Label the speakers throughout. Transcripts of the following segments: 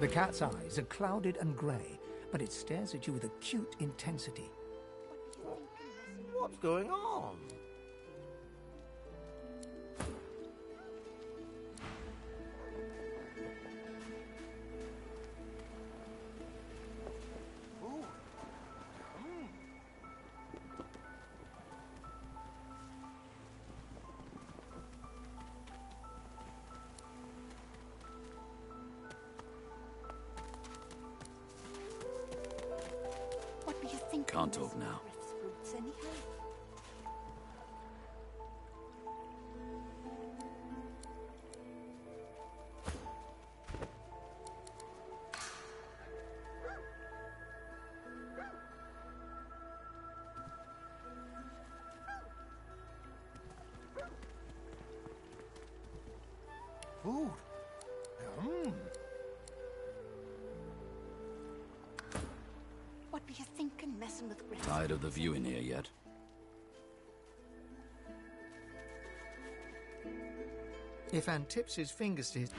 Speaker 1: The cat's eyes are clouded and grey, but it stares at you with acute intensity.
Speaker 2: What's going on?
Speaker 3: Can't talk now.
Speaker 2: Food.
Speaker 4: What were you thinking, messing with Griff?
Speaker 3: Tired of the view in here yet?
Speaker 1: Ifan tips his fingers to his...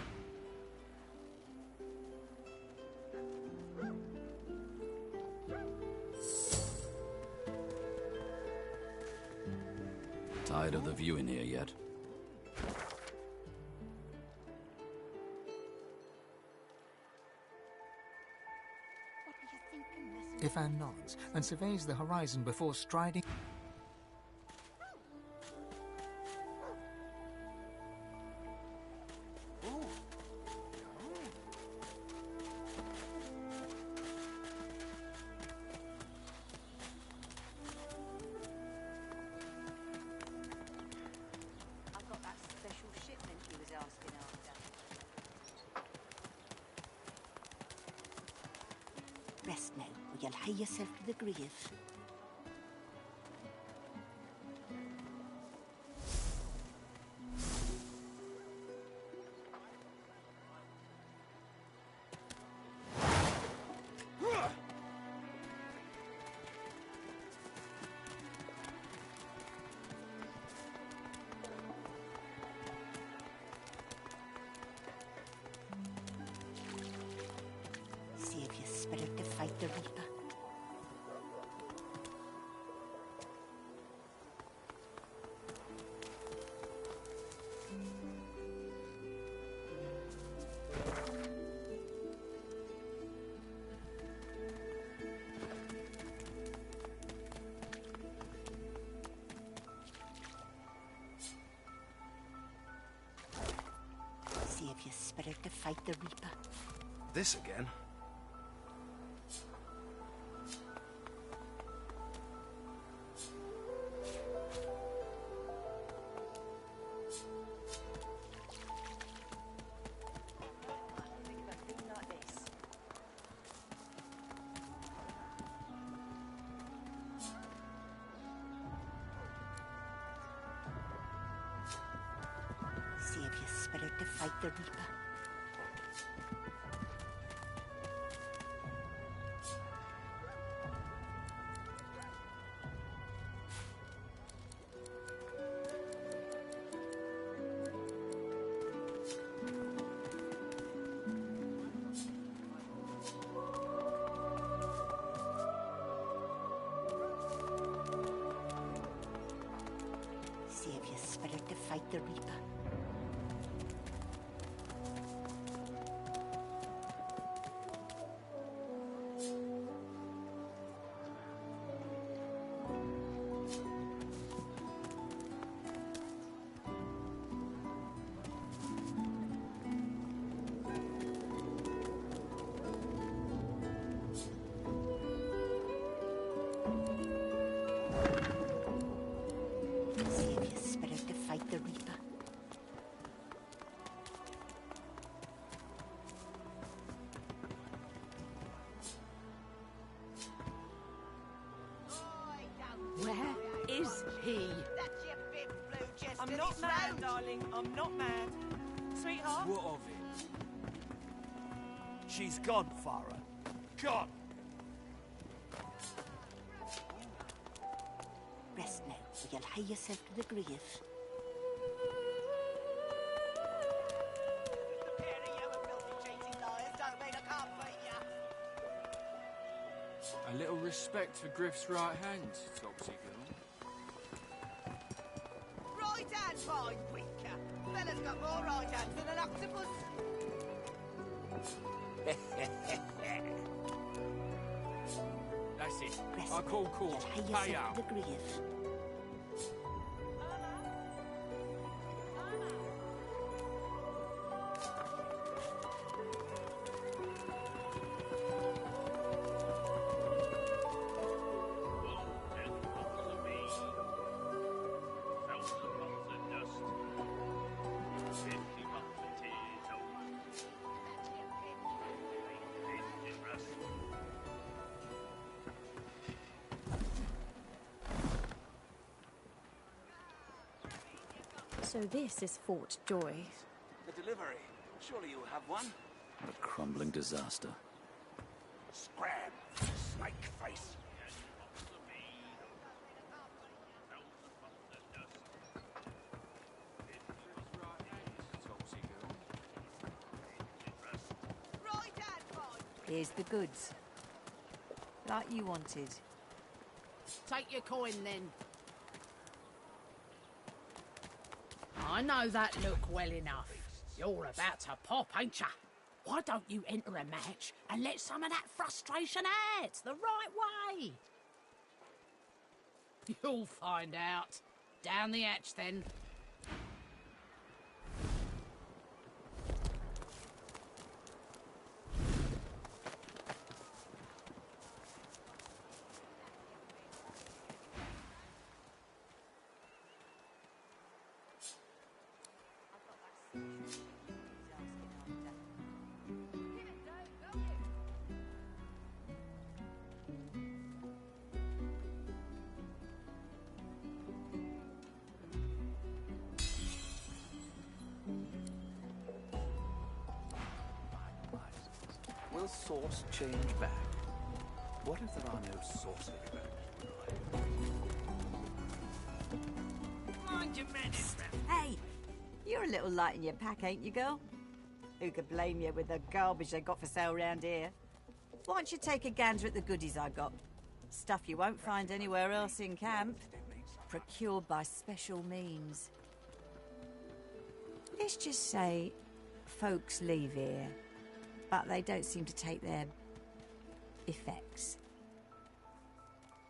Speaker 3: Tired of the view in here yet?
Speaker 1: Ifan nods and surveys the horizon before striding...
Speaker 4: I've got that special shipment he was asking after. Rest now, or you'll hie yourself to the grave. Save your spirit to fight the Reaper. Save your spirit to fight the Reaper.
Speaker 2: This again?
Speaker 4: Save your spirit to fight the Reaper. Save your spirit to fight the Reaper. Save your spirit to fight the Reaper.
Speaker 5: Where is he?
Speaker 6: I'm not mad, darling. I'm not mad. Sweetheart?
Speaker 7: What of it? She's gone, Farah. Gone!
Speaker 4: Rest now, or you'll hie yourself to the grave.
Speaker 6: Pair of you and filthy cheating liars don't mean I can't
Speaker 8: A little respect for Griff's right hand, Topsy girl.
Speaker 6: Right hand fine, winker. Fella's got more right hands than an octopus.
Speaker 8: That's it.
Speaker 4: Rest
Speaker 8: I call court.
Speaker 4: Pay
Speaker 8: Pay
Speaker 4: yourself
Speaker 8: out.
Speaker 4: the grief.
Speaker 9: So this is Fort Joy.
Speaker 7: The delivery. Surely you'll have one.
Speaker 3: A crumbling disaster.
Speaker 7: Scram, snake face.
Speaker 8: Topsy girl.
Speaker 6: Right hand fine.
Speaker 4: Here's the goods. Like you wanted.
Speaker 5: Take your coin then. I know that look well enough. You're about to pop, ain't ya? Why don't you enter a match and let some of that frustration out the right way? You'll find out. Down the hatch then.
Speaker 2: Will source change back? What if there are no source effects?
Speaker 6: Mind your manners,
Speaker 4: Hey, you're a little light in your pack, ain't you, girl? Who could blame you with the garbage they got for sale round here? Why don't you take a gander at the goodies I got? Stuff you won't find anywhere else in camp. Procured by special means. Let's just say folks leave here, but they don't seem to take their effects.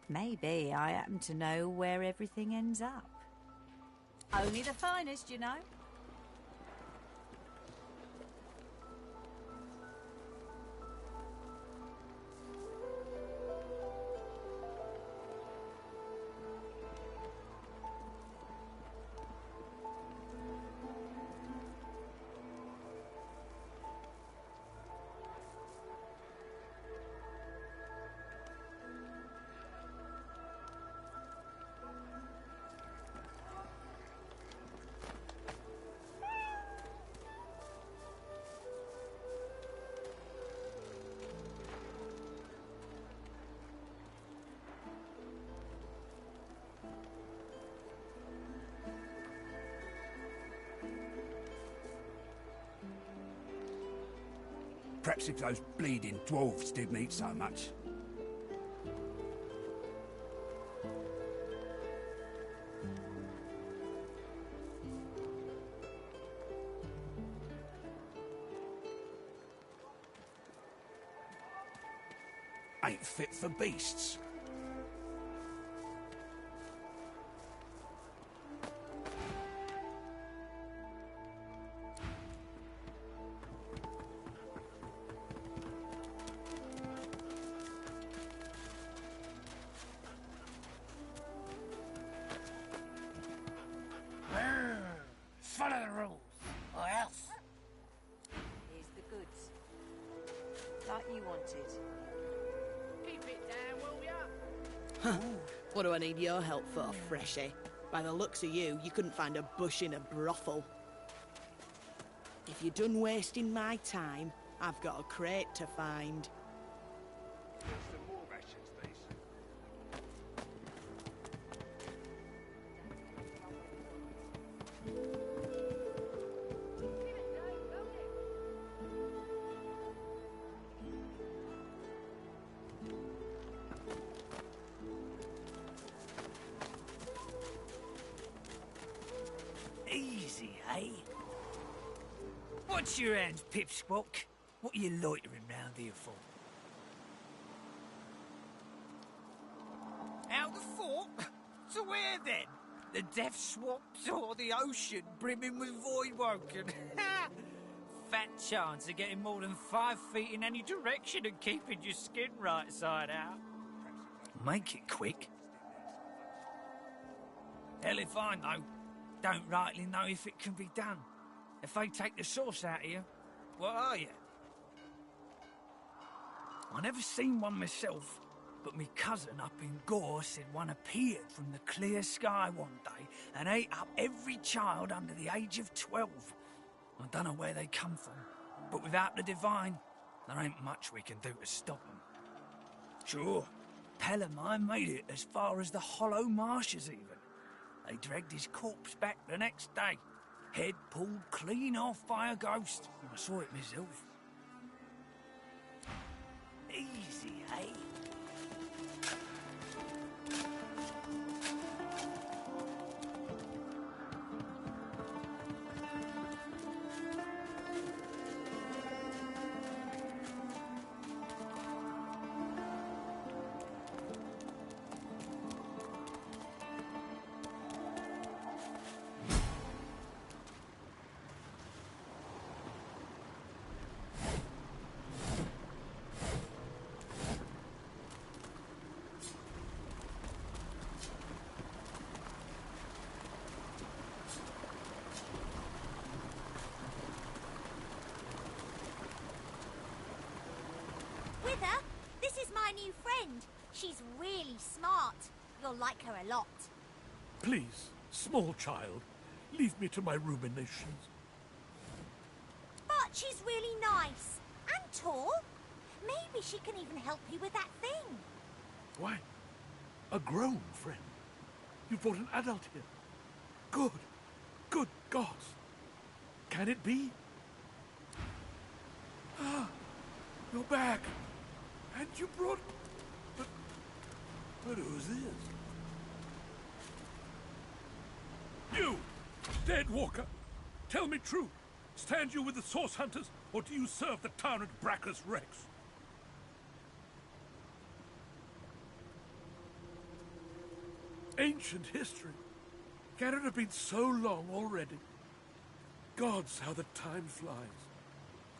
Speaker 4: Maybe I happen to know where everything ends up. Only the finest, you know.
Speaker 7: Perhaps if those bleeding dwarves didn't eat so much. Ain't fit for beasts.
Speaker 5: Follow the rules, or else.
Speaker 4: Here's the goods. Like you wanted.
Speaker 5: Keep it down, will ya?
Speaker 10: What do I need your help for, Freshie? By the looks of you, you couldn't find a bush in a brothel. If you're done wasting my time, I've got a crate to find.
Speaker 7: Some more rations, please.
Speaker 11: Watch your hands, Pipsqueak. What are you loitering round here for? Out the fort? To where then? The death swamps or the ocean brimming with void-woken? Fat chance of getting more than 5 feet in any direction and keeping your skin right side out. Make it quick. Hell if I know. Don't rightly know if it can be done. If they take the sauce out of you, what are you? I never seen one myself, but me cousin up in Gore said one appeared from the clear sky one day and ate up every child under the age of 12. I don't know where they come from, but without the divine, there ain't much we can do to stop them. Sure, Pellamine made it as far as the Hollow Marshes even. They dragged his corpse back the next day, head pulled clean off by a ghost. I saw it myself. Easy, eh?
Speaker 12: This is my new friend. She's really smart. You'll like her a lot.
Speaker 13: Please, small child, leave me to my ruminations.
Speaker 12: But she's really nice and tall. Maybe she can even help you with that thing.
Speaker 13: Why? A grown friend? You brought an adult here. Good. Good gods. Can it be? Ah, you're back. And you brought... But who's this? You! Dead Walker! Tell me true. Stand you with the Source Hunters, or do you serve the tyrant Brachus Rex? Ancient history. Can it have been so long already? Gods, how the time flies.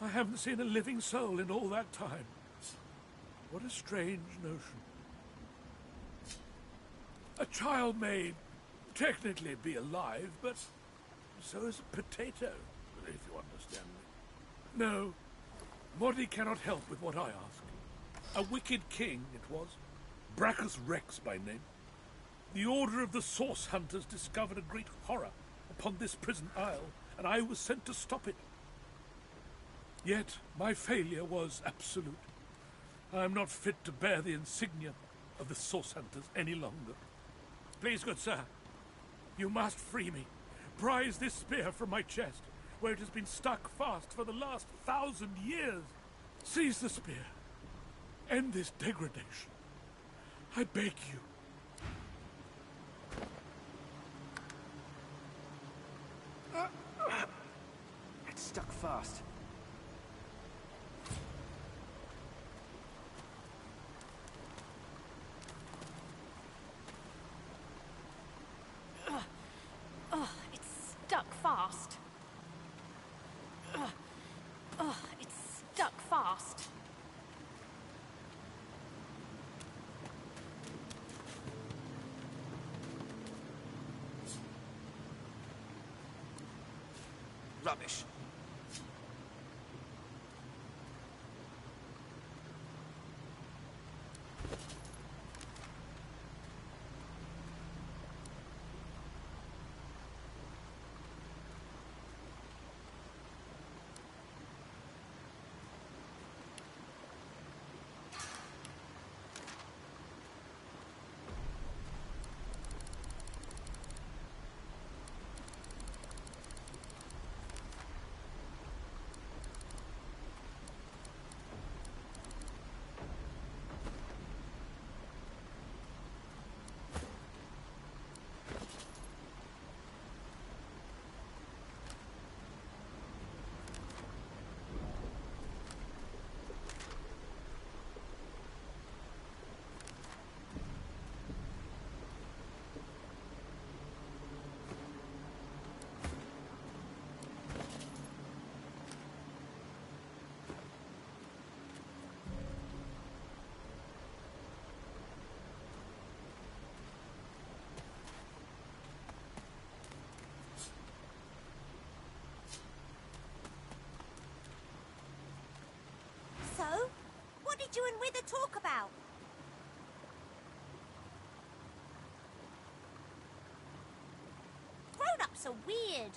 Speaker 13: I haven't seen a living soul in all that time. What a strange notion. A child may technically be alive, but so is a potato, if you understand me. No, Morty cannot help with what I ask. A wicked king it was, Brachus Rex by name. The Order of the Source Hunters discovered a great horror upon this prison isle, and I was sent to stop it. Yet my failure was absolute. I am not fit to bear the insignia of the Source Hunters any longer. Please, good sir, you must free me. Prise this spear from my chest, where it has been stuck fast for the last 1,000 years. Seize the spear. End this degradation. I beg you.
Speaker 2: It's stuck fast.
Speaker 9: It's stuck fast. It's stuck fast.
Speaker 2: Rubbish.
Speaker 12: did you and Wither talk about? Grown-ups are weird.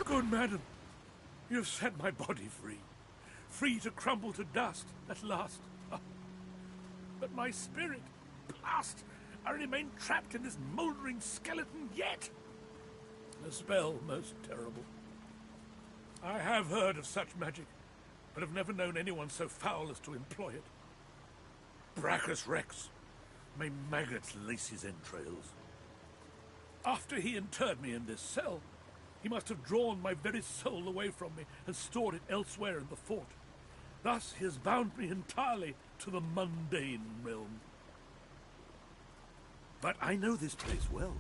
Speaker 13: Good madam, you've set my body free. Free to crumble to dust at last. Ah. But my spirit, blast, I remain trapped in this mouldering skeleton yet. A spell most terrible. I have heard of such magic, but have never known anyone so foul as to employ it. Brachus Rex, may maggots lace his entrails. After he interred me in this cell, he must have drawn my very soul away from me and stored it elsewhere in the fort. Thus he has bound me entirely to the mundane realm. But I know this place well.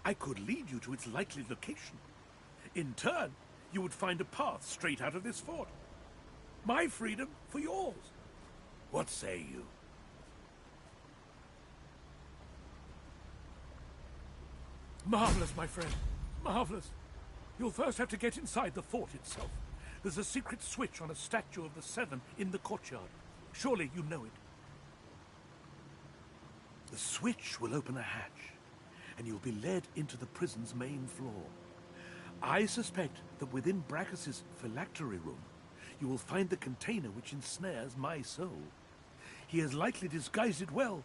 Speaker 13: I could lead you to its likely location. In turn, you would find a path straight out of this fort. My freedom for yours. What say you? Marvelous, my friend. Marvelous. You'll first have to get inside the fort itself. There's a secret switch on a statue of the Seven in the courtyard. Surely you know it. The switch will open a hatch, and you'll be led into the prison's main floor. I suspect that within Brachus's phylactery room, you will find the container which ensnares my soul. He has likely disguised it well,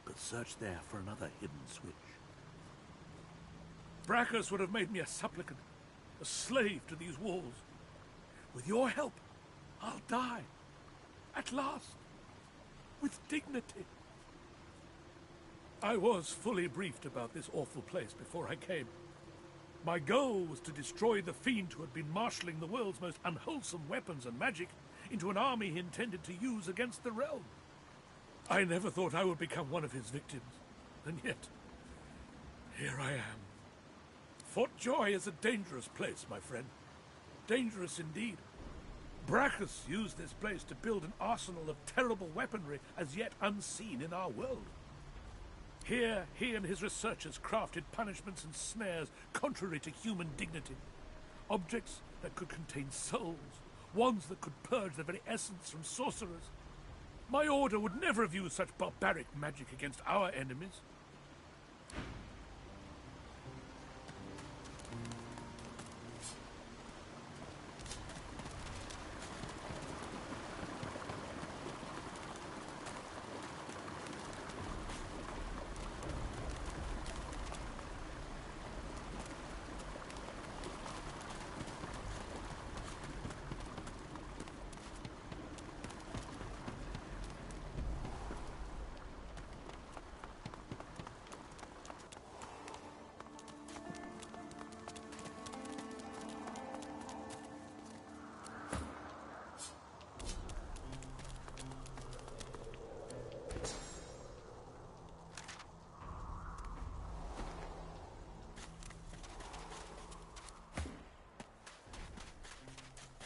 Speaker 13: but search there for another hidden switch. Brachus would have made me a supplicant, a slave to these walls. With your help, I'll die. At last. With dignity. I was fully briefed about this awful place before I came. My goal was to destroy the fiend who had been marshalling the world's most unwholesome weapons and magic into an army he intended to use against the realm. I never thought I would become one of his victims, and yet, here I am. Fort Joy is a dangerous place, my friend. Dangerous indeed. Brachus used this place to build an arsenal of terrible weaponry as yet unseen in our world. Here, he and his researchers crafted punishments and snares contrary to human dignity. Objects that could contain souls, wands that could purge the very essence from sorcerers. My order would never have used such barbaric magic against our enemies.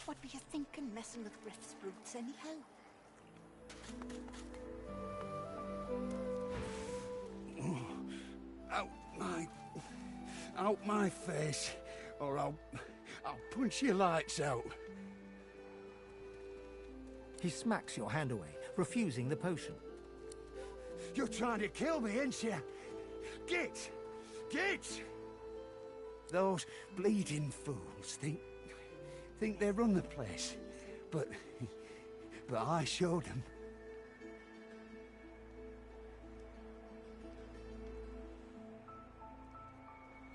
Speaker 14: What were you thinking, messing with Griff's brutes anyhow?
Speaker 7: Out my face, or I'll punch your lights out.
Speaker 1: He smacks your hand away, refusing the potion.
Speaker 7: You're trying to kill me, ain't you? Git! Those bleeding fools think they run the place, but I showed them.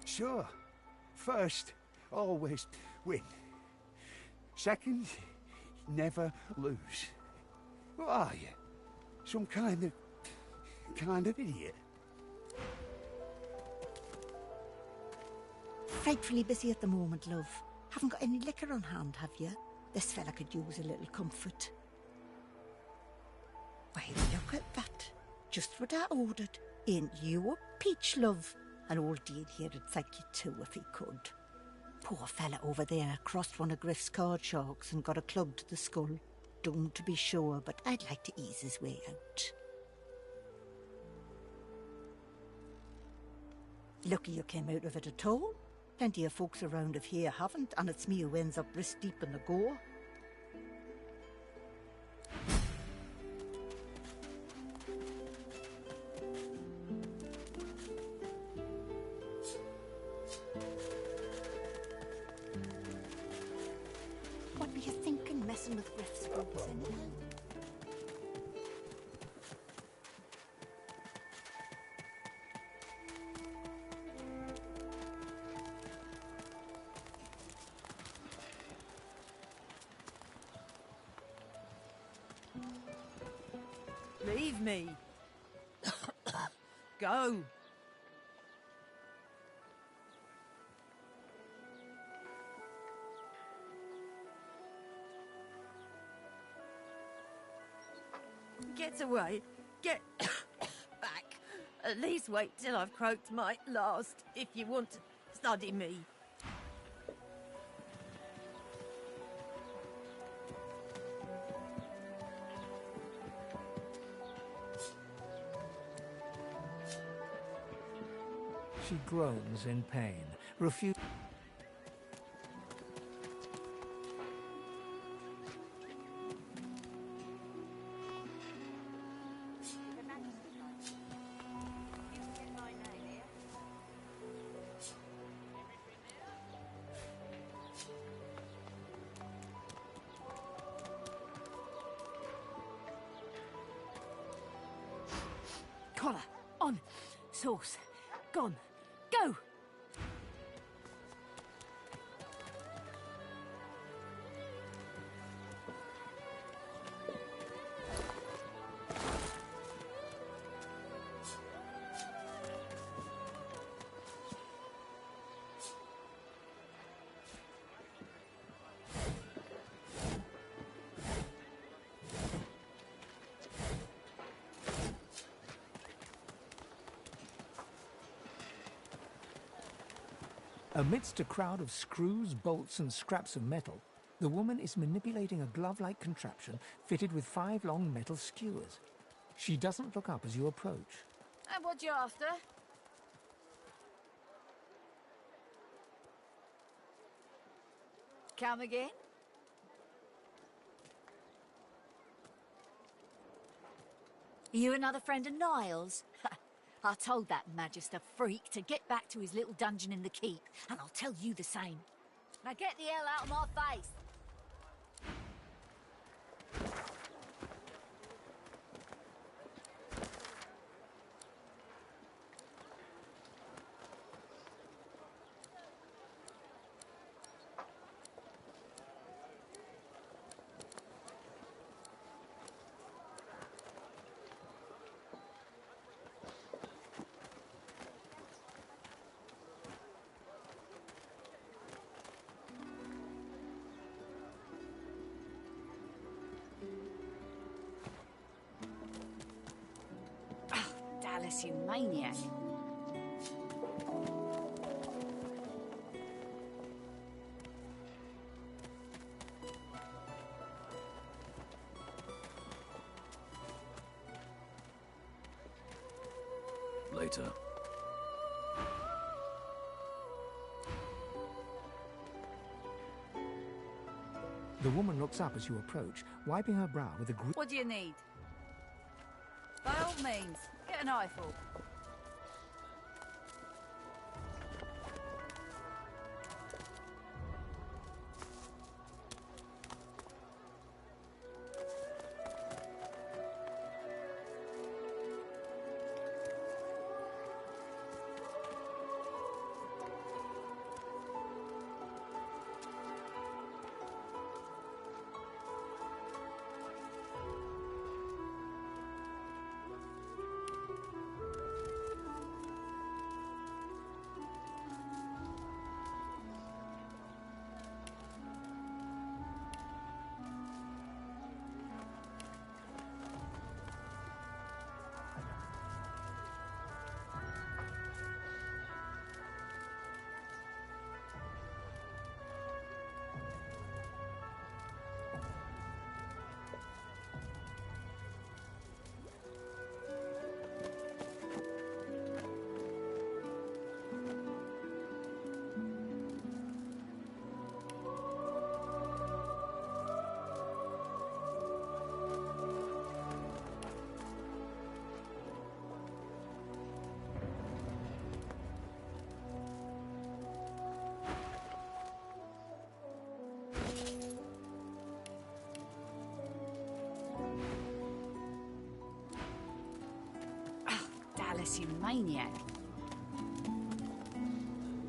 Speaker 7: Sure, first, always win. Second, never lose. What are you? Some kind of idiot?
Speaker 14: Frightfully busy at the moment, love. Haven't got any liquor on hand, have you? This fella could use a little comfort. Why, look at that. Just what I ordered. Ain't you a peach, love? And old Dean here'd thank you too if he could. Poor fella over there crossed one of Griff's card sharks and got a club to the skull. Don't to be sure, but I'd like to ease his way out. Lucky you came out of it at all. Plenty of folks around of here haven't, and it's me who ends up wrist deep in the gore. What were you thinking, messing with Griff's rules anyhow?
Speaker 6: Leave me. Go. Get away. Get back. At least wait till I've croaked my last, if you want to study me.
Speaker 1: She groans in pain, refuse.
Speaker 15: Collar, on, sauce, gone, go!
Speaker 1: Amidst a crowd of screws, bolts, and scraps of metal, the woman is manipulating a glove-like contraption fitted with 5 long metal skewers. She doesn't look up as you approach.
Speaker 5: And what you after?
Speaker 4: Come again?
Speaker 15: You another friend of Niles? I told that Magister freak to get back to his little dungeon in the keep, and I'll tell you the same. Now get the hell out of my face!
Speaker 5: Dallas, you maniac.
Speaker 3: Later.
Speaker 1: The woman looks up as you approach, wiping her brow with a grip.
Speaker 4: What do you need? By all means, get an eyeful.
Speaker 15: possessive maniac.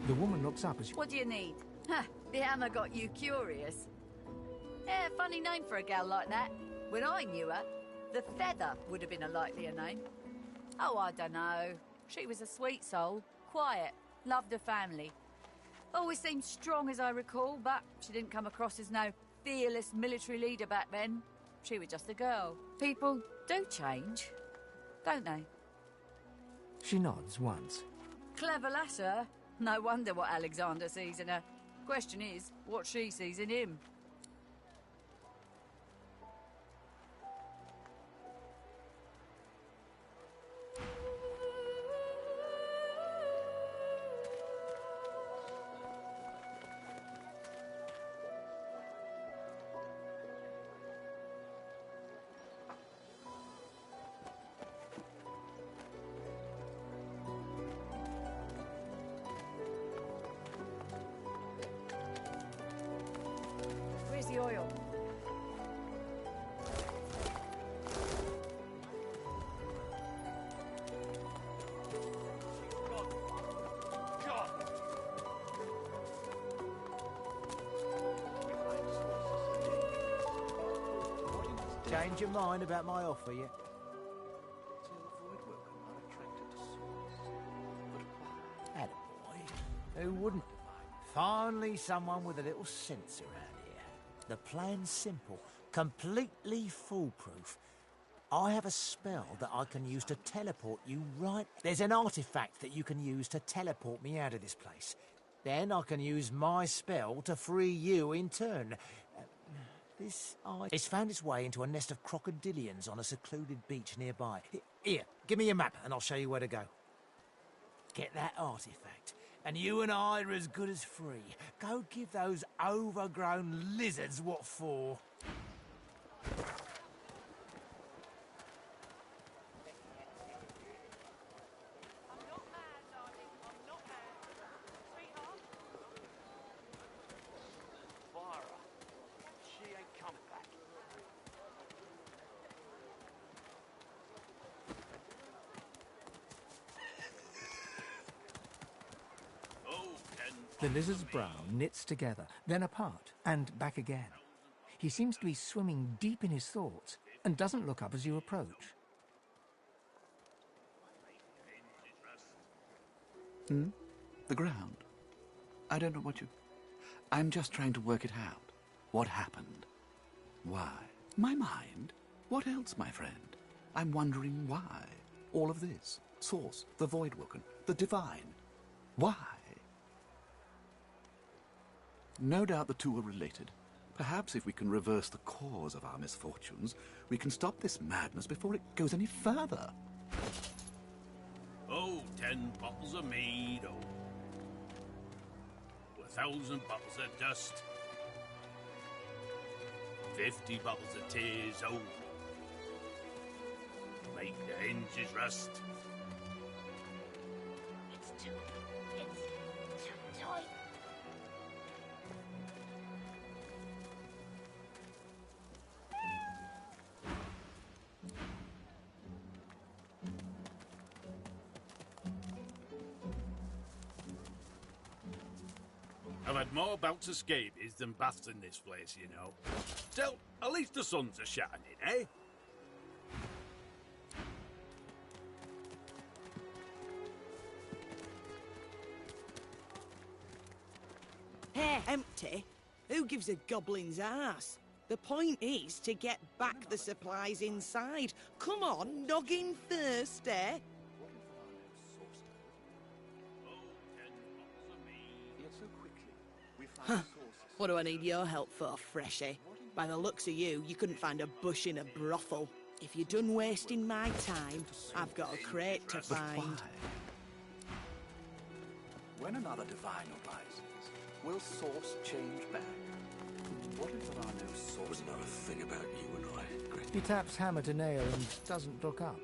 Speaker 1: The woman looks up as
Speaker 15: What do you need? Ha, the hammer got you curious. Yeah, funny name for a gal like that. When I knew her, the Feather would have been a likelier name. Oh, I dunno. She was a sweet soul, quiet, loved her family. Always seemed strong as I recall, but she didn't come across as no fearless military leader back then. She was just a girl. People do change, don't they?
Speaker 1: She nods once.
Speaker 15: Clever lass, her. No wonder what Alexander sees in her. Question is, what she sees in him. Where's the oil?
Speaker 16: Change your mind about my offer yet? Attaboy. Who wouldn't? Finally someone with a little sense around here. The plan's simple, completely foolproof. I have a spell that I can use to teleport you right... There's an artifact that you can use to teleport me out of this place. Then I can use my spell to free you in turn. It's found its way into a nest of crocodilians on a secluded beach nearby. Here, give me a map and I'll show you where to go. Get that artifact, and you and I are as good as free. Go give those overgrown lizards what for.
Speaker 1: The lizard's brow knits together, then apart, and back again. He seems to be swimming deep in his thoughts, and doesn't look up as you approach.
Speaker 2: The ground. I don't know what you... I'm just trying to work it out. What happened? Why? My mind? What else, my friend? I'm wondering why. All of this. Source, the Voidwoken, the Divine. Why? No doubt the two are related. Perhaps if we can reverse the cause of our misfortunes, we can stop this madness before it goes any further.
Speaker 17: Oh, 10 bottles of mead, oh. 1,000 bottles of dust. 50 bottles of tears, oh. Make the hinges rust.
Speaker 12: It's too tight.
Speaker 17: I've had more bouts of scabies than baths in this place, you know. Still, at least the suns are shining, eh?
Speaker 10: Empty? Who gives a goblin's ass? The point is to get back the supplies inside. Come on, noggin thirsty. Huh. What do I need your help for, Freshie? By the looks of you, you couldn't find a bush in a brothel. If you're done wasting my time, I've got a crate to find.
Speaker 2: When another divine arises, will source change back? What if there are no sources?
Speaker 3: Another thing about you and I, Greg.
Speaker 1: He taps hammer to nail and doesn't look up.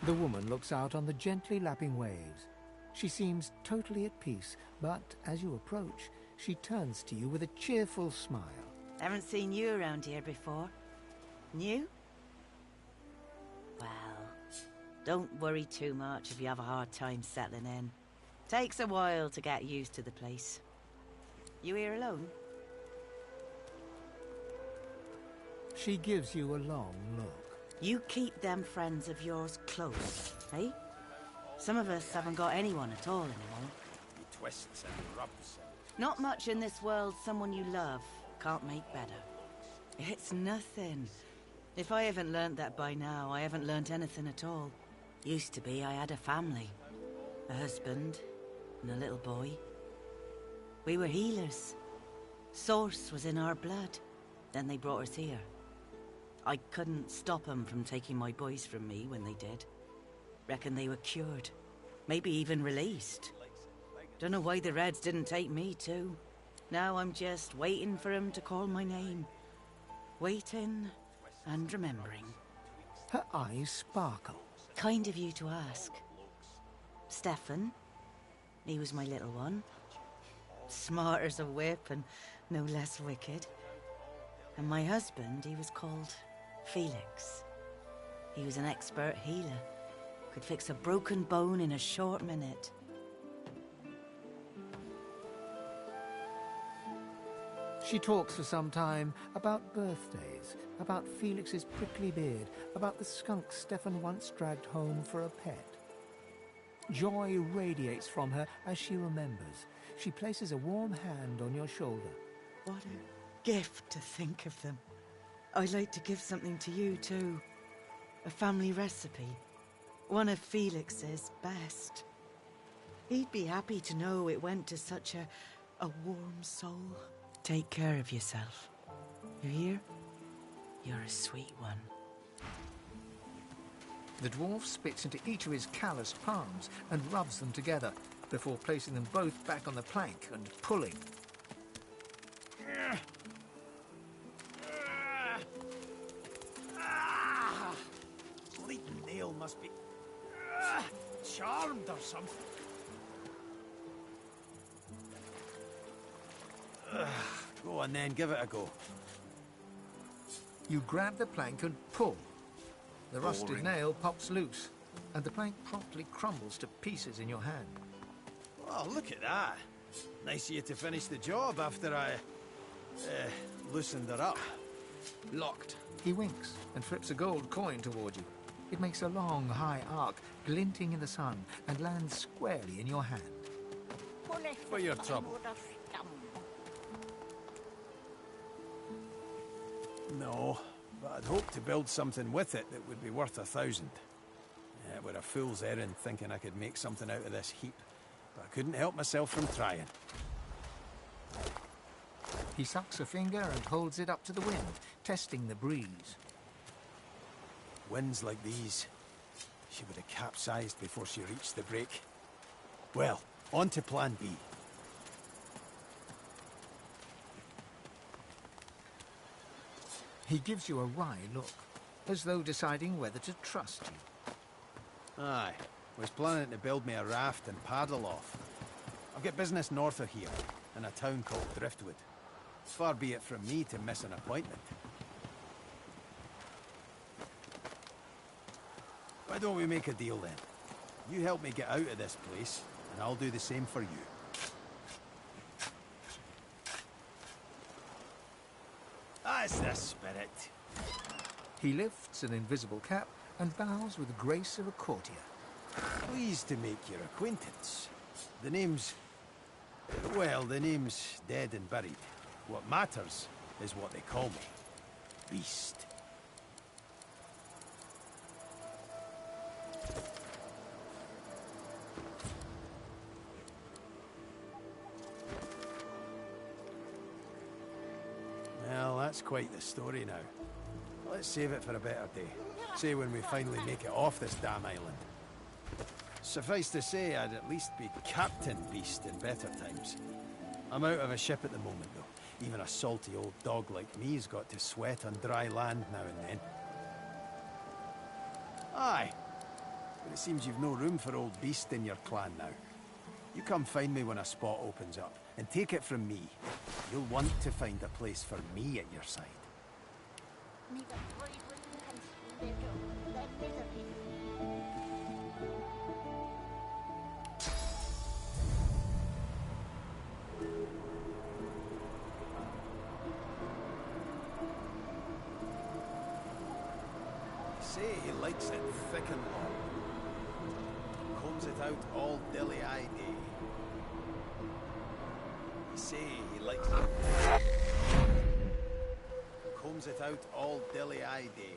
Speaker 1: The woman looks out on the gently lapping waves. She seems totally at peace, but as you approach, she turns to you with a cheerful smile.
Speaker 4: Haven't seen you around here before. New? Well, don't worry too much if you have a hard time settling in. Takes a while to get used to the place. You here alone?
Speaker 1: She gives you a long look.
Speaker 4: You keep them friends of yours close, eh? Some of us haven't got anyone at all anymore.
Speaker 3: He twists and rubs.
Speaker 4: Not much in this world someone you love can't make better. It's nothing. If I haven't learnt that by now, I haven't learnt anything at all. Used to be I had a family. A husband and a little boy. We were healers. Source was in our blood. Then they brought us here. I couldn't stop them from taking my boys from me when they did. Reckon they were cured. Maybe even released. Don't know why the Reds didn't take me too. Now I'm just waiting for him to call my name. Waiting and remembering.
Speaker 1: Her eyes sparkle.
Speaker 4: Kind of you to ask. Stefan, he was my little one. Smart as a whip and no less wicked. And my husband, he was called Felix. He was an expert healer. Could fix a broken bone in a short minute.
Speaker 1: She talks for some time about birthdays, about Felix's prickly beard, about the skunk Stefan once dragged home for a pet. Joy radiates from her as she remembers. She places a warm hand on your shoulder.
Speaker 4: What a gift to think of them. I'd like to give something to you too. A family recipe. One of Felix's best. He'd be happy to know it went to such a warm soul. Take care of yourself. You hear? You're a sweet one.
Speaker 1: The dwarf spits into each of his calloused palms and rubs them together before placing them both back on the plank and pulling.
Speaker 16: Bleeding nail must be charmed or something.
Speaker 3: Go on then, give it a go.
Speaker 1: You grab the plank and pull. The rusted
Speaker 3: Boring.
Speaker 1: nail pops loose, and the plank promptly crumbles to pieces in your hand.
Speaker 3: Oh, look at that. Nice of you to finish the job after I loosened her up.
Speaker 1: Locked. He winks and flips a gold coin toward you. It makes a long, high arc, glinting in the sun, and lands squarely in your hand.
Speaker 3: For your trouble. No, but I'd hoped to build something with it that would be worth 1,000. Yeah, it were a fool's errand thinking I could make something out of this heap, but I couldn't help myself from trying.
Speaker 1: He sucks a finger and holds it up to the wind, testing the breeze.
Speaker 3: Winds like these, she would have capsized before she reached the break. Well, on to plan B.
Speaker 1: He gives you a wry look, as though deciding whether to trust you.
Speaker 3: Aye, was planning to build me a raft and paddle off. I've got business north of here, in a town called Driftwood. Far be it from me to miss an appointment. Why don't we make a deal then? You help me get out of this place, and I'll do the same for you. That's the spirit.
Speaker 1: He lifts an invisible cap and bows with the grace of a courtier.
Speaker 3: Pleased to make your acquaintance. The name's... well, the name's dead and buried. What matters is what they call me. Beast. Well, that's quite the story now. Let's save it for a better day. Say when we finally make it off this damn island. Suffice to say, I'd at least be Captain Beast in better times. I'm out of a ship at the moment, though. Even a salty old dog like me's got to sweat on dry land now and then. Aye. But it seems you've no room for old beast in your clan now. You come find me when a spot opens up, and take it from me. You'll want to find a place for me at your side. Say he likes it thick and long. Combs it out all dilly-eye day. You say he likes it. Combs it out all dilly-eye day.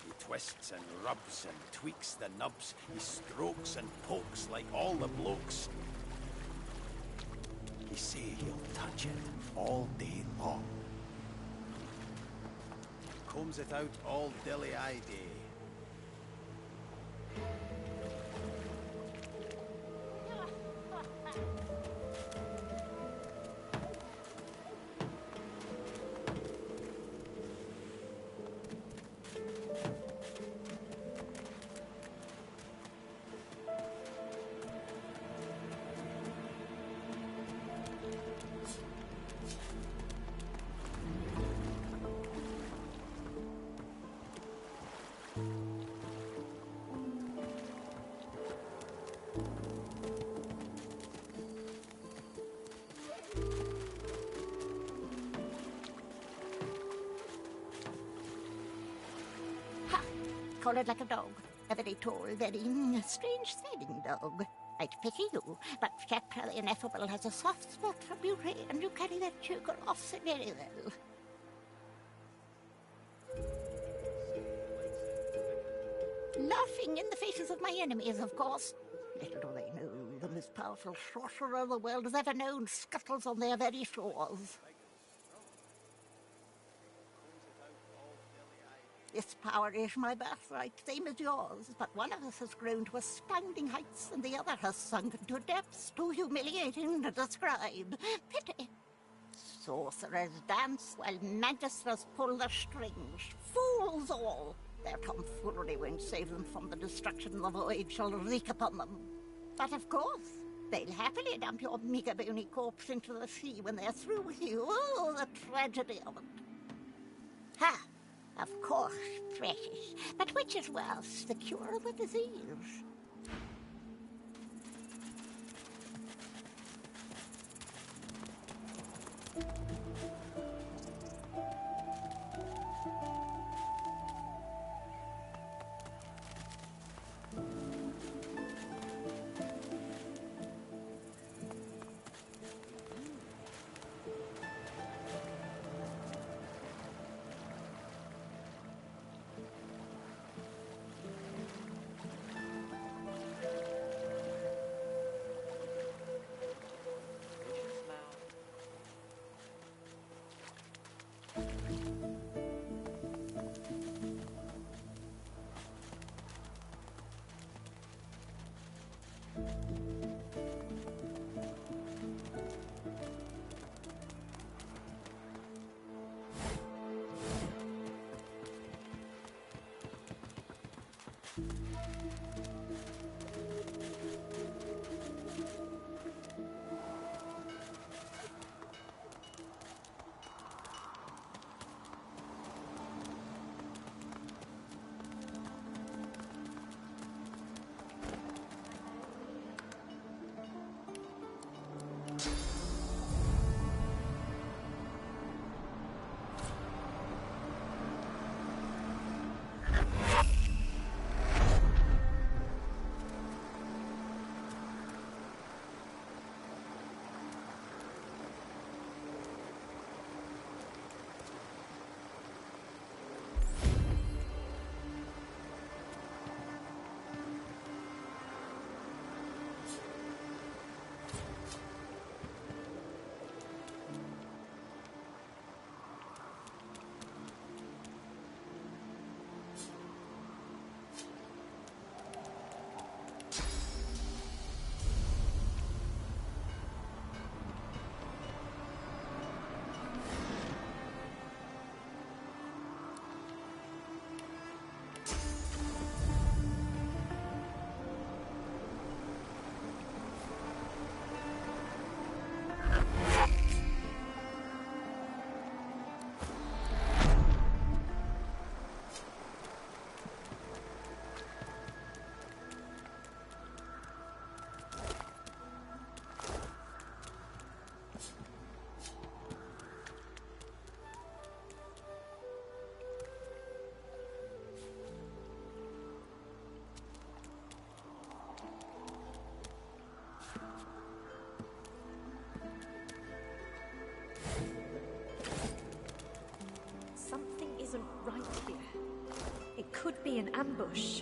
Speaker 3: He twists and rubs and tweaks the nubs. He strokes and pokes like all the blokes. You say he'll touch it all day long. Combs it out all dilly-eye day.
Speaker 12: Collared like a dog. A very tall, very strange-smelling dog. I'd pity you, but Capra the Ineffable has a soft spot for beauty, and you carry that choker off so very well. Laughing in the faces of my enemies, of course. Little do they know, the most powerful sorcerer the world has ever known scuttles on their very shores. This power is my birthright, same as yours, but one of us has grown to astounding heights, and the other has sunk to depths too humiliating to describe. Pity. Sorcerers dance while magisters pull the strings. Fools all! Their tomfoolery won't save them from the destruction the void shall wreak upon them. But of course, they'll happily dump your meager bony corpse into the sea when they're through with you. Oh, the tragedy of it. Ha! Of course, precious. But which is worse, the cure or the disease?
Speaker 9: be an ambush.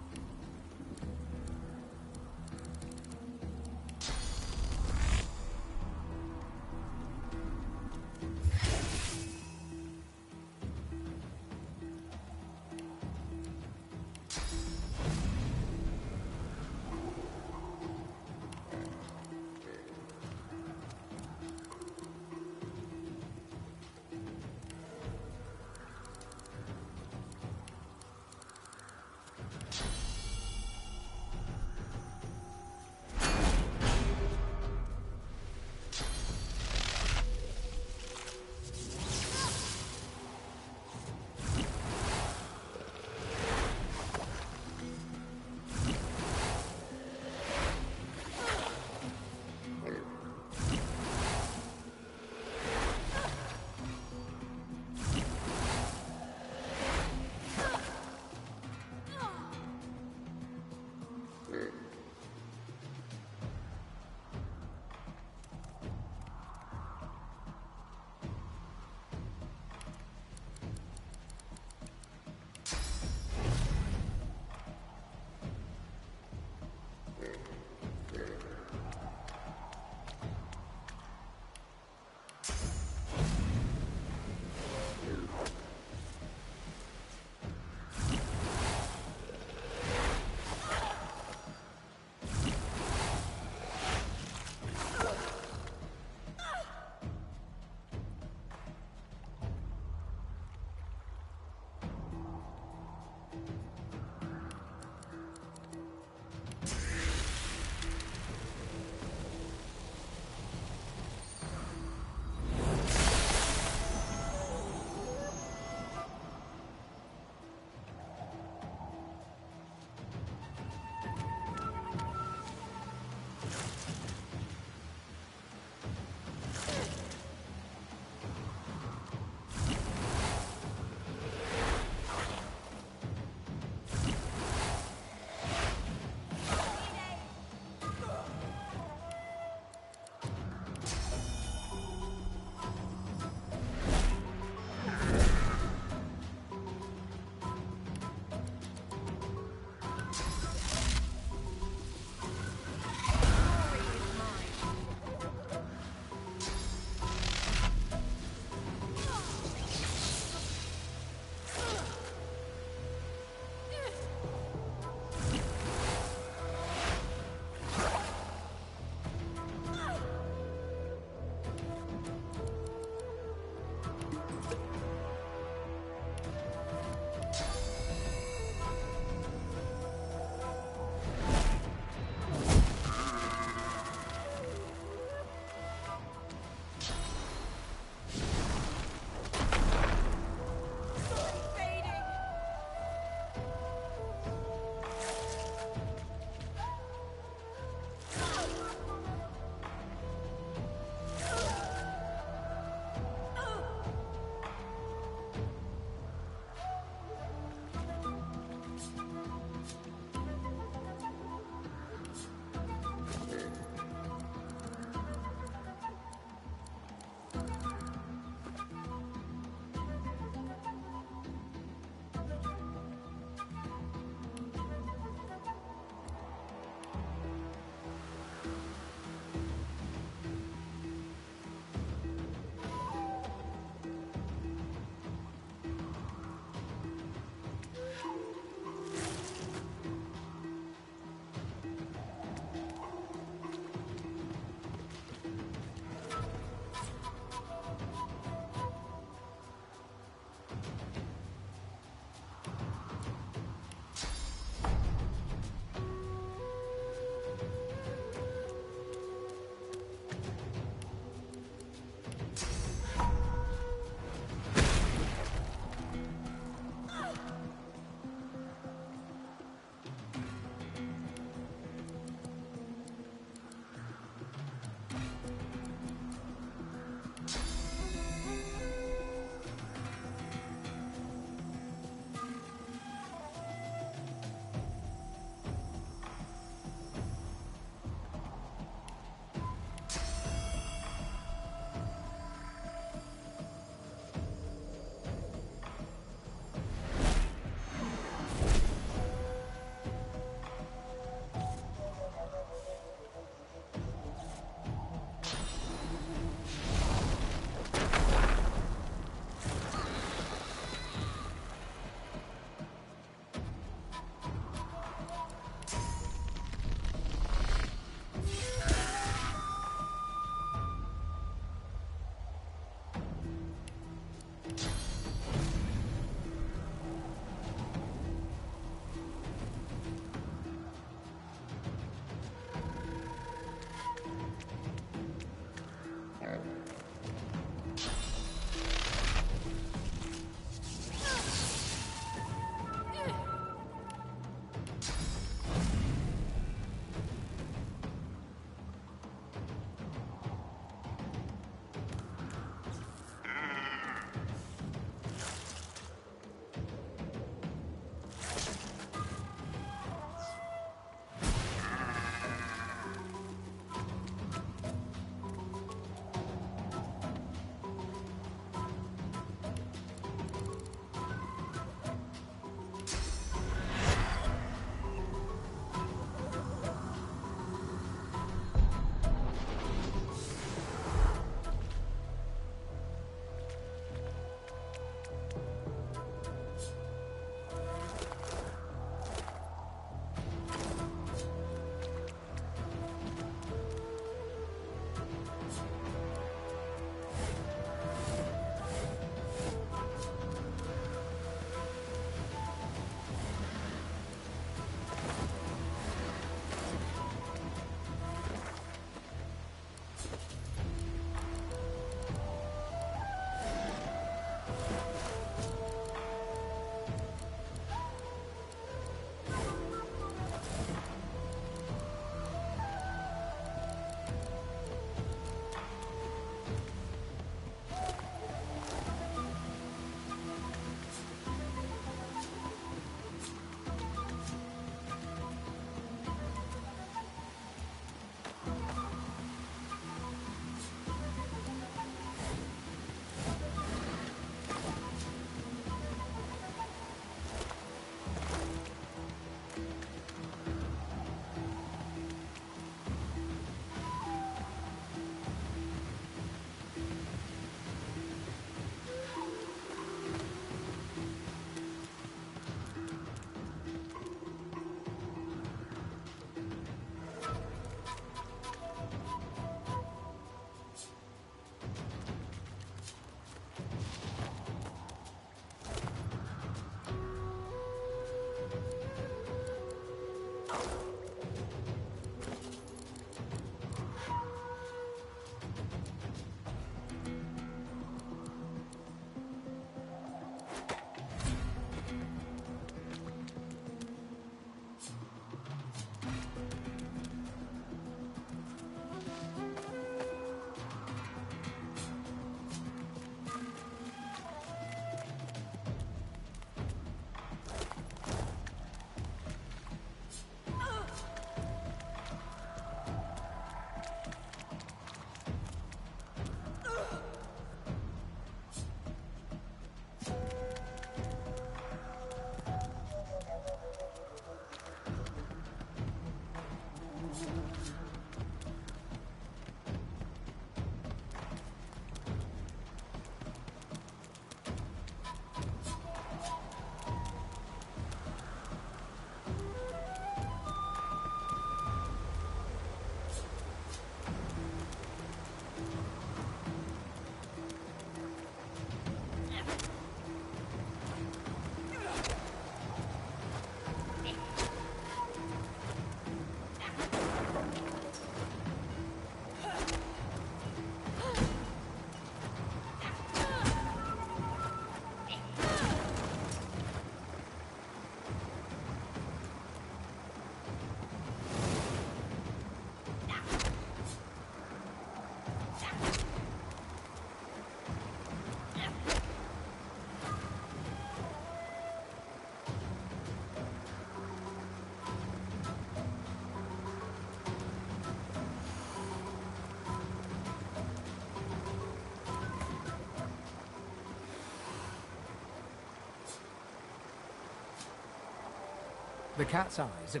Speaker 1: The cat's eyes are...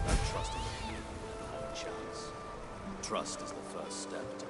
Speaker 18: Don't trust anyone who never had a chance. Trust is the first step to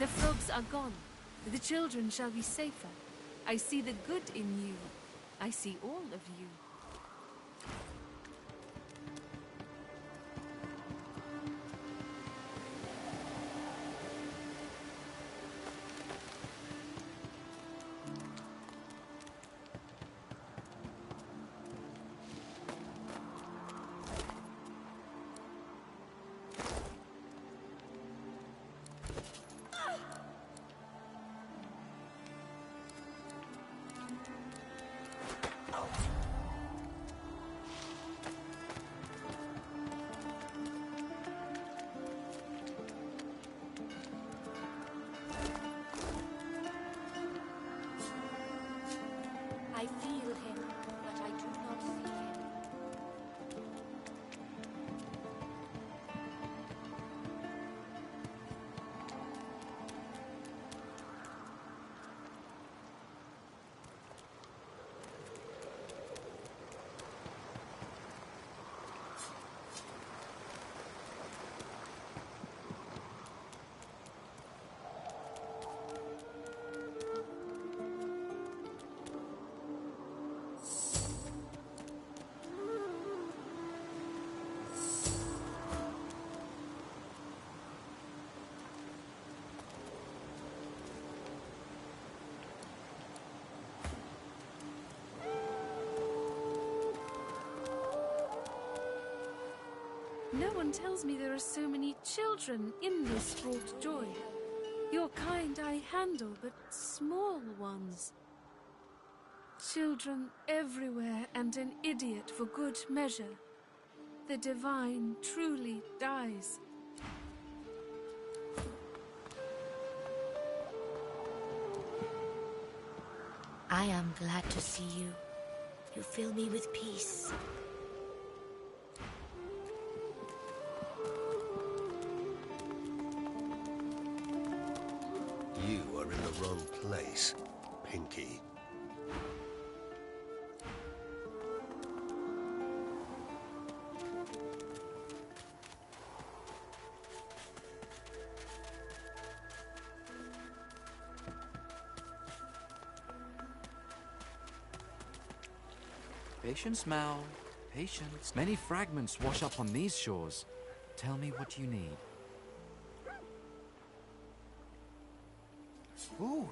Speaker 19: The frogs are gone. The children shall be safer. I see the good in you. I see all of you.
Speaker 15: I feel him, but I do not see him.
Speaker 19: No one tells me there are so many children in this fraught joy. Your kind I handle, but small ones. Children everywhere and an idiot for good measure. The divine truly dies.
Speaker 15: I am glad to see you. You fill me with peace.
Speaker 20: You are in the wrong place, Pinky.
Speaker 21: Patience, Mal. Patience. Many fragments wash up on these shores. Tell me what you need.
Speaker 7: Ooh.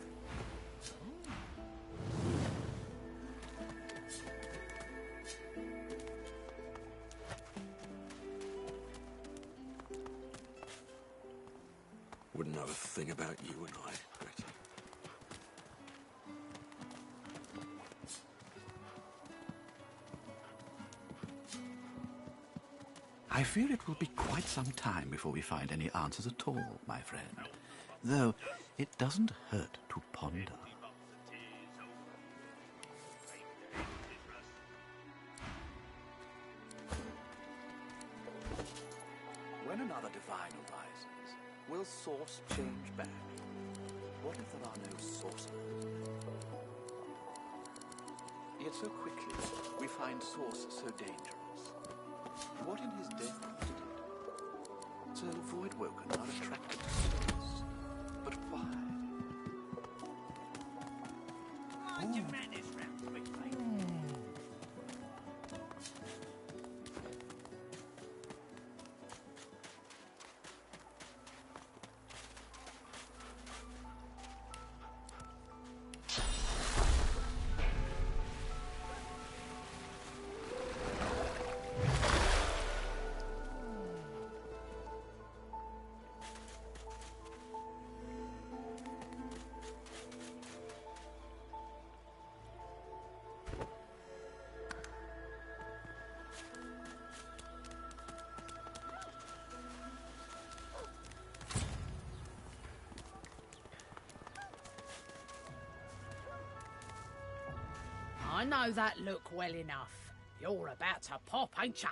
Speaker 13: Wouldn't know a thing about you and I, but...
Speaker 2: I fear it will be quite some time before we find any answers at all, my friend. Though, it doesn't hurt to ponder.
Speaker 18: When another divine arises, will source change back? What if there are no sources? Yet so quickly, we find source so dangerous. What in his death prompted it? So Voidwoken are attracted to source. But why?
Speaker 11: Mind your manners, round quickly.
Speaker 5: I know that look well enough. You're about to pop, ain't ya?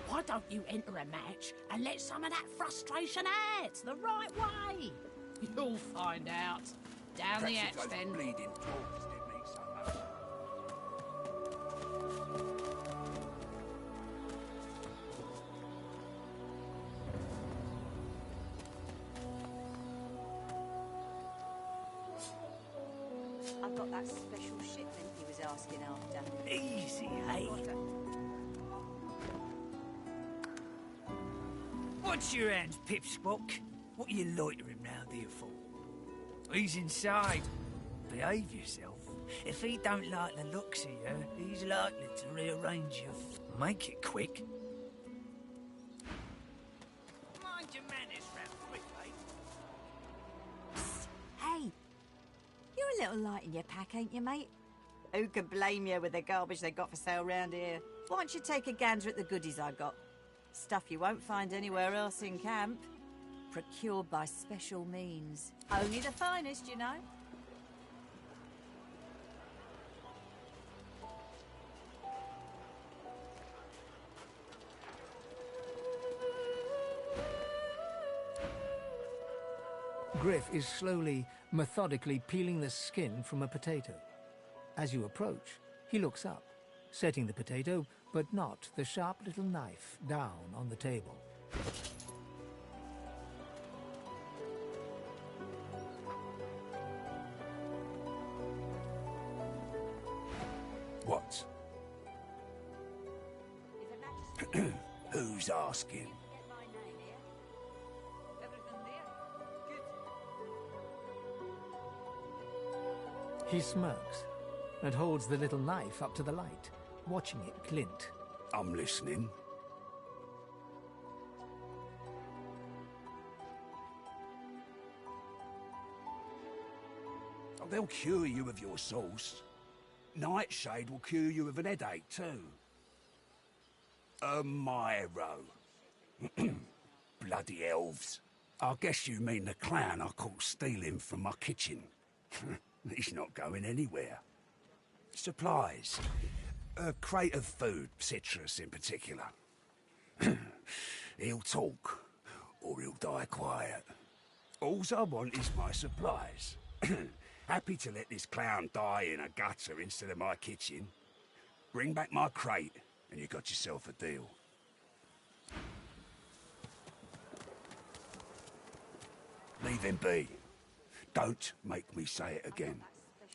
Speaker 5: Why don't you enter a match and let some of that frustration out the right way? You'll find out. Down the hatch, then.
Speaker 11: Bleeding talks did me so much.
Speaker 4: that special shipment he was asking after.
Speaker 11: Easy, hey? What's your hands, Pipsqueak? What are you loitering round here for? He's inside. Behave yourself. If he don't like the looks of you, he's likely to rearrange you. Make it quick. Mind your manners, round quick,
Speaker 4: Hey, you're a little light in your pack, ain't you, mate? Who can blame you with the garbage they got for sale round here? Why don't you take a gander at the goodies I got? Stuff you won't find anywhere else in camp. Procured by special means. Only the finest, you know.
Speaker 1: Griff is slowly, methodically peeling the skin from a potato. As you approach, he looks up, setting the potato, but not the sharp little knife, down on the table.
Speaker 7: What? Who's asking?
Speaker 1: He smirks and holds the little knife up to the light, watching it glint.
Speaker 7: I'm listening. Oh, they'll cure you of your sauce. Nightshade will cure you of an headache, too. A Myro. Bloody elves. I guess you mean the clown I caught stealing from my kitchen. He's not going anywhere. Supplies. A crate of food, citrus in particular. He'll talk, or he'll die quiet. Alls I want is my supplies. Happy to let this clown die in a gutter instead of my kitchen. Bring back my crate, and you got yourself a deal. Leave him be. Don't make me say it again.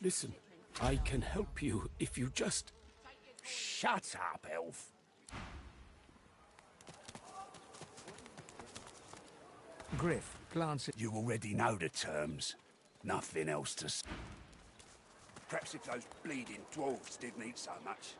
Speaker 13: Listen, I can help you if you just...
Speaker 7: Shut up, elf.
Speaker 1: Griff glances...
Speaker 7: You already know the terms. Nothing else to say. Perhaps if those bleeding dwarves didn't eat so much.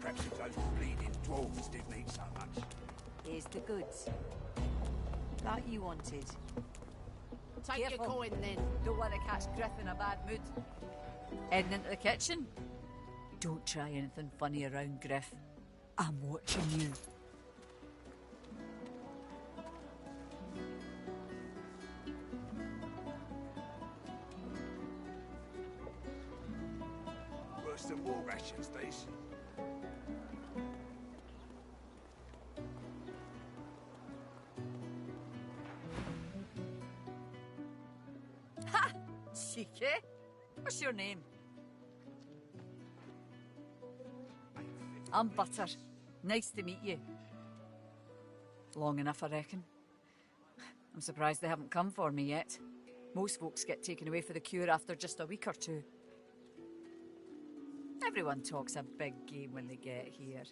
Speaker 7: Perhaps if those bleeding dwarves didn't eat so much.
Speaker 4: Here's the goods. Like you wanted.
Speaker 5: Take your coin, then.
Speaker 15: Don't want to catch Griff in a bad mood. Heading into the kitchen? Don't try anything funny around Griff. I'm watching you.
Speaker 7: Worse than war rations, these.
Speaker 15: Ha! Cheeky. What's your name? I'm Butter. Nice to meet you. Long enough, I reckon. I'm surprised they haven't come for me yet. Most folks get taken away for the cure after just a week or two. Everyone talks a big game when they get here.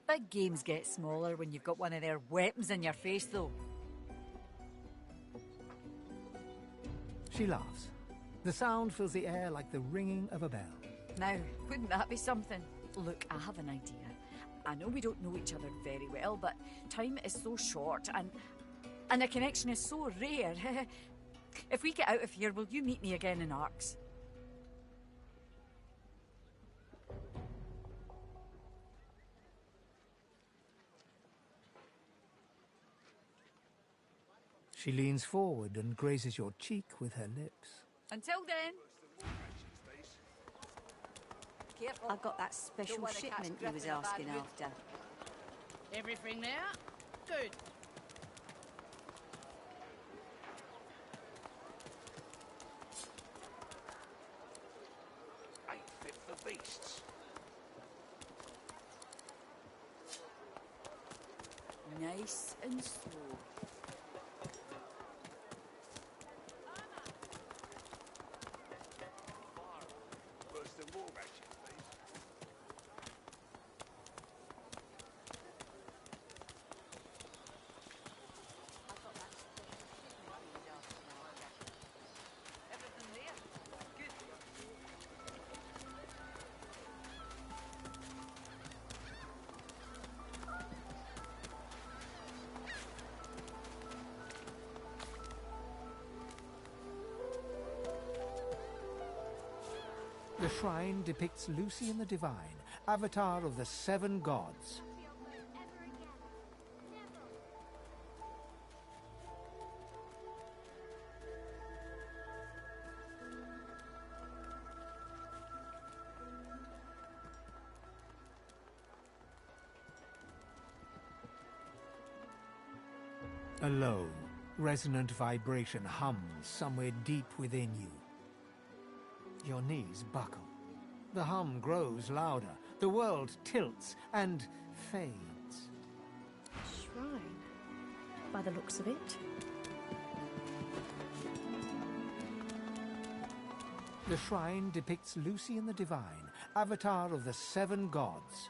Speaker 15: Big games get smaller when you've got one of their weapons in your face, though.
Speaker 1: She laughs. The sound fills the air like the ringing of a bell.
Speaker 15: Now, wouldn't that be something? Look, I have an idea. I know we don't know each other very well, but time is so short and a connection is so rare. If we get out of here, will you meet me again in Arks?
Speaker 1: She leans forward and grazes your cheek with her lips.
Speaker 15: Until then. Careful.
Speaker 4: I got that special shipment you was asking after.
Speaker 5: Everything there? Good.
Speaker 7: Ain't fit for beasts.
Speaker 15: Nice and slow.
Speaker 7: Worse than war rations, please.
Speaker 15: Everything there? Good.
Speaker 1: The shrine depicts Lucian the Divine, avatar of the 7 gods. A low, resonant vibration hums somewhere deep within you. Your knees buckle. The hum grows louder. The world tilts and fades.
Speaker 9: Shrine, by the looks of it.
Speaker 1: The shrine depicts Lucian the Divine, avatar of the 7 gods.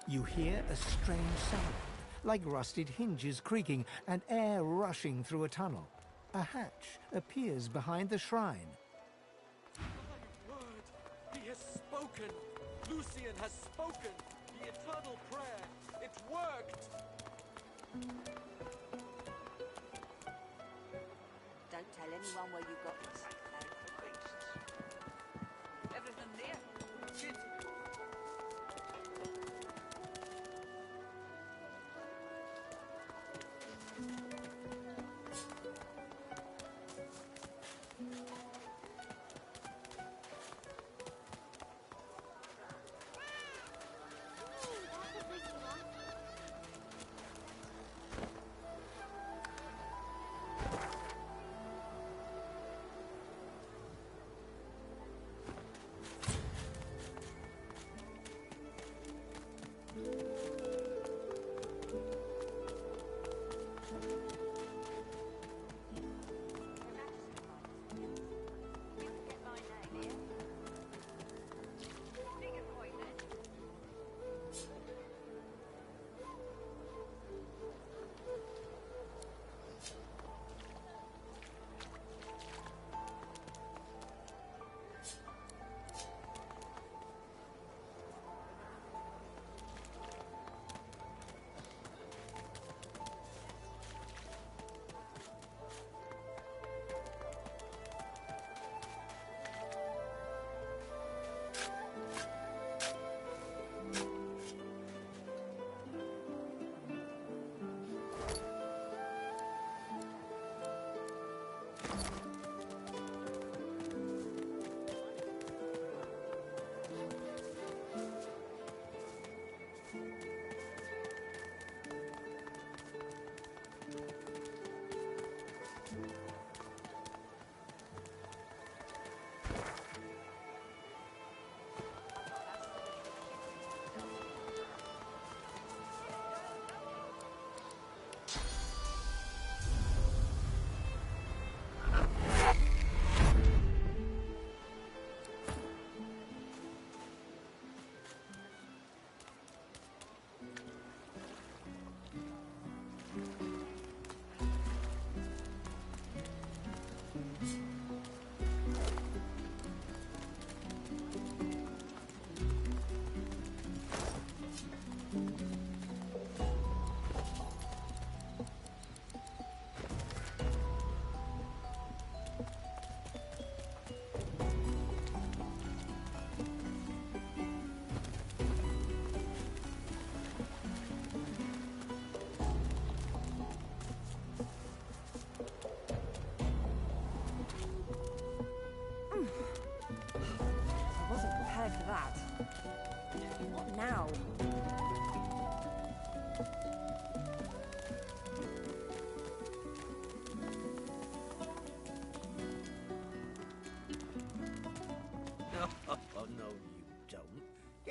Speaker 1: You hear a strange sound, like rusted hinges creaking and air rushing through a tunnel. A hatch appears behind the shrine.
Speaker 8: Word! He has spoken! Lucian has spoken! The eternal prayer! It worked!
Speaker 4: Don't tell anyone where you got this.
Speaker 15: Everything there? Good.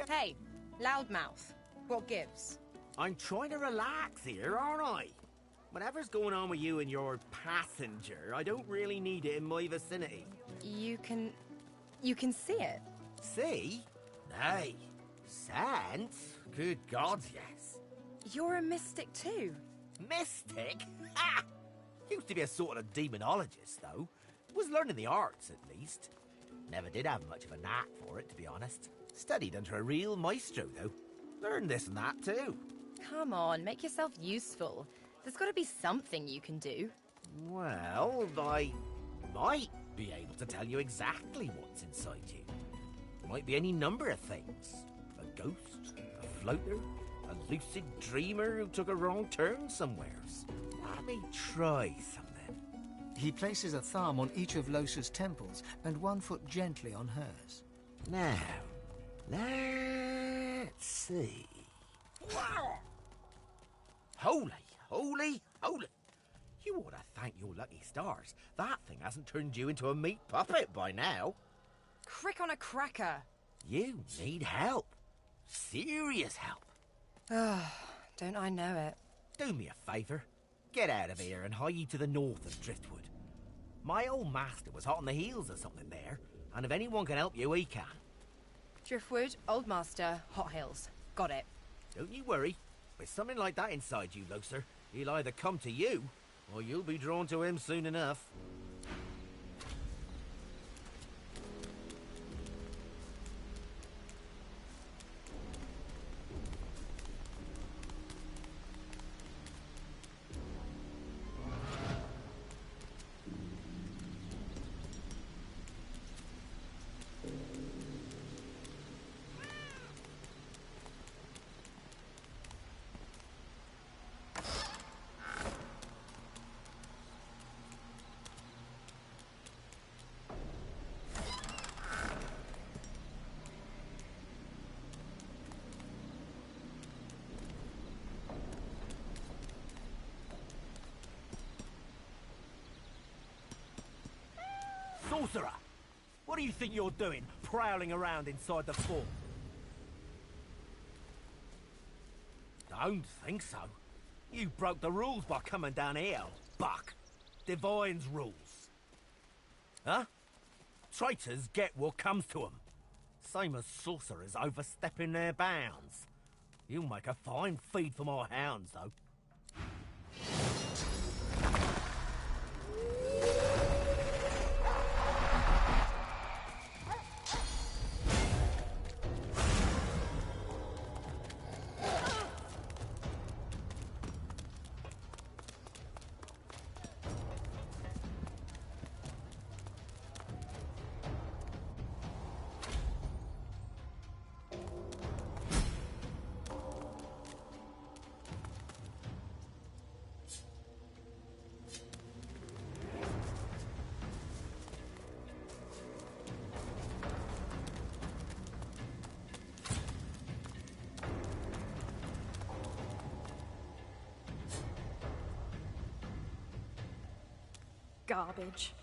Speaker 14: Hey, loudmouth. What gives?
Speaker 22: I'm trying to relax here, aren't I? Whatever's going on with you and your passenger, I don't really need it in my vicinity.
Speaker 14: You can see it.
Speaker 22: See? Nay. Sense? Good God, yes.
Speaker 14: You're a mystic too.
Speaker 22: Mystic? Ha! Used to be a sort of demonologist, though. Was learning the arts, at least. Never did have much of a knack for it, to be honest. Studied under a real maestro, though. Learned this and that, too.
Speaker 14: Come on, make yourself useful. There's got to be something you can do.
Speaker 22: Well, I might be able to tell you exactly what's inside you. Might be any number of things. A ghost, a floater, a lucid dreamer who took a wrong turn somewheres. Let me try something.
Speaker 1: He places a thumb on each of Losa's temples and one foot gently on hers.
Speaker 22: Now, let's see. Holy, holy, holy. You ought to thank your lucky stars. That thing hasn't turned you into a meat puppet by now.
Speaker 14: Crick on a cracker.
Speaker 22: You need help. Serious help.
Speaker 14: Don't I know it?
Speaker 22: Do me a favour. Get out of here and hie to the north of Driftwood. My old master was hot on the heels of something there, and if anyone can help you, he can.
Speaker 14: Driftwood, Old Master, Hot Hills. Got it.
Speaker 22: Don't you worry. With something like that inside you, Loser, he'll either come to you, or you'll be drawn to him soon enough. Sorcerer! What do you think you're doing, prowling around inside the fort? Don't think so. You broke the rules by coming down here, buck. Divine's rules. Huh? Traitors get what comes to them. Same as sorcerers overstepping their bounds. You'll make a fine feed for my hounds, though.
Speaker 9: Garbage.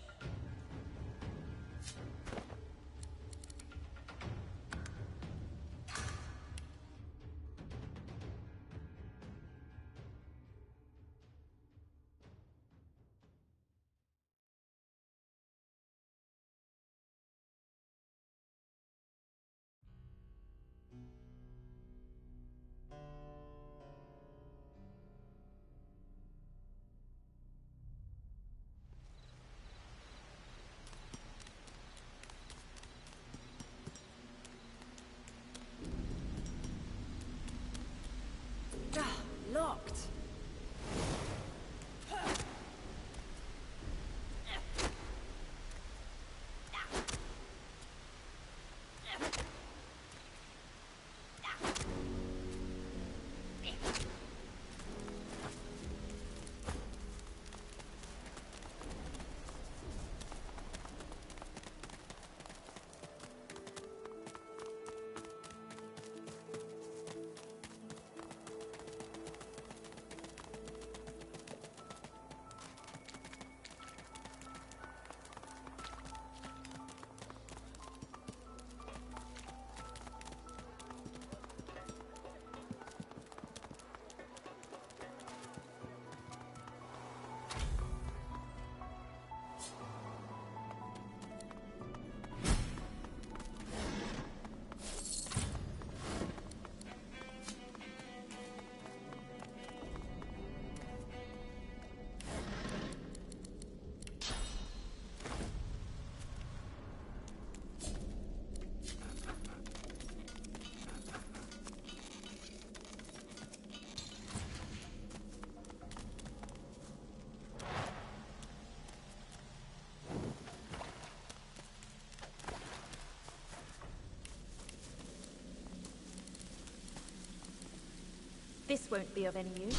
Speaker 9: This won't be of any use.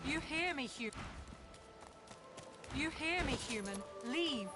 Speaker 6: You hear me, human? You hear me, human? Leave!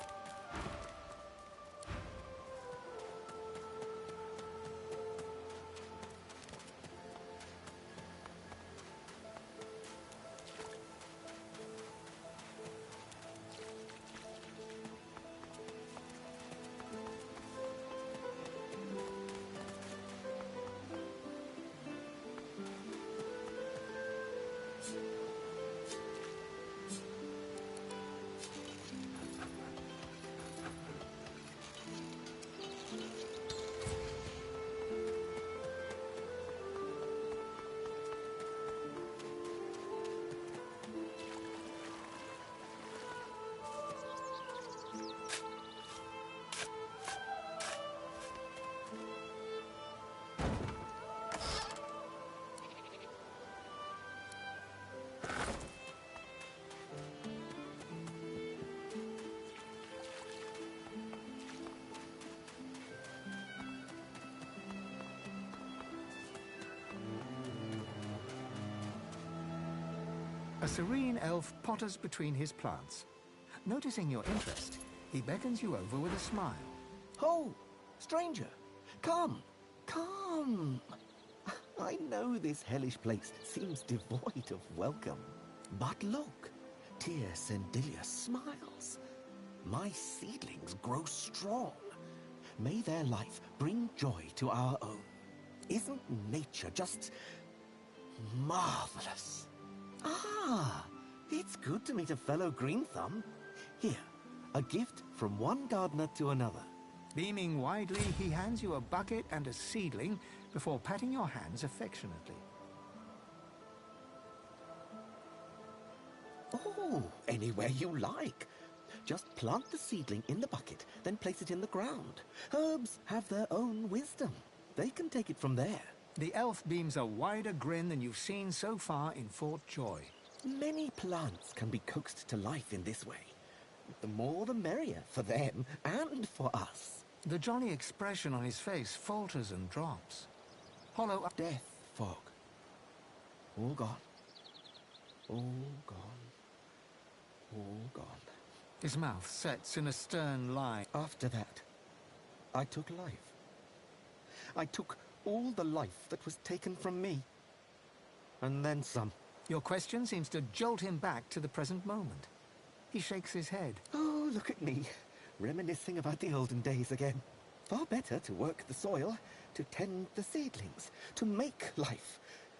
Speaker 1: A serene elf potters between his plants. Noticing your interest, he beckons you over with a smile.
Speaker 17: Ho! Stranger! Come! Come! I know this hellish place seems devoid of welcome. But look! Tyr Sendilius smiles. My seedlings grow strong. May their life bring joy to our own. Isn't nature just marvelous? Ah, it's good to meet a fellow green thumb. Here, a gift from one gardener to another.
Speaker 1: Beaming widely, he hands you a bucket and a seedling before patting your hands affectionately.
Speaker 17: Oh, anywhere you like. Just plant the seedling in the bucket, then place it in the ground. Herbs have their own wisdom. They can take it from there.
Speaker 1: The elf beams a wider grin than you've seen so far in Fort Joy.
Speaker 17: Many plants can be coaxed to life in this way. The more the merrier for them and for us.
Speaker 1: The jolly expression on his face falters and drops. Hollow up.
Speaker 17: Death fog. All gone. All gone. All gone.
Speaker 1: His mouth sets in a stern line.
Speaker 17: After that, I took life. I took all the life that was taken from me. And then some.
Speaker 1: Your question seems to jolt him back to the present moment. He shakes his head.
Speaker 17: Oh, look at me, reminiscing about the olden days again. Far better to work the soil, to tend the seedlings, to make life,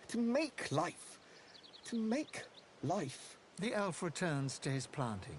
Speaker 17: to make life, to make life.
Speaker 1: The elf returns to his planting.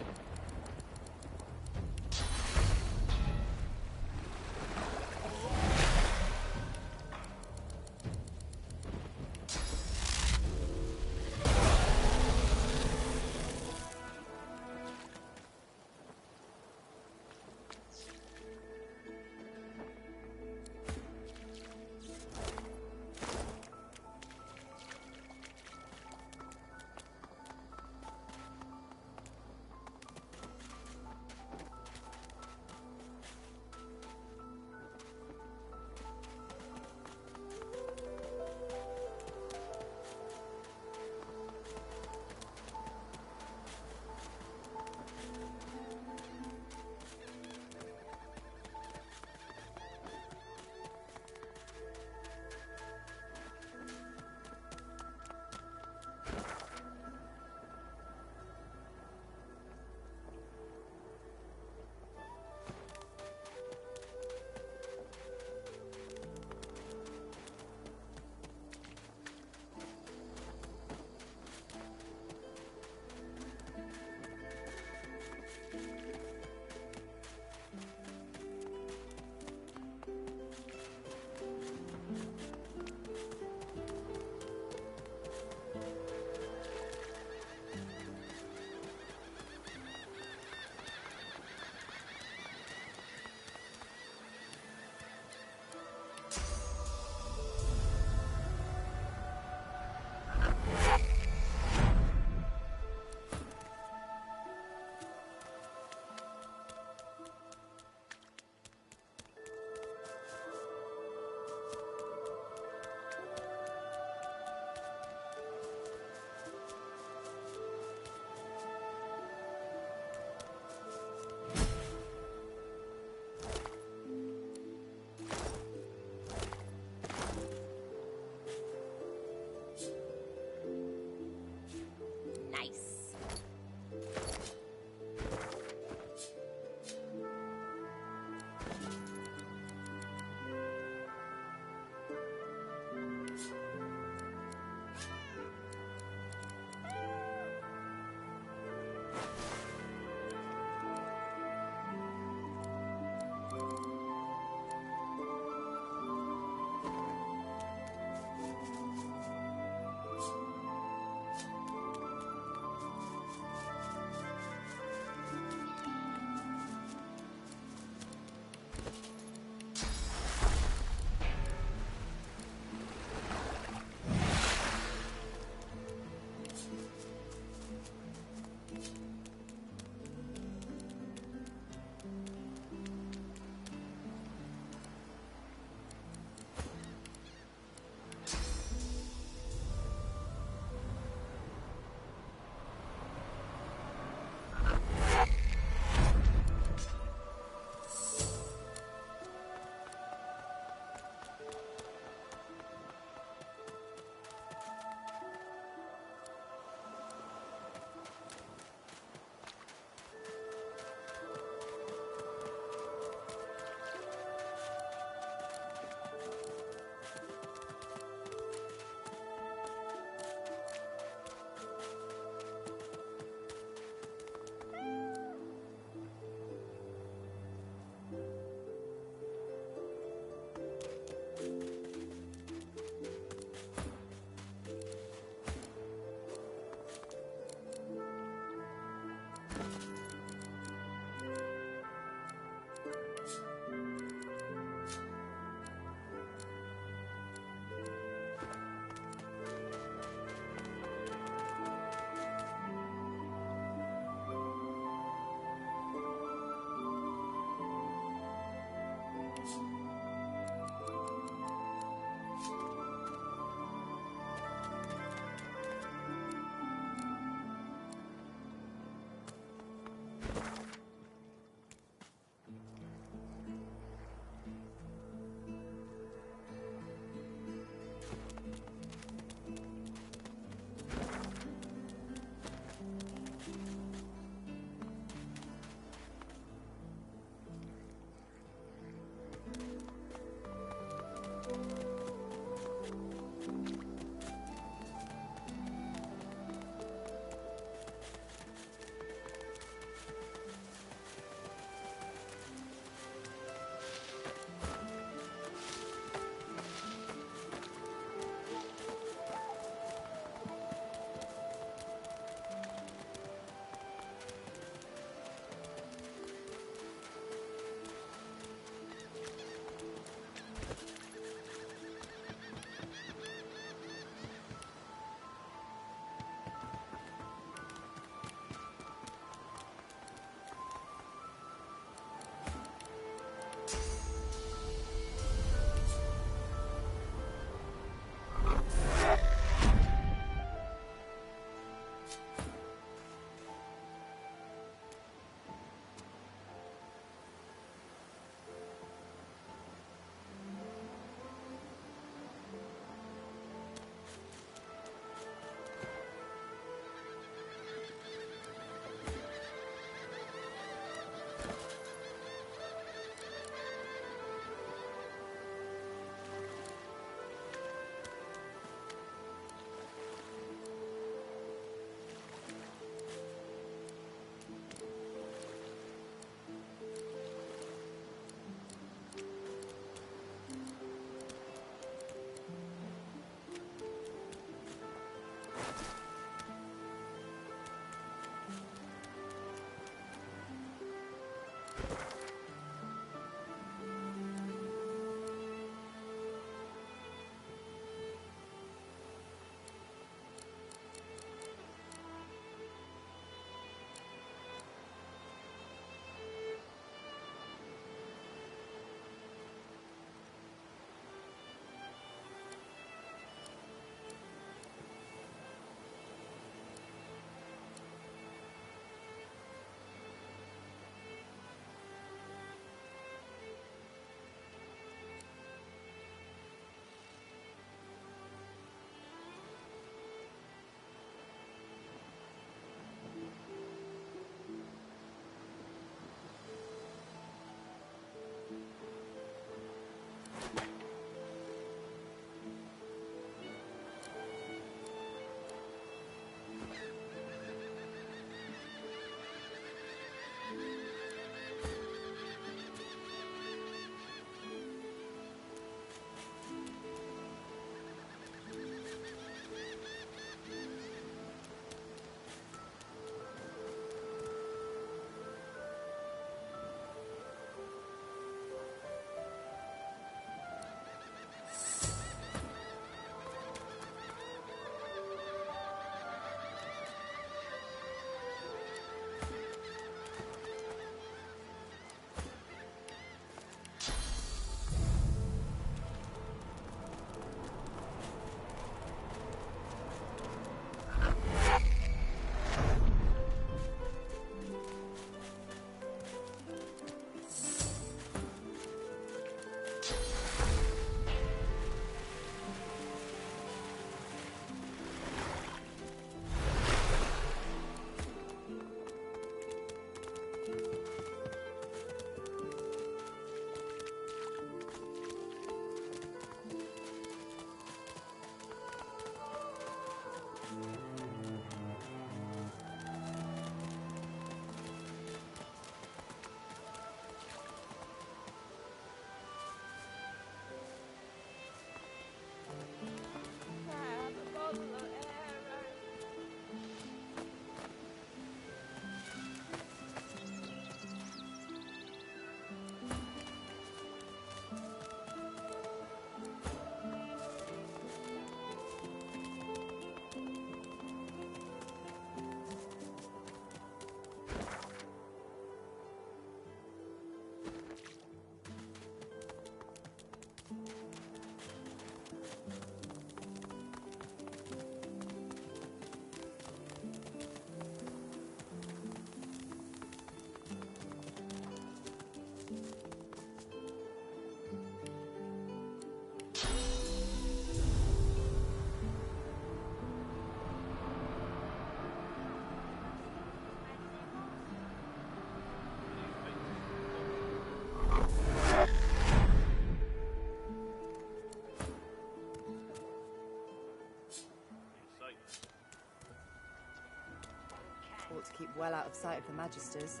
Speaker 14: well out of sight of the Magisters.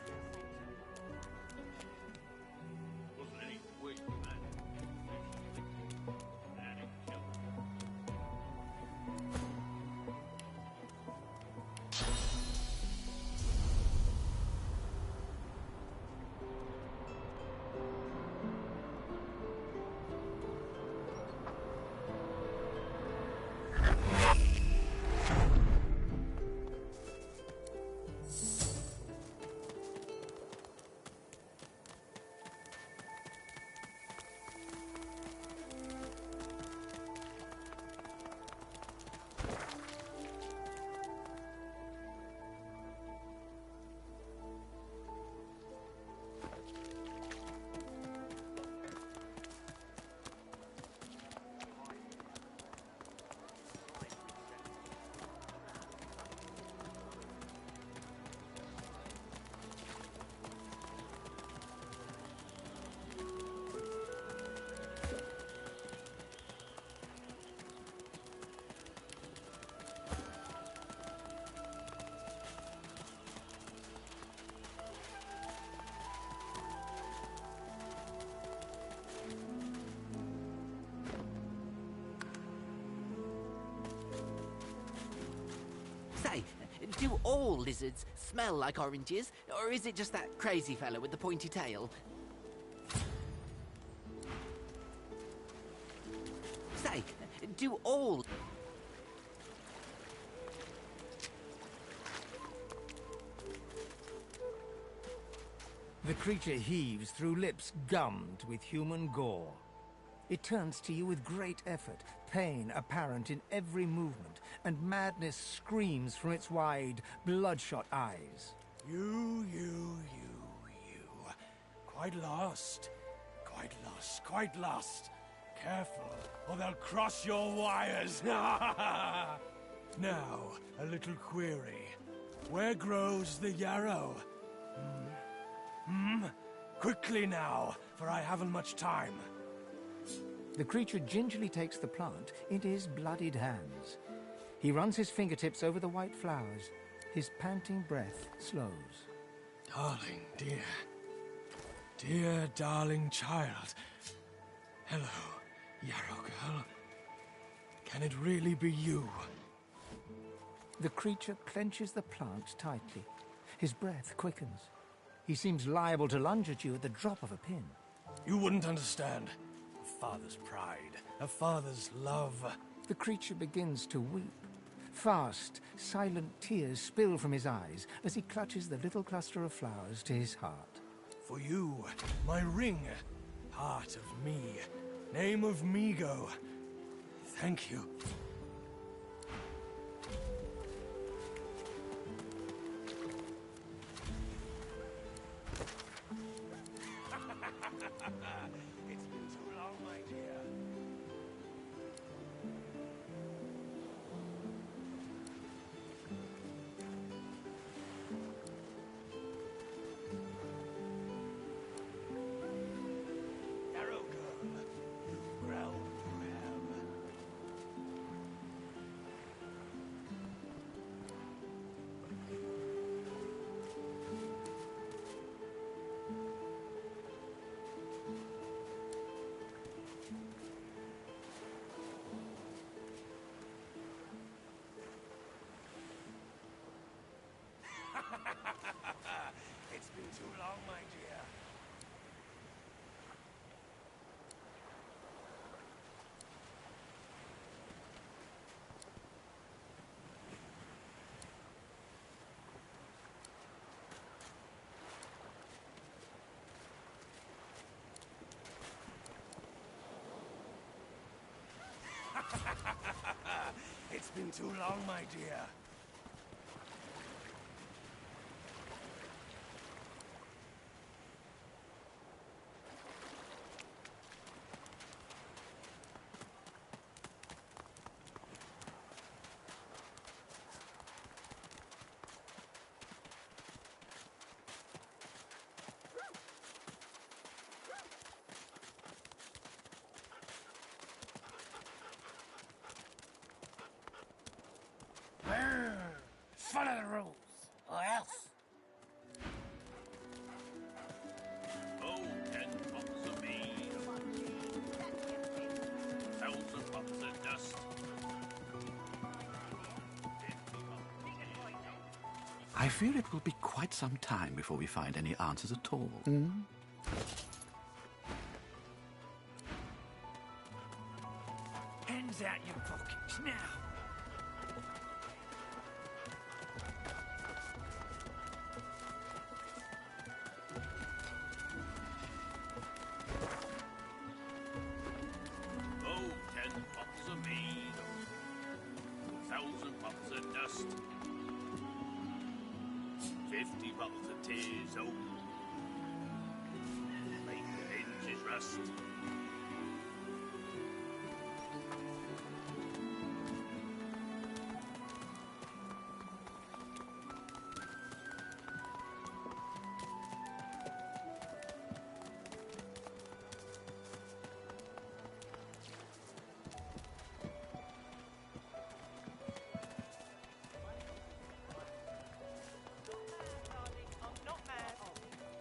Speaker 10: Say, do all lizards smell like oranges, or is it just that crazy fella with the pointy tail? Say, do all...
Speaker 1: The creature heaves through lips gummed with human gore. It turns to you with great effort, pain apparent in every movement, and madness screams from its wide, bloodshot eyes.
Speaker 11: You. Quite lost. Quite lost. Careful, or they'll cross your wires. Now, a little query. Where grows the yarrow? Quickly now, for I haven't much time.
Speaker 1: The creature gingerly takes the plant into his bloodied hands. He runs his fingertips over the white flowers. His panting breath slows.
Speaker 11: Darling, dear darling child. Hello, yarrow girl. Can it really be you?
Speaker 1: The creature clenches the plant tightly. His breath quickens. He seems liable to lunge at you at the drop of a pin.
Speaker 11: You wouldn't understand. A father's pride, a father's love.
Speaker 1: The creature begins to weep. Fast, silent tears spill from his eyes as he clutches the little cluster of flowers to his heart.
Speaker 11: For you, my ring, heart of me, name of Migo. Thank you. It's been too long, my dear. Yarrow girl, you growl for him. It's been too long, my dear. It's been too long, my dear.
Speaker 18: dust.
Speaker 2: I fear it will be quite some time before we find any answers at all.
Speaker 11: Hands out your pockets now.
Speaker 18: Oh, 10 bottles of mead. 1,000 bottles of dust. 50 bottles of tears. Oh, make the hinges rust.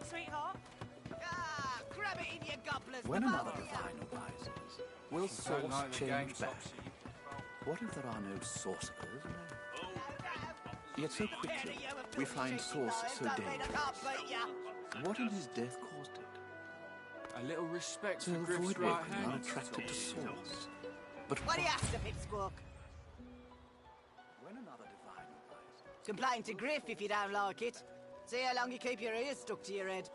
Speaker 4: Sweetheart? Ah, grab it in your gobblers.
Speaker 2: When
Speaker 4: the
Speaker 2: another
Speaker 4: both of you.
Speaker 2: divine arises, will source change back? What if there are no sorcerers left? Yet so quickly, we find source so dangerous. What in his death caused it?
Speaker 8: A little respect
Speaker 2: So
Speaker 8: for Griff's
Speaker 2: Void
Speaker 8: right
Speaker 2: Woken
Speaker 8: hand.
Speaker 2: are attracted to source. But
Speaker 4: What do you ask, Pipsquawk?
Speaker 2: when another divine arises,
Speaker 4: Complain to Griff if you don't like it. See how long you keep your ears stuck to your head.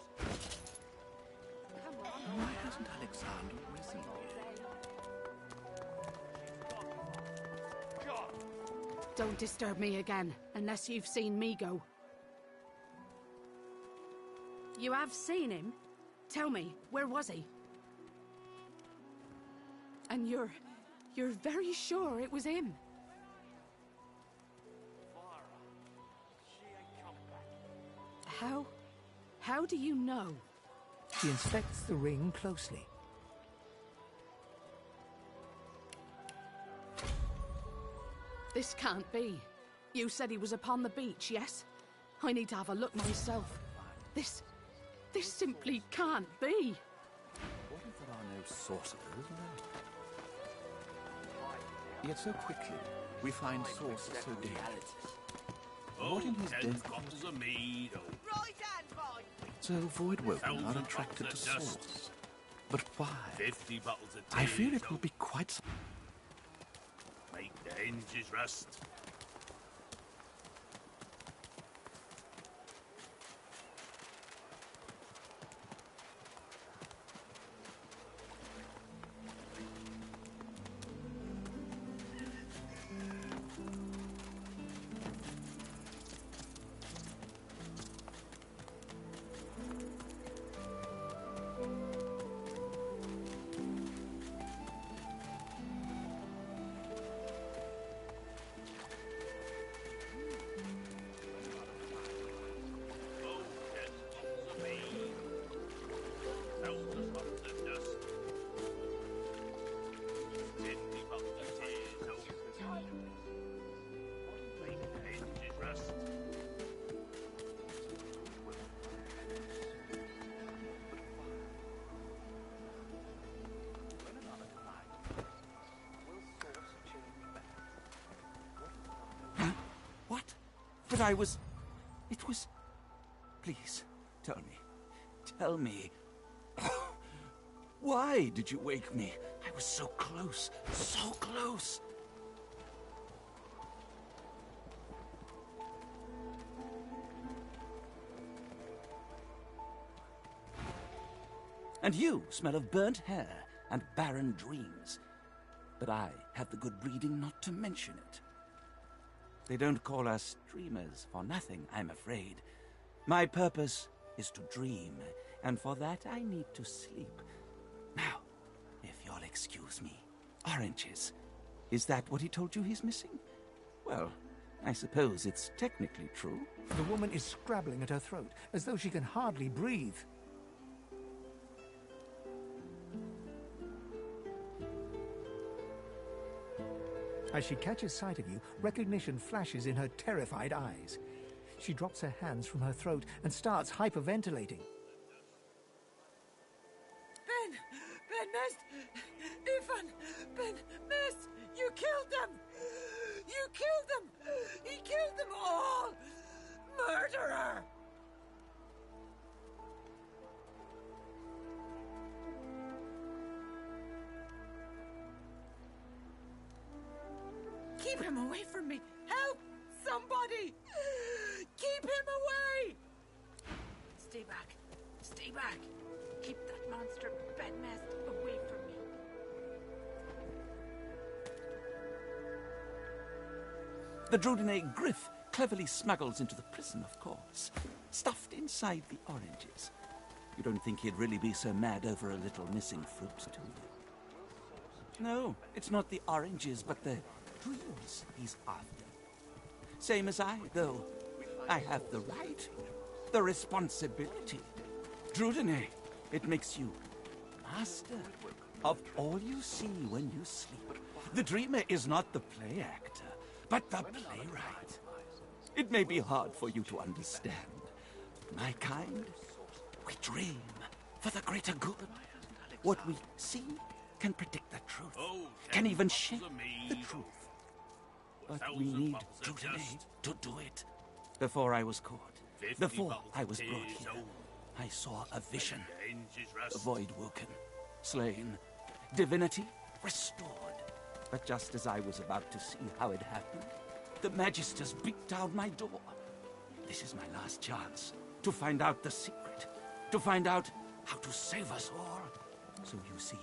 Speaker 2: why hasn't Alexander risen yet?
Speaker 5: Don't disturb me again, unless you've seen me go. You have seen him? Tell me, where was he? And you're very sure it was him? How do you know?
Speaker 1: She inspects the ring closely.
Speaker 5: This can't be. You said he was upon the beach, yes? I need to have a look myself. This simply can't be.
Speaker 2: What if there are no sorcerers left? Yet so quickly, we find source so dangerous. What in his
Speaker 18: 10
Speaker 2: death
Speaker 18: bottles of mead. Oh,
Speaker 4: Right hand, boy.
Speaker 2: So Void Woken are
Speaker 18: 1,000
Speaker 2: attracted to
Speaker 18: bottles of dust.
Speaker 2: source. But why?
Speaker 18: 50 bottles of tears.
Speaker 2: I fear it will be quite some...
Speaker 18: Make the hinges rust.
Speaker 2: But I was... It was... Please, tell me. Tell me. Why did you wake me? I was so close. So close. And you smell of burnt hair and barren dreams. But I have the good breeding not to mention it. They don't call us dreamers for nothing, I'm afraid. My purpose is to dream, and for that I need to sleep. Now, if you'll excuse me, oranges. Is that what he told you he's missing? Well, I suppose it's technically true.
Speaker 1: The woman is scrabbling at her throat, as though she can hardly breathe. As she catches sight of you, recognition flashes in her terrified eyes. She drops her hands from her throat and starts hyperventilating.
Speaker 4: Ben!
Speaker 3: Ben Mest! Ifan! Ben Mest! You killed them! You killed them! He killed them all! Murderer! Keep him away from me! Help! Somebody! Keep him away! Stay back. Stay back. Keep that monster Bedmast away from me.
Speaker 2: The Drudine Griff cleverly smuggles into the prison, of course, stuffed inside the oranges. You don't think he'd really be so mad over a little missing fruit, do you? No, it's not the oranges, but the dreams he's after. Same as I, though. I have the right, the responsibility. Drudine, it makes you master of all you see when you sleep. The dreamer is not the play actor, but the playwright. It may be hard for you to understand. My kind, we dream for the greater good. What we see can predict the truth, can even shape the truth. But we need Drudine to do it. Before I was caught, before I was brought here, I saw a vision. The void woken, slain, divinity restored. But just as I was about to see how it happened, the Magisters beat down my door. This is my last chance to find out the secret, to find out how to save us all. So you see,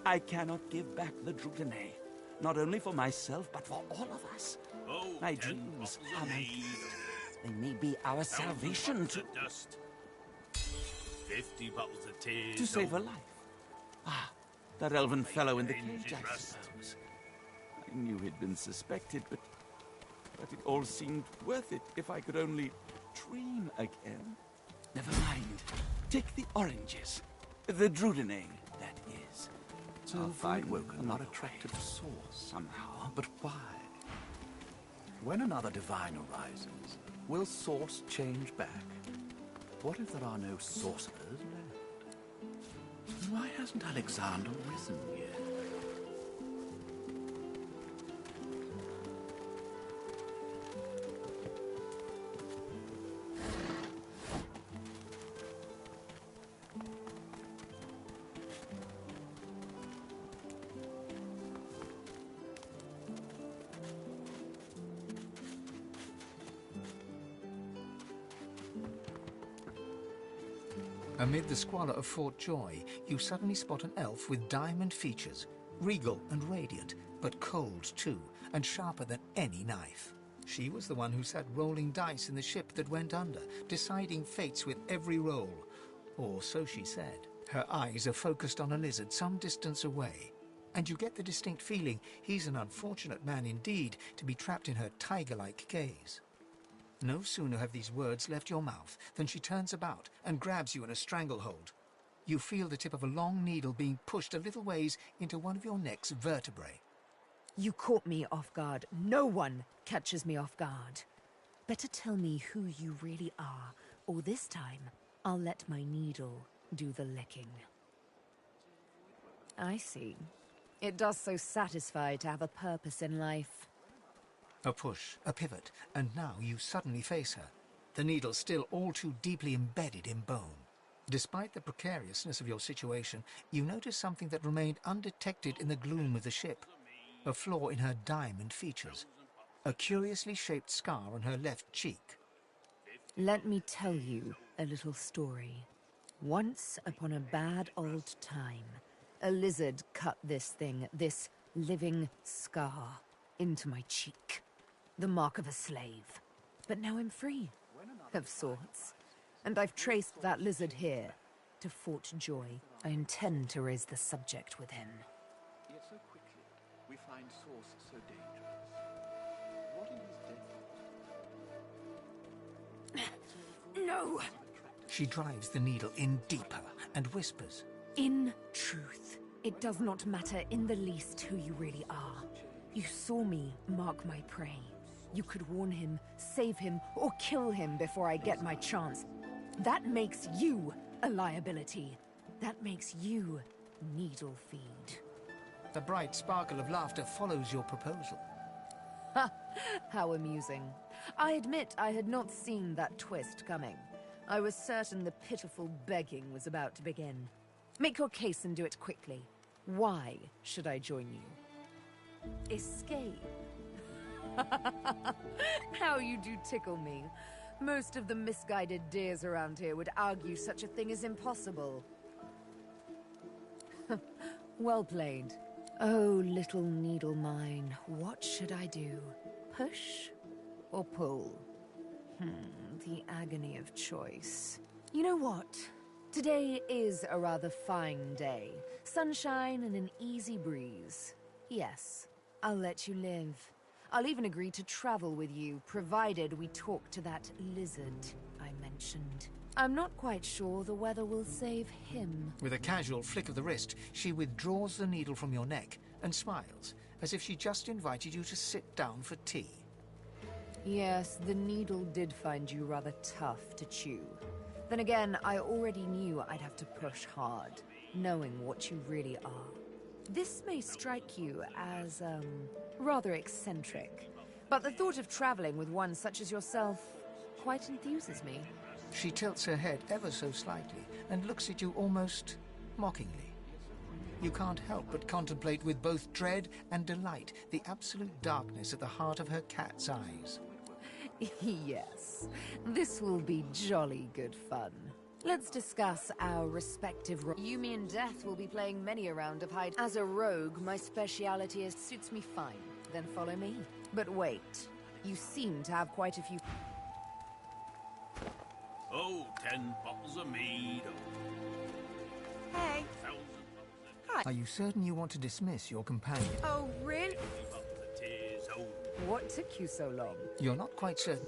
Speaker 2: I cannot give back the Drudine, not only for myself, but for all of us. My dreams are my gifts. They may be our salvation to...
Speaker 16: 50 bottles of tears.
Speaker 2: To save a life. Ah, that elven fellow in the cage, I suppose. I knew he'd been suspected, but it all seemed worth it if I could only dream again. Never mind. Take the oranges. The Drudine, that is.
Speaker 18: So Voidwoken not attracted to Source somehow, but why? When another divine arises, will Source change back? What if there are no sorcerers left? Why hasn't Alexander risen yet?
Speaker 1: Amid the squalor of Fort Joy, you suddenly spot an elf with diamond features, regal and radiant, but cold too, and sharper than any knife. She was the one who sat rolling dice in the ship that went under, deciding fates with every roll. Or so she said. Her eyes are focused on a lizard some distance away, and you get the distinct feeling he's an unfortunate man indeed to be trapped in her tiger-like gaze. No sooner have these words left your mouth than she turns about and grabs you in a stranglehold. You feel the tip of a long needle being pushed a little ways into one of your neck's vertebrae.
Speaker 23: You caught me off guard. No one catches me off guard. Better tell me who you really are, or this time I'll let my needle do the licking. I see. It does so satisfy to have a purpose in life.
Speaker 1: A push, a pivot, and now you suddenly face her, the needle still all too deeply embedded in bone. Despite the precariousness of your situation, you notice something that remained undetected in the gloom of the ship. A flaw in her diamond features. A curiously shaped scar on her left cheek.
Speaker 23: Let me tell you a little story. Once upon a bad old time, a lizard cut this thing, this living scar, into my cheek. The mark of a slave. But now I'm free, of sorts. And I've traced that lizard here, to Fort Joy. I intend to raise the subject with him.
Speaker 18: Yet so quickly, we find Source so dangerous. What in his death?
Speaker 23: No!
Speaker 1: She drives the needle in deeper and whispers.
Speaker 23: In truth, it does not matter in the least who you really are. You saw me mark my prey. You could warn him, save him, or kill him before I get my chance. That makes you a liability. That makes you needle feed.
Speaker 1: The bright sparkle of laughter follows your proposal.
Speaker 23: Ha! How amusing. I admit I had not seen that twist coming. I was certain the pitiful begging was about to begin. Make your case and do it quickly. Why should I join you? Escape. How you do tickle me. Most of the misguided dears around here would argue such a thing is impossible. Well played. Oh, little needle mine, what should I do? Push or pull? The agony of choice. You know what? Today is a rather fine day. Sunshine and an easy breeze. Yes, I'll let you live. I'll even agree to travel with you, provided we talk to that lizard I mentioned. I'm not quite sure the weather will save him.
Speaker 1: With a casual flick of the wrist, she withdraws the needle from your neck and smiles, as if she just invited you to sit down for tea.
Speaker 23: Yes, the needle did find you rather tough to chew. Then again, I already knew I'd have to push hard, knowing what you really are. This may strike you as, rather eccentric, but the thought of traveling with one such as yourself quite enthuses me.
Speaker 1: She tilts her head ever so slightly and looks at you almost mockingly. You can't help but contemplate with both dread and delight the absolute darkness at the heart of her cat's eyes.
Speaker 23: Yes, this will be jolly good fun. Let's discuss our respective roles. You, me, and Death will be playing many a round of hide. As a rogue, my speciality suits me fine. Then follow me. But wait, you seem to have quite a few...
Speaker 12: Oh, 10 bottles of mead.
Speaker 23: Hey.
Speaker 1: Are you certain you want to dismiss your companion?
Speaker 23: Oh, really?
Speaker 12: Oh.
Speaker 23: What took you so long?
Speaker 1: You're not quite certain.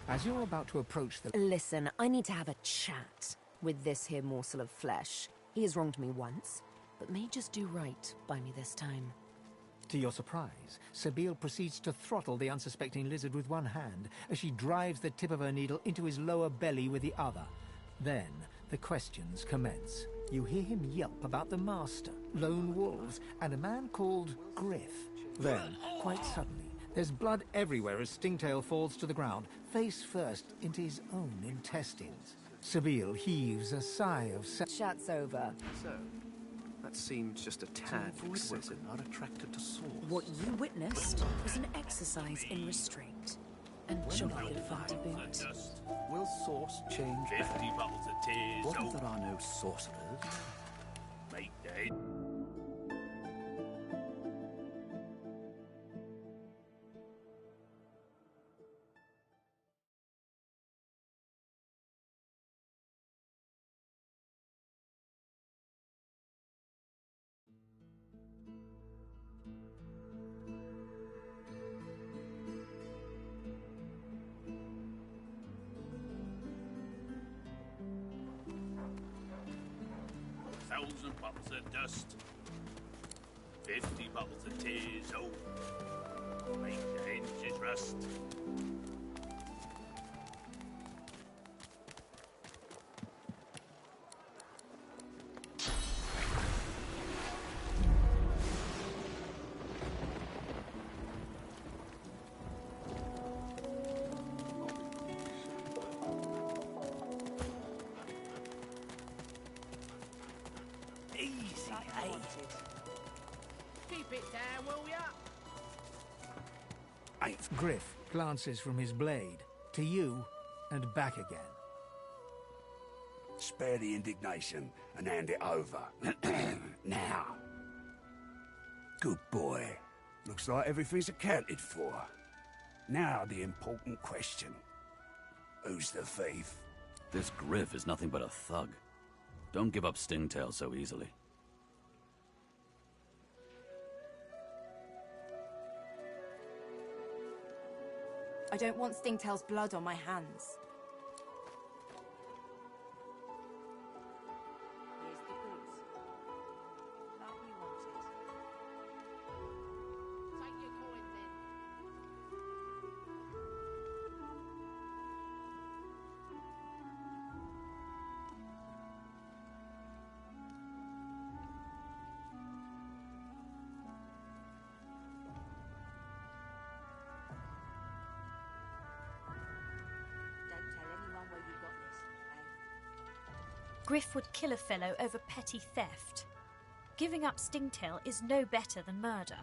Speaker 1: As you're about to approach the...
Speaker 23: Listen, I need to have a chat with this here morsel of flesh. He has wronged me once, but may just do right by me this time.
Speaker 1: To your surprise, Sabine proceeds to throttle the unsuspecting lizard with one hand as she drives the tip of her needle into his lower belly with the other. Then, the questions commence. You hear him yelp about the master, lone wolves, and a man called Griff. Then, quite suddenly, there's blood everywhere as Stingtail falls to the ground, face first into his own intestines. Sabine heaves a sigh of...
Speaker 23: Chat's over.
Speaker 16: So, that seemed just a tad excessive.
Speaker 2: Not attracted to swords.
Speaker 6: What you witnessed was an exercise in restraint. And jolly good fun to boot.
Speaker 2: Will source change
Speaker 12: 50
Speaker 2: back?
Speaker 12: bottles of tears.
Speaker 2: What if there are no sorcerers?
Speaker 12: Make day. Thousand bottles of dust. 50 bottles of tears. Oh, make the hinges rust.
Speaker 5: Keep it down, will ya?
Speaker 1: Griff glances from his blade to you and back again.
Speaker 7: Spare the indignation and hand it over. Now. Good boy. Looks like everything's accounted for. Now the important question. Who's the thief?
Speaker 2: This Griff is nothing but a thug. Don't give up Stingtail so easily.
Speaker 14: I don't want Stingtail's blood on my hands.
Speaker 4: Here's the goods. Like we wanted.
Speaker 5: Take your coins in.
Speaker 19: Griff would kill a fellow over petty theft. Giving up Stingtail is no better than murder.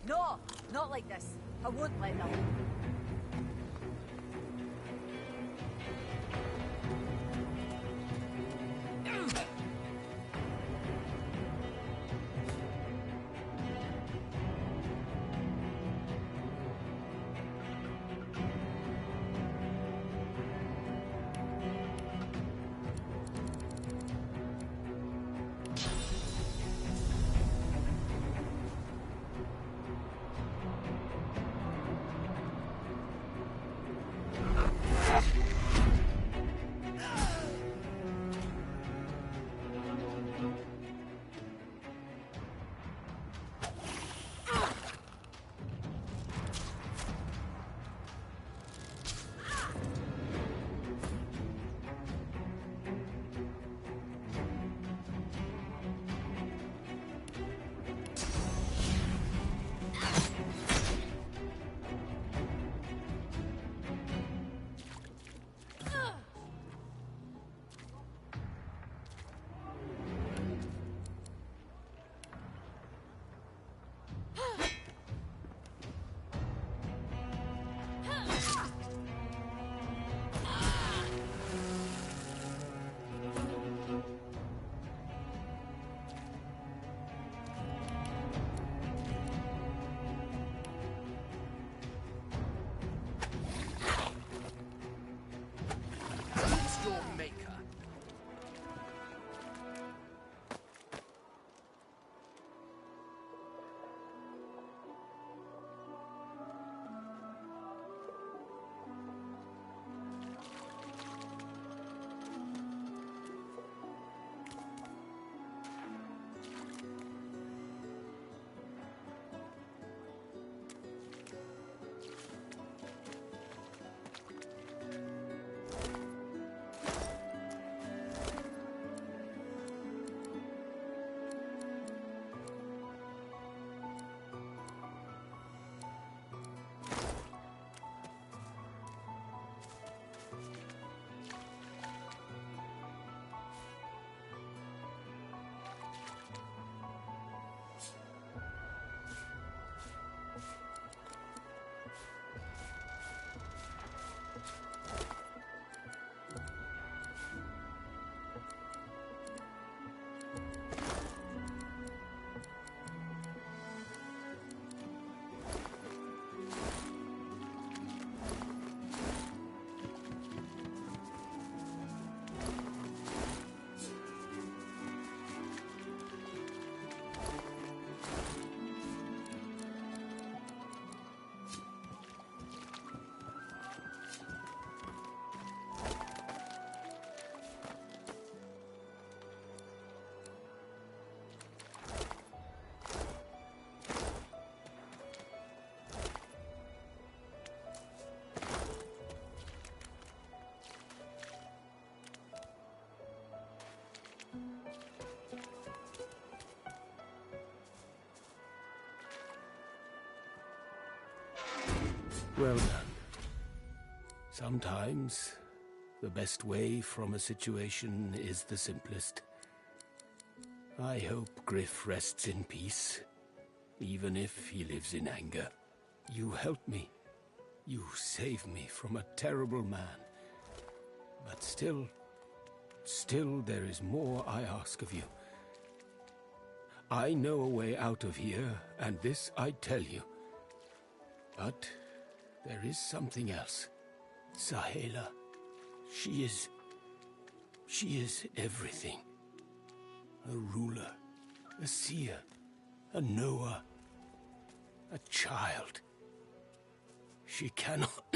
Speaker 15: No, not like this. I won't let them.
Speaker 13: Well done. Sometimes, the best way from a situation is the simplest. I hope Griff rests in peace, even if he lives in anger. You helped me. You saved me from a terrible man. But still there is more I ask of you. I know a way out of here, and this I tell you. But there is something else. Sahela. She is everything. A ruler, a seer, a knower, a child. She cannot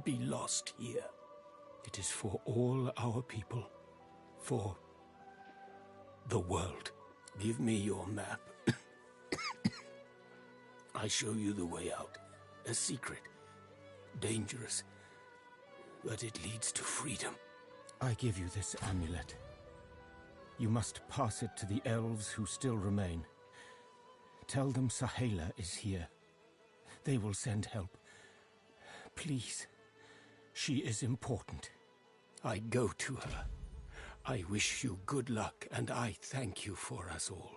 Speaker 13: be lost here. It is for all our people, for the world. Give me your map. I show you the way out. A secret. Dangerous. But it leads to freedom.
Speaker 17: I give you this amulet. You must pass it to the elves who still remain. Tell them Sahela is here. They will send help. Please. She is important.
Speaker 13: I go to her. I wish you good luck, and I thank you for us all.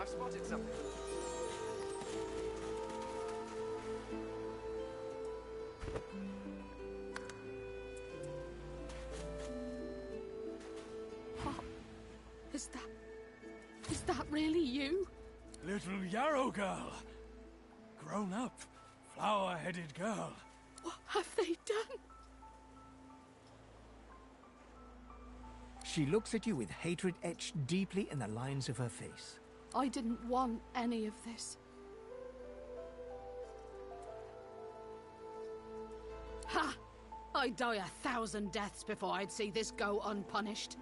Speaker 16: I've spotted something.
Speaker 5: Pop, is that really you?
Speaker 11: Little Yarrow girl. Grown up, flower-headed girl.
Speaker 5: What have they done?
Speaker 1: She looks at you with hatred etched deeply in the lines of her face.
Speaker 5: I didn't want any of this. Ha! I'd die 1,000 deaths before I'd see this go unpunished.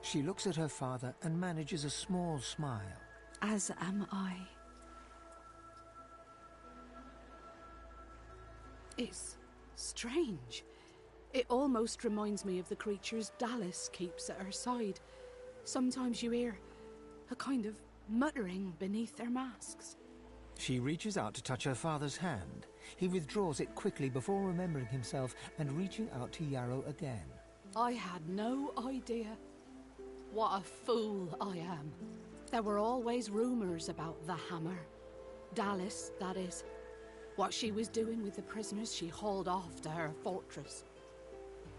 Speaker 1: She looks at her father and manages a small smile.
Speaker 5: As am I. It's strange. It almost reminds me of the creatures Dallas keeps at her side. Sometimes you hear a kind of muttering beneath their masks.
Speaker 1: She reaches out to touch her father's hand. He withdraws it quickly before remembering himself and reaching out to Yarrow again.
Speaker 5: I had no idea. What a fool I am. There were always rumours about the Hammer. Dallas, that is. What she was doing with the prisoners she hauled off to her fortress.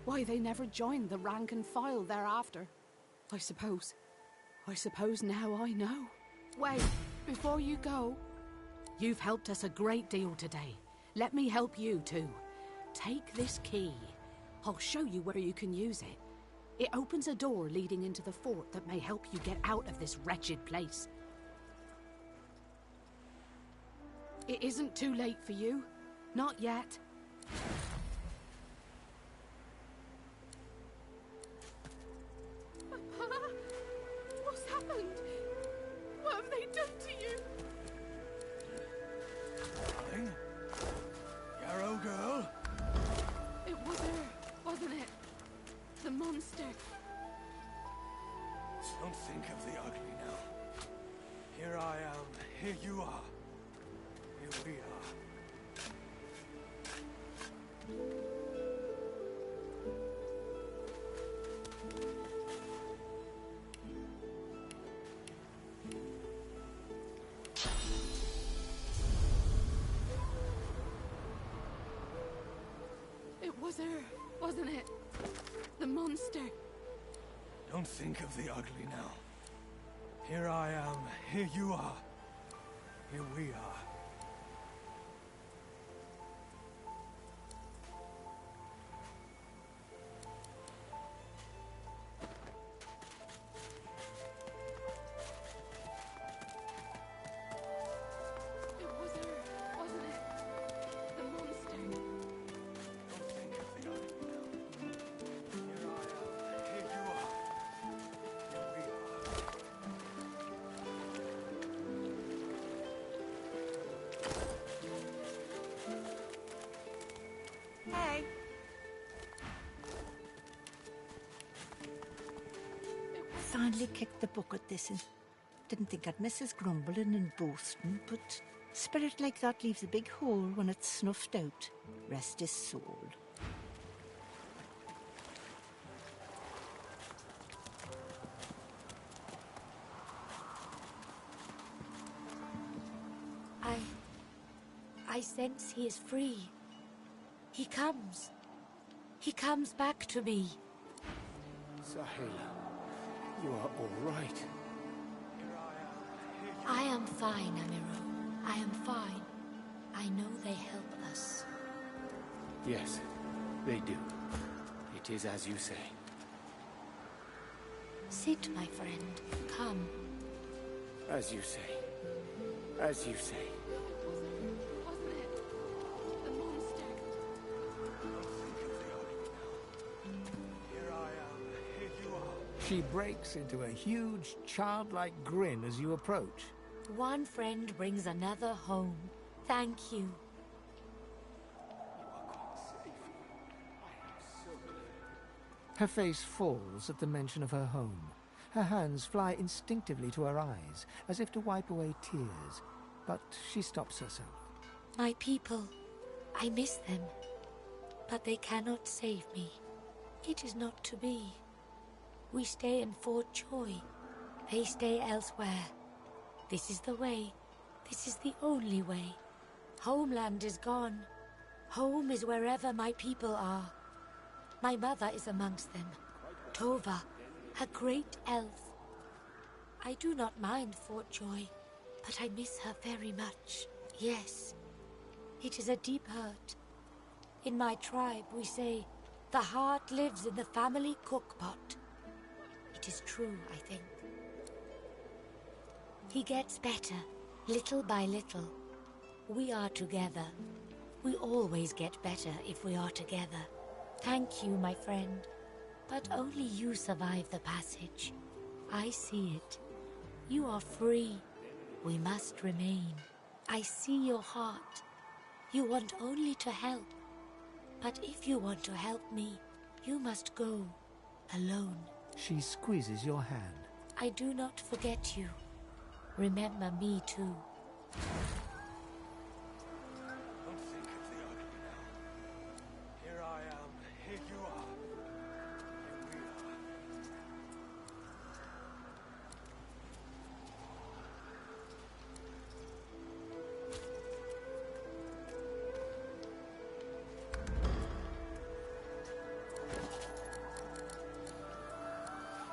Speaker 5: Why they never joined the rank and file thereafter. I suppose now I know. Wait, before you go. You've helped us a great deal today. Let me help you too. Take this key. I'll show you where you can use it. It opens a door leading into the fort that may help you get out of this wretched place. It isn't too late for you. Not yet. What's happened? What have they done to you?
Speaker 11: Darling? Yarrow girl?
Speaker 5: It was her, wasn't it? The monster.
Speaker 11: Don't think of the ugly now. Here I am. Here you are. Here we are.
Speaker 5: It was her, wasn't it? The monster.
Speaker 11: Don't think of the ugly now. Here I am. Here you are. Here we are.
Speaker 15: finally kicked the bucket this and didn't think I'd miss his grumbling and boasting, but spirit like that leaves a big hole when it's snuffed out. Rest his soul. I sense he is free. He comes. He comes back to me.
Speaker 13: Sahela, you are all right.
Speaker 15: I am fine, Amiro. I am fine. I know they help us.
Speaker 13: Yes, they do. It is as you say.
Speaker 15: Sit, my friend. Come.
Speaker 13: As you say. As you say.
Speaker 1: She breaks into a huge, childlike grin as you approach.
Speaker 15: One friend brings another home. Thank you.
Speaker 1: Her face falls at the mention of her home. Her hands fly instinctively to her eyes, as if to wipe away tears, but she stops herself.
Speaker 15: My people, I miss them, but they cannot save me. It is not to be. We stay in Fort Joy. They stay elsewhere. This is the way. This is the only way. Homeland is gone. Home is wherever my people are. My mother is amongst them. Tova, a great elf. I do not mind Fort Joy, but I miss her very much. Yes, it is a deep hurt. In my tribe, we say, the heart lives in the family cookpot. It is true, I think. He gets better, little by little. We are together. We always get better if we are together. Thank you, my friend. But only you survive the passage. I see it. You are free. We must remain. I see your heart. You want only to help. But if you want to help me, you must go alone.
Speaker 1: She squeezes your hand.
Speaker 15: I do not forget you. Remember me too.
Speaker 8: Don't think of the ugly now. Here I am, here you are. Here we are.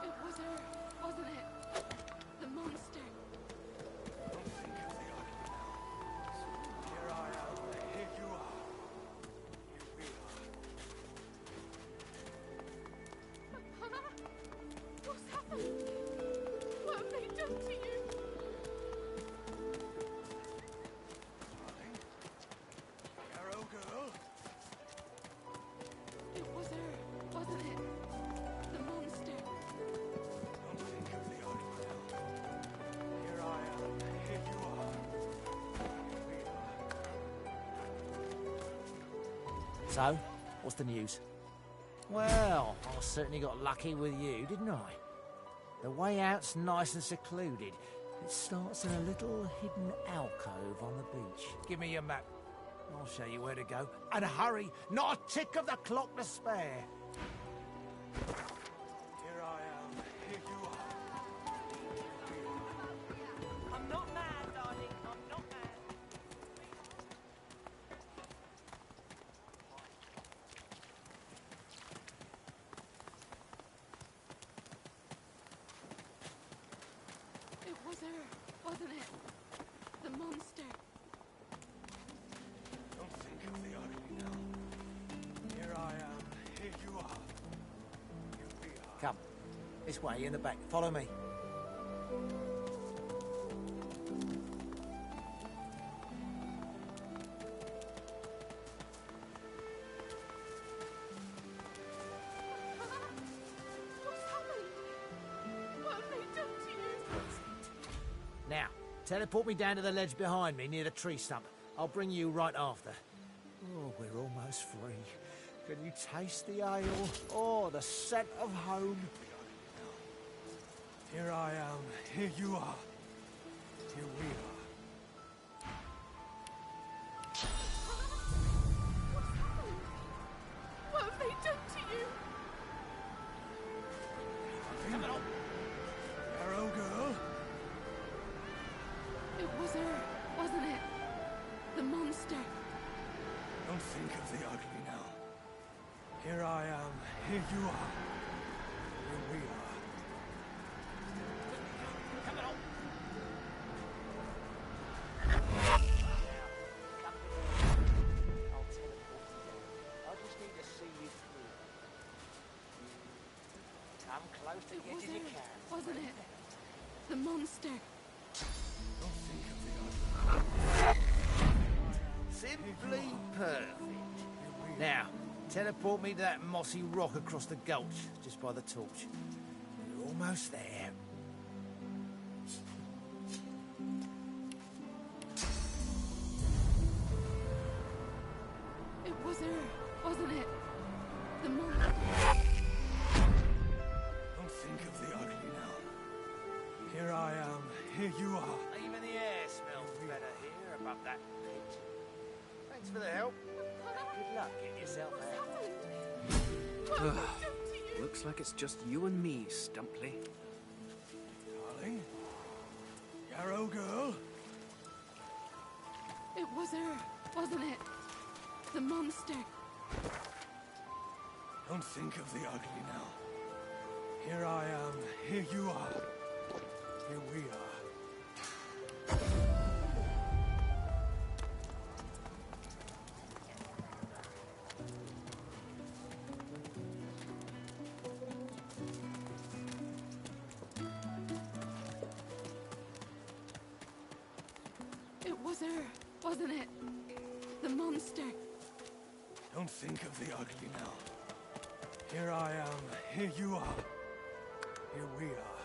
Speaker 9: It was her, wasn't it? The monster.
Speaker 8: Don't think of the ugly now. Here I am, here you are. Here we are.
Speaker 9: What's happened? What have they done to you?
Speaker 8: Darling? Yarrow girl?
Speaker 9: It was her, wasn't it? The monster.
Speaker 8: Don't think of the ugly now. Here I am, here you are. Here we are.
Speaker 20: So, what's the news? Well, I certainly got lucky with you, didn't I? The way out's nice and secluded. It starts in a little hidden alcove on the beach. Give me your map. I'll show you where to go. And hurry! Not a tick of the clock to spare.
Speaker 8: Here I am, here you are.
Speaker 3: I'm not mad, darling. I'm not mad.
Speaker 9: It was her, wasn't it? The monster.
Speaker 8: Don't think of the ugly now. Here I am, here you are. Here we are.
Speaker 20: Come. This way, in the back. Follow me.
Speaker 9: What's happened? What have they done to you?
Speaker 20: Now, teleport me down to the ledge behind me near the tree stump. I'll bring you right after. Oh, we're almost free. Can you taste the ale? Oh, the scent of home.
Speaker 8: Here I am, here you are, here we are.
Speaker 9: What have they done to you?
Speaker 8: Come on. Arrow girl.
Speaker 9: It was her, wasn't it? The monster.
Speaker 8: Don't think of the ugly now. Here I am, here you are, here we are.
Speaker 20: Come on. I'll teleport you down. I just need to see you through. Come close to the edge as you can.
Speaker 9: Wasn't it? The monster.
Speaker 8: Don't think of the ugly.
Speaker 20: Simply perfect. Now, teleport me to that mossy rock across the gulch, just by the torch. We're almost there.
Speaker 9: It was her, wasn't it? The monster.
Speaker 8: Don't think of the ugly now. Here I am, here you are.
Speaker 20: Even the air smells better here above that pit. Thanks for the help. Good luck getting yourself out.
Speaker 16: Looks like it's just you and me, Stumply.
Speaker 8: Darling? Yarrow girl?
Speaker 9: It was her, wasn't it? The monster.
Speaker 8: Don't think of the ugly now. Here I am, here you are. Here we are.
Speaker 9: It was her, wasn't it? The monster.
Speaker 8: Don't think of the ugly now. Here I am, here you are. Here we are.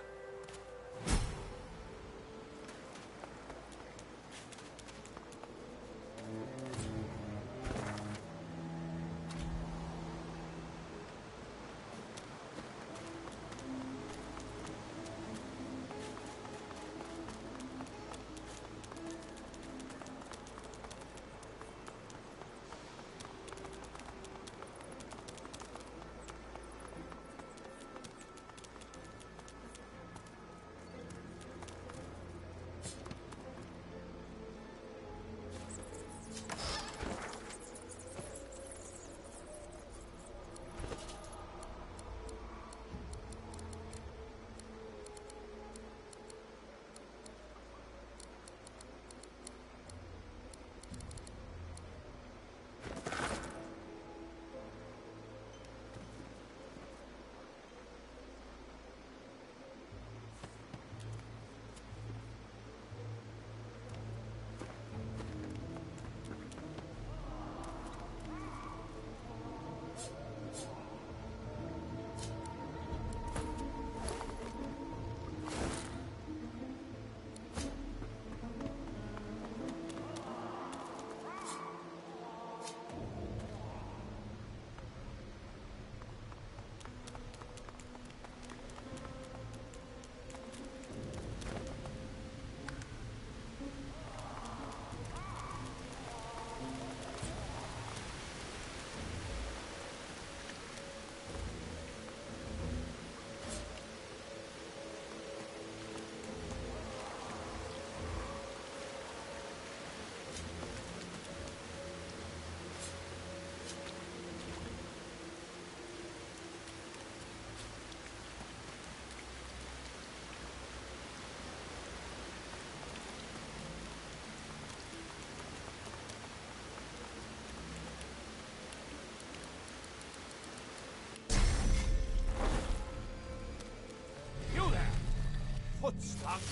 Speaker 10: Footstuff!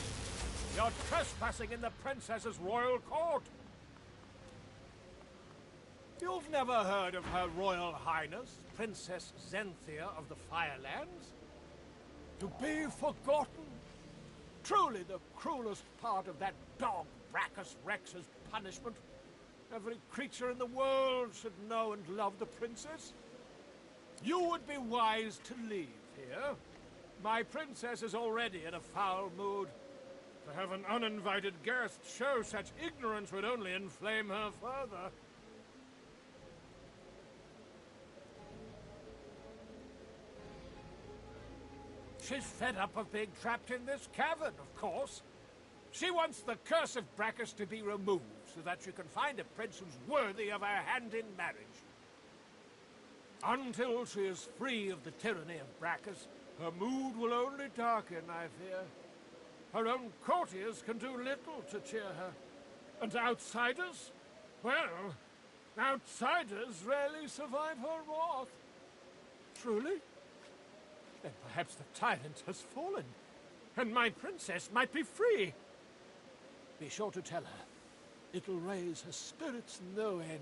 Speaker 10: You're trespassing in the princess's royal court! You've never heard of Her Royal Highness, Princess Zenthia of the Firelands? To be forgotten? Truly the cruelest part of that dog Brachus Rex's punishment. Every creature in the world should know and love the princess. You would be wise to leave here. My princess is already in a foul mood. To have an uninvited guest show such ignorance would only inflame her further. She's fed up of being trapped in this cavern, of course. She wants the curse of Brachus to be removed so that she can find a prince who's worthy of her hand in marriage. Until she is free of the tyranny of Brachus, her mood will only darken, I fear. Her own courtiers can do little to cheer her. And outsiders? Well, outsiders rarely survive her wrath. Truly? Then perhaps the tyrant has fallen, and my princess might be free. Be sure to tell her. It'll raise her spirits no end.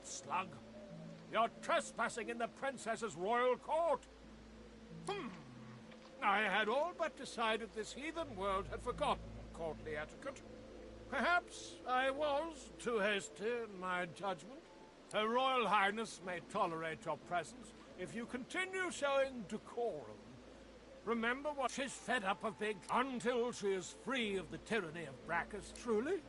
Speaker 10: Slug. You're trespassing in the princess's royal court. I had all but decided this heathen world had forgotten courtly etiquette. Perhaps I was too hasty in my judgment. Her Royal Highness may tolerate your presence if you continue showing decorum. Remember what she's fed up of being until she is free of the tyranny of Brachus, truly?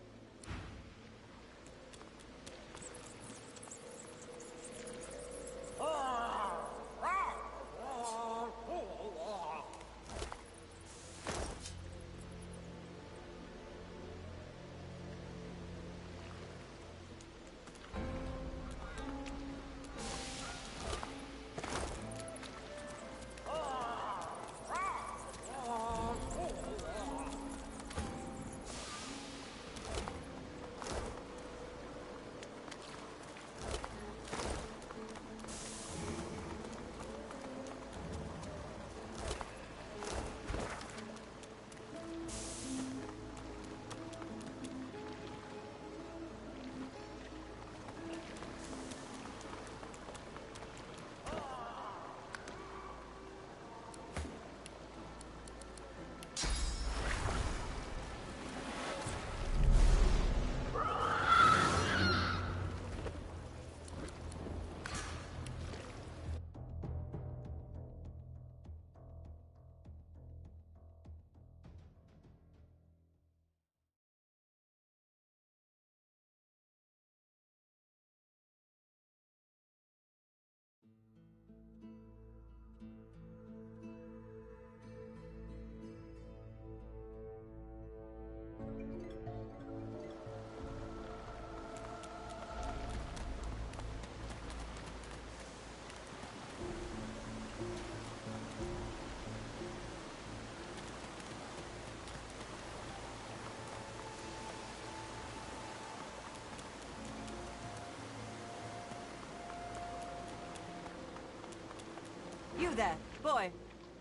Speaker 4: You there, boy.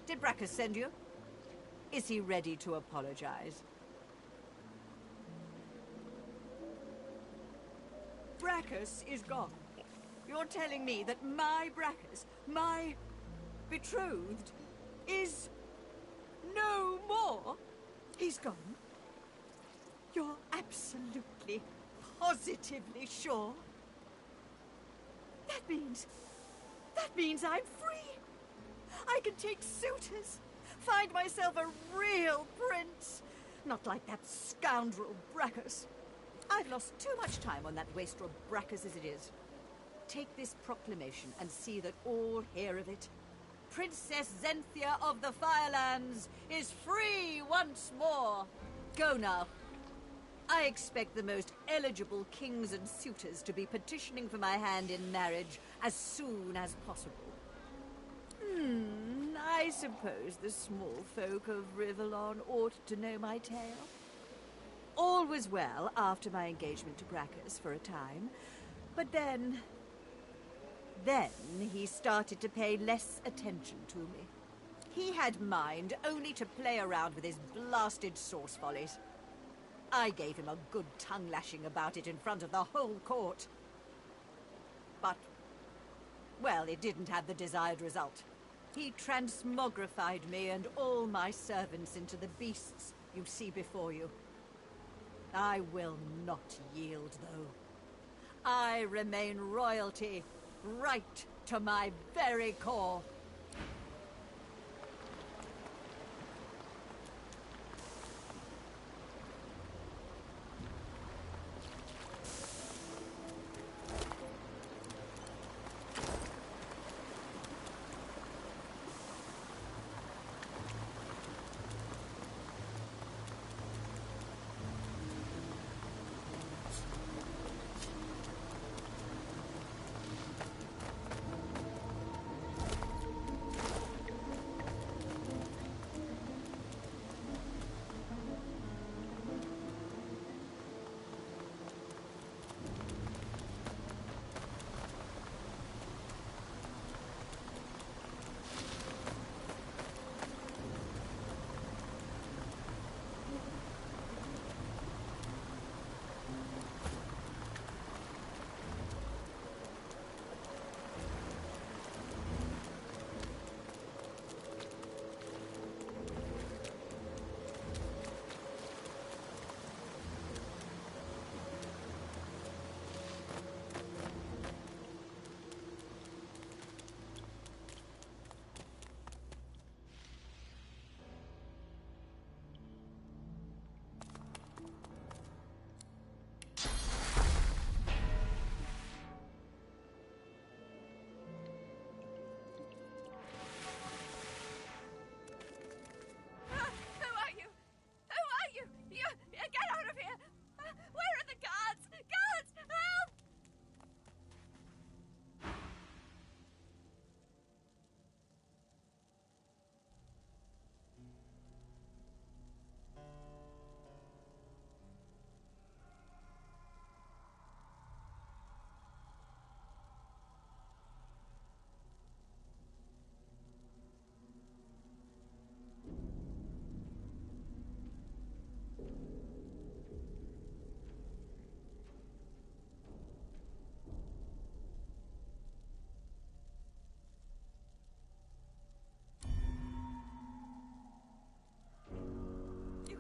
Speaker 4: Did Brachus send you? Is he ready to apologize? Brachus is gone. You're telling me that my Brachus, my betrothed, is no more? He's gone? You're absolutely, positively sure? That means I'm free. I can take suitors, find myself a real prince. Not like that scoundrel Brachus. I've lost too much time on that wastrel Brachus as it is. Take this proclamation and see that all hear of it. Princess Zenthia of the Firelands is free once more. Go now. I expect the most eligible kings and suitors to be petitioning for my hand in marriage as soon as possible. I suppose the small folk of Rivellon ought to know my tale. All was well after my engagement to Gracchus for a time, but then he started to pay less attention to me. He had mind only to play around with his blasted sauce follies. I gave him a good tongue-lashing about it in front of the whole court. But, well, it didn't have the desired result. He transmogrified me and all my servants into the beasts you see before you. I will not yield, though. I remain royalty, right to my very core.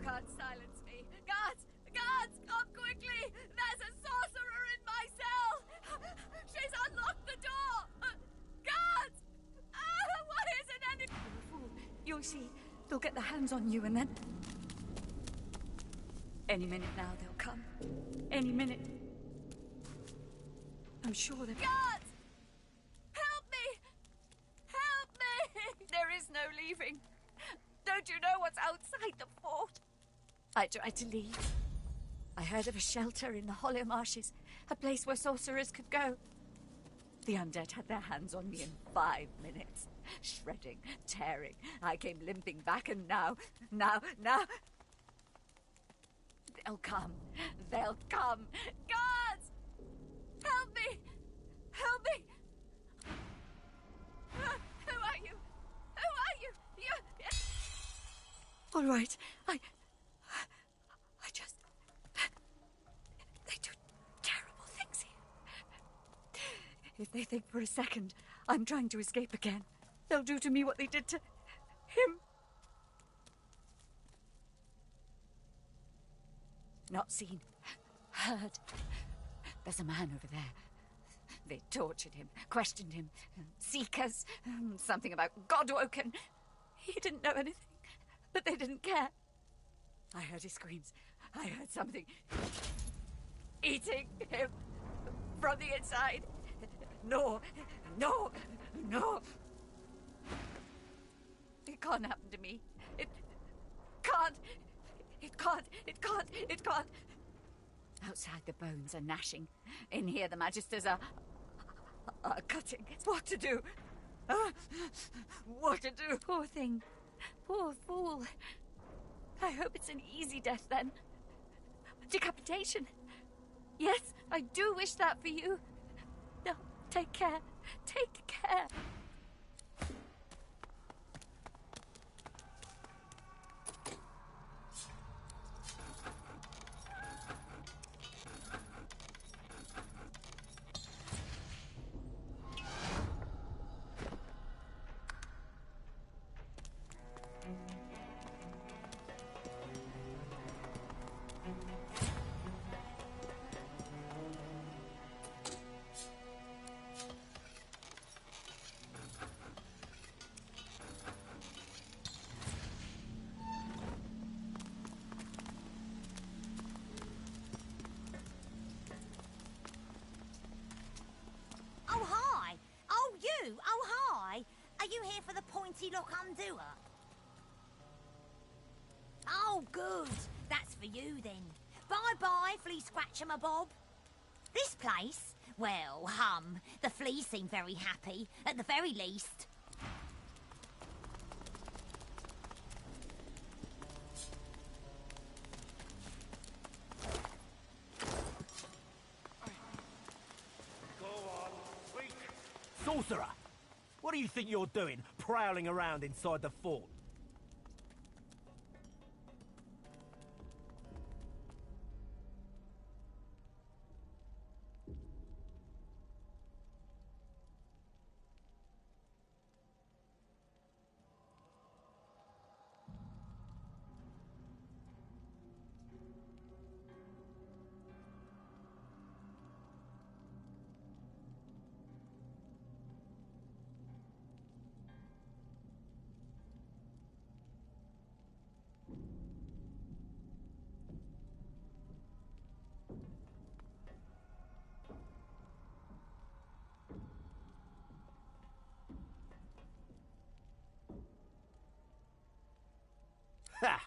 Speaker 9: Can't silence me. Guards! Guards! Come quickly! There's a sorcerer in my cell! She's unlocked the door! Guards! What is it, Andy?
Speaker 6: You're a fool. You'll see. They'll get their hands on you and then... Any minute now they'll come. Any minute. I'm sure they're...
Speaker 9: Guards! Help me! Help me!
Speaker 6: There is no leaving. Don't you know what's outside the fort? I tried to leave. I heard of a shelter in the hollow marshes, a place where sorcerers could go. The undead had their hands on me in 5 minutes. Shredding, tearing. I came limping back and now... They'll come. They'll come.
Speaker 9: Guards! Help me! Help me! Who are you? Who are you? You...
Speaker 6: All right. I just... They do terrible things here. If they think for a second I'm trying to escape again, they'll do to me what they did to him. Not seen. Heard. There's a man over there. They tortured him, questioned him. Seekers. Something about Godwoken. He didn't know anything, but they didn't care. I heard his screams. I heard something eating him from the inside. No. can't happen to me. It can't. It can't. It can't. It can't. Outside the bones are gnashing. In here the magisters are cutting. What to do? What to do? Poor thing. Poor fool. I hope it's an easy death then. Decapitation. Yes, I do wish that for you. No, take care. Take care.
Speaker 18: Oh, hi. Oh, you. Oh, hi. Are you here for the pointy lock undoer? Oh, good. That's for you, then. Bye-bye, flea scratcher my bob. This place? Well, the fleas seem very happy, at the very least.
Speaker 21: Sorcerer! What do you think you're doing, prowling around inside the fort? Ha!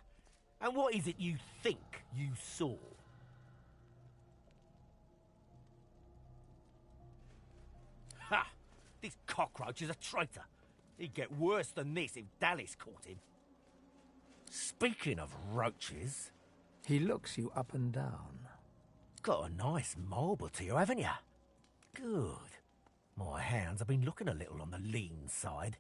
Speaker 21: And what is it you think you saw? Ha! This cockroach is a traitor. He'd get worse than this if Dallas caught him. Speaking of roaches...
Speaker 1: He looks you up and down.
Speaker 21: Got a nice marble to you, haven't you? Good. My hands have been looking a little on the lean side.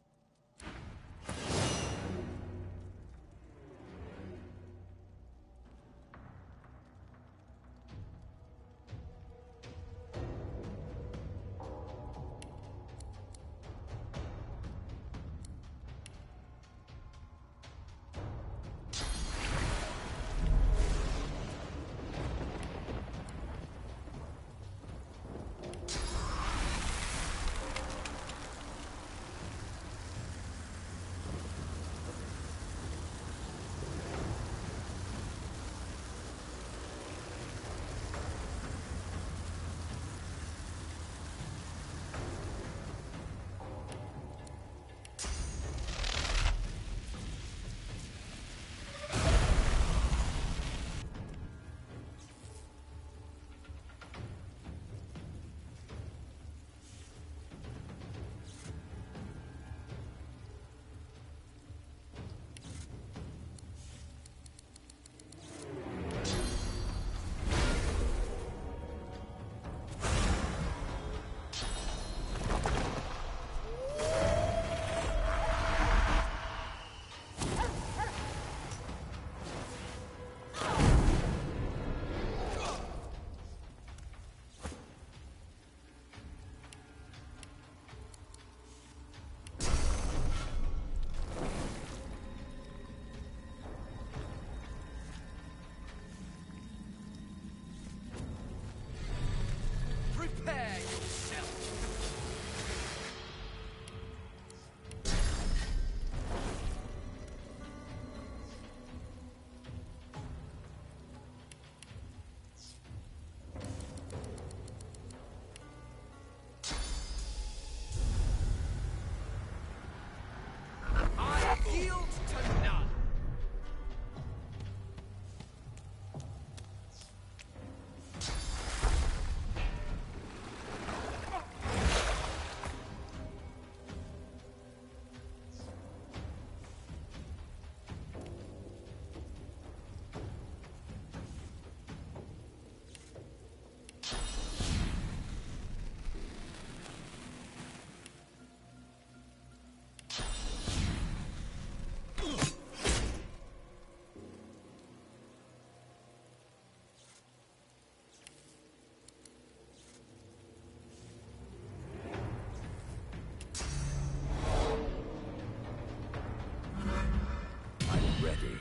Speaker 11: ready.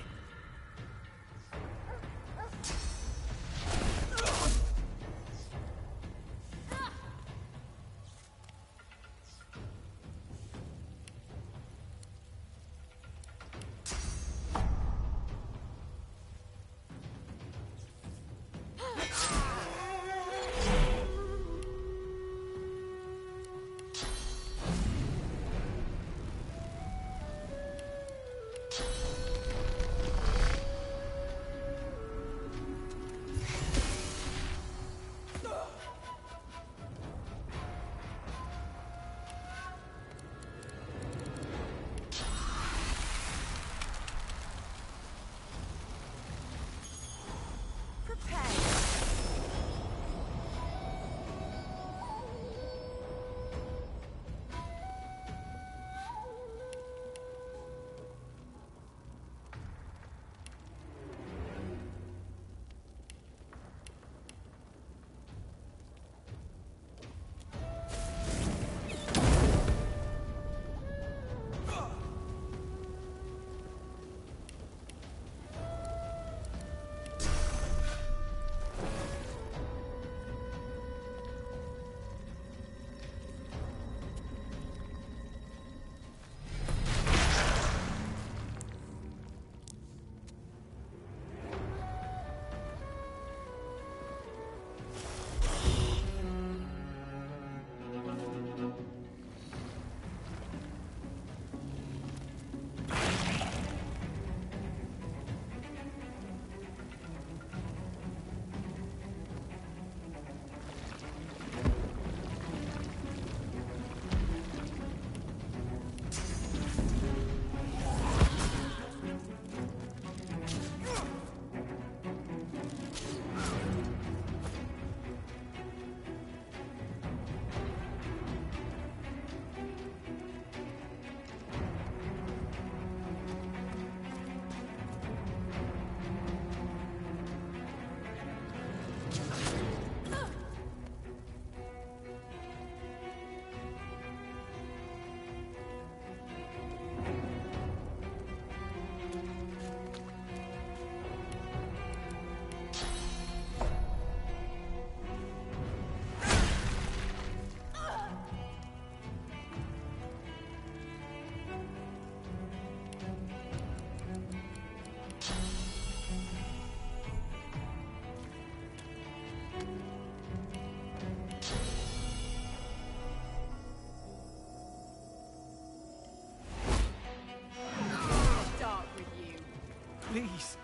Speaker 11: Please.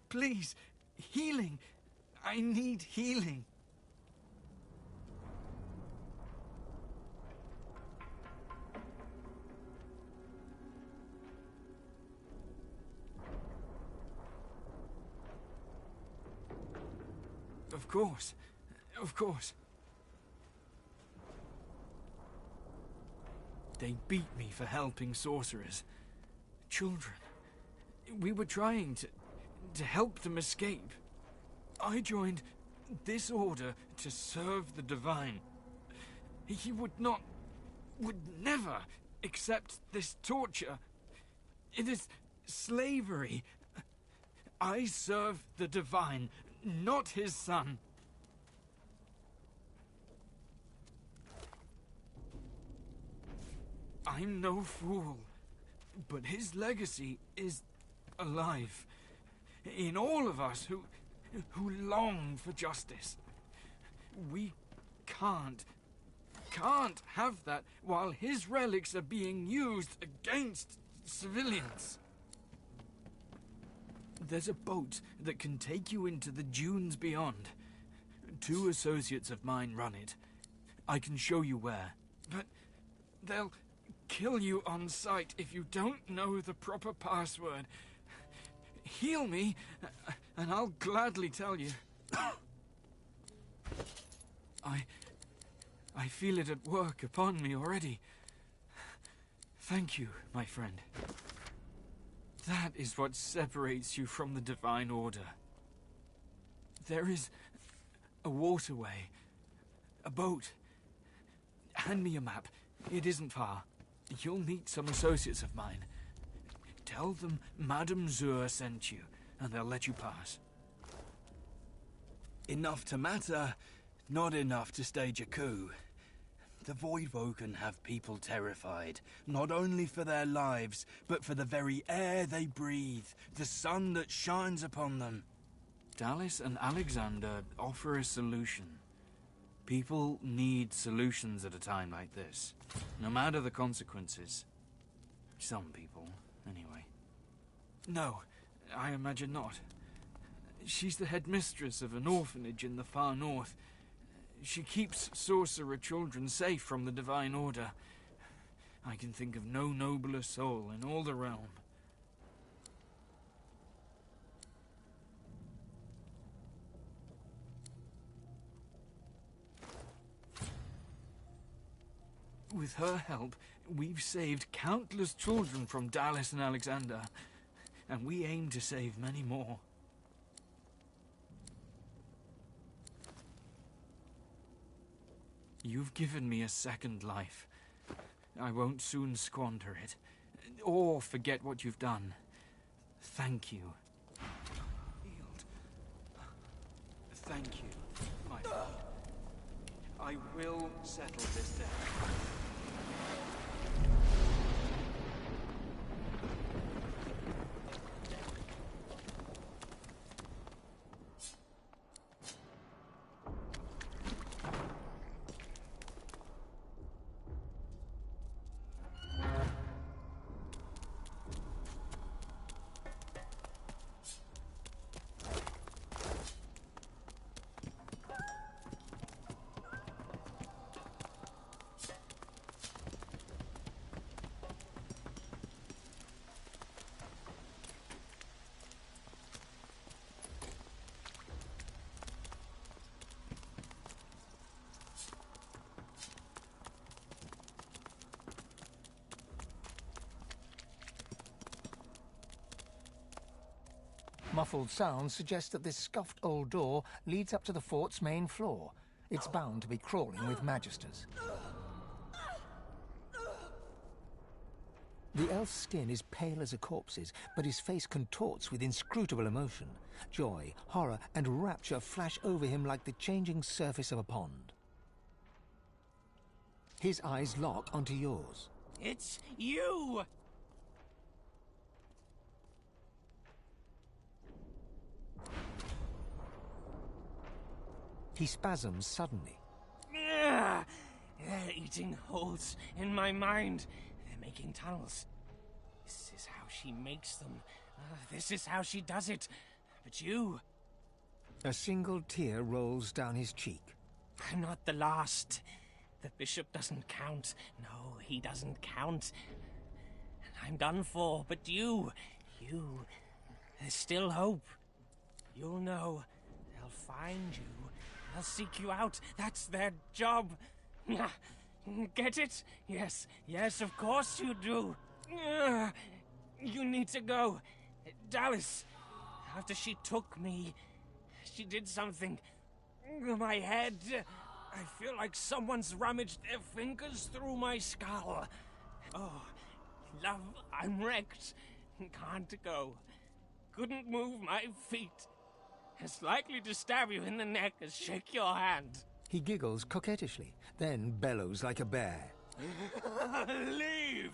Speaker 11: Please. Healing. I need healing. Of course. Of course. They beat me for helping sorcerers. Children. We were trying to help them escape. I joined this order to serve the divine. He would never accept this torture. It is slavery. I serve the divine, not his son. I'm no fool, but his legacy is alive in all of us who long for justice. We can't have that while his relics are being used against civilians. There's a boat that can take you into the dunes beyond. 2 associates of mine run it. I can show you where, but they'll kill you on sight if you don't know the proper password. Heal me, and I'll gladly tell you. I feel it at work upon me already. Thank you, my friend. That is what separates you from the Divine Order. There is a waterway, a boat. Hand me a map. It isn't far. You'll meet some associates of mine. Tell them Madame Zur sent you, and they'll let you pass. Enough to matter, not enough to stage a coup. The Voidwoken have people terrified, not only for their lives, but for the very air they breathe, the sun that shines upon them. Dallas and Alexander offer a solution. People need solutions at a time like this, no matter the consequences. Some people, anyway. No, I imagine not. She's the headmistress of an orphanage in the far north. She keeps sorcerer children safe from the Divine Order. I can think of no nobler soul in all the realm. With her help, we've saved countless children from Dallas and Alexander, and we aim to save many more. You've given me a second life. I won't soon squander it, or forget what you've done. Thank you. Healed. Thank you, my friend. I will settle this debt.
Speaker 1: Muffled sounds suggest that this scuffed old door leads up to the fort's main floor. It's bound to be crawling with magisters. The elf's skin is pale as a corpse's, but his face contorts with inscrutable emotion. Joy, horror, and rapture flash over him like the changing surface of a pond. His eyes lock onto yours.
Speaker 21: It's you!
Speaker 1: He spasms suddenly.
Speaker 21: They're eating holes in my mind. They're making tunnels. This is how she makes them. This is how she does it. But you...
Speaker 1: A single tear rolls down his cheek.
Speaker 21: I'm not the last. The bishop doesn't count. No, he doesn't count. And I'm done for. But you... There's still hope. You'll know. They'll find you. They'll seek you out. That's their job. Get it? Yes, of course you do. You need to go. Dallas, after she took me, she did something. My head. I feel like someone's rummaged their fingers through my skull. Oh, love, I'm wrecked. Can't go. Couldn't move my feet. As likely to stab you in the neck as shake your hand.
Speaker 1: He giggles coquettishly, then bellows like a bear.
Speaker 21: Leave!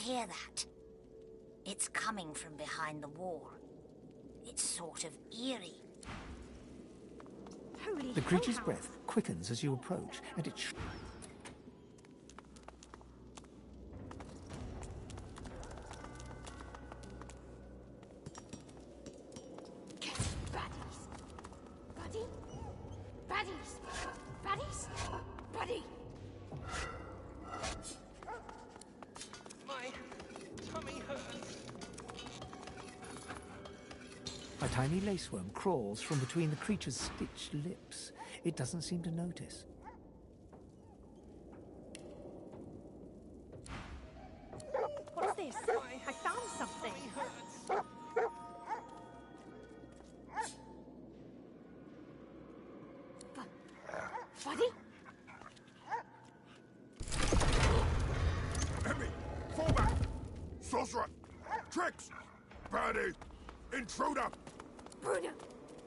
Speaker 18: hear that? It's coming from behind the wall. It's sort of eerie.
Speaker 19: Holy
Speaker 1: The creature's
Speaker 19: hellhound.
Speaker 1: breath quickens as you approach, and it
Speaker 18: Baddies! Buddy? Baddies! Baddies? Buddy!
Speaker 11: My tummy hurts.
Speaker 1: A tiny laceworm crawls from between the creature's stitched lips. It doesn't seem to notice.
Speaker 19: What's this? I found something.
Speaker 18: Buddy?
Speaker 12: Emmy, fall back! Sorcerer! Tricks! Birdie! Intruder!
Speaker 18: Bruno!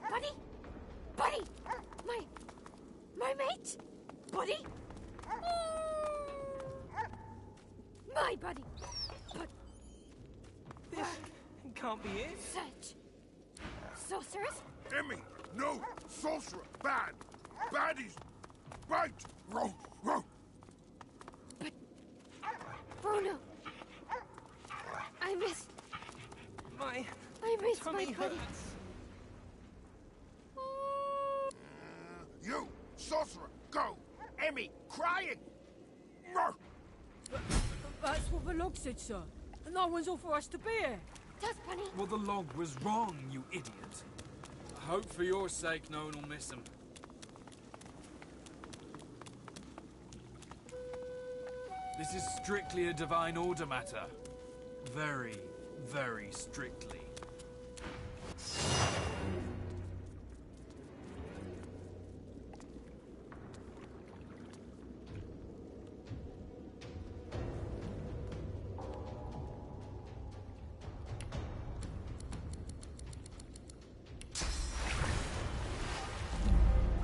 Speaker 18: Buddy? Buddy! My mate? Buddy? My buddy! But...
Speaker 11: This can't be it.
Speaker 18: Search! Sorcerers?
Speaker 12: Emmy! No! Sorcerer! Bad! Baddies! Right! Row! Row!
Speaker 18: Bruno! I miss
Speaker 11: My
Speaker 18: my
Speaker 11: tummy
Speaker 18: buddy.
Speaker 11: hurts.
Speaker 12: You! Sorcerer! Go! Emmy! Crying! No!
Speaker 22: That's what the log said, sir. No one's all for us to be here.
Speaker 18: Does Bunny?
Speaker 23: Well, the log was wrong, you idiot. I hope for your sake no one will miss him. This is strictly a divine order matter. Very, very strictly.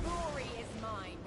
Speaker 14: Glory is mine.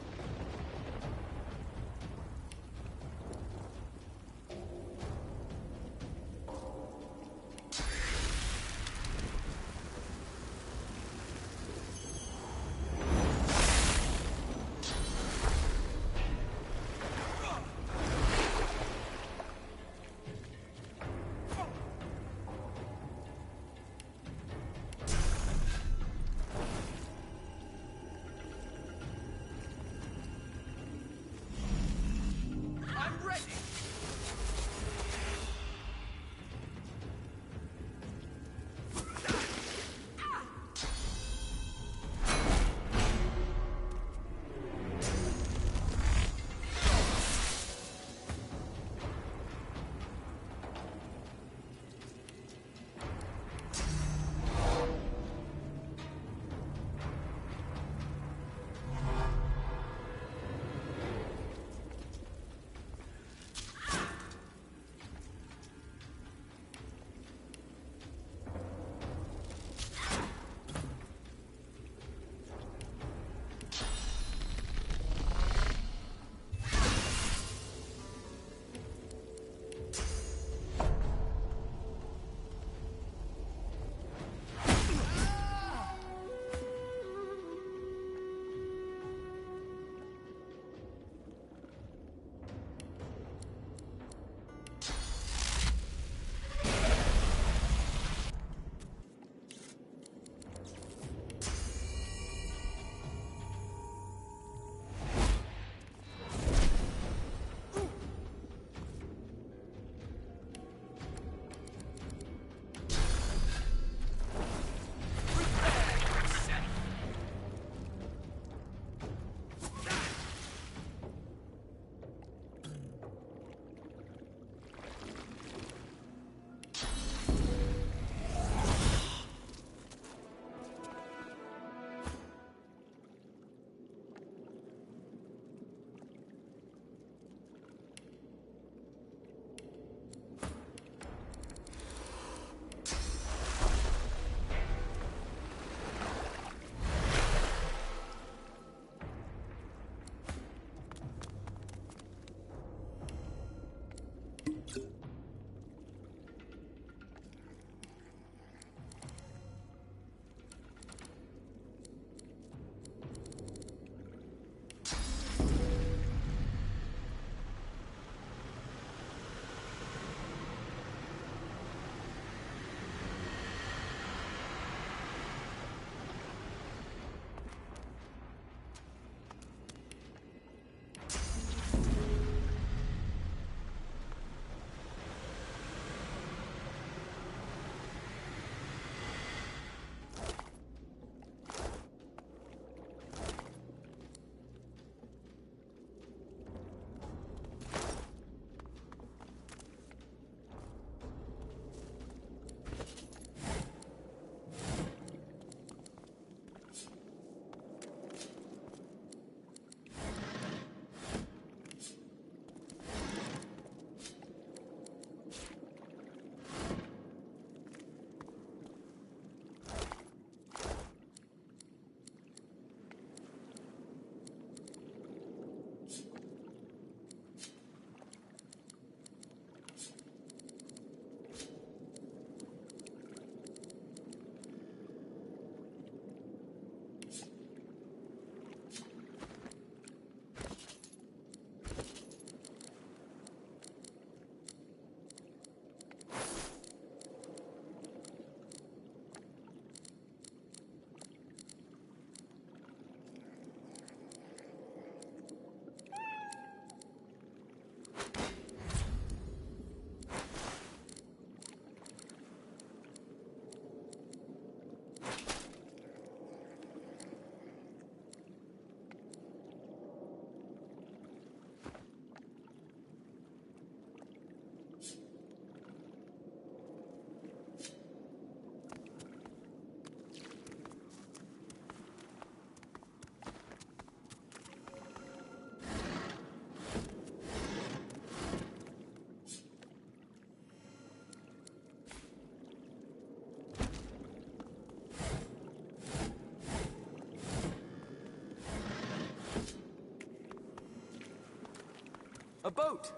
Speaker 16: A boat!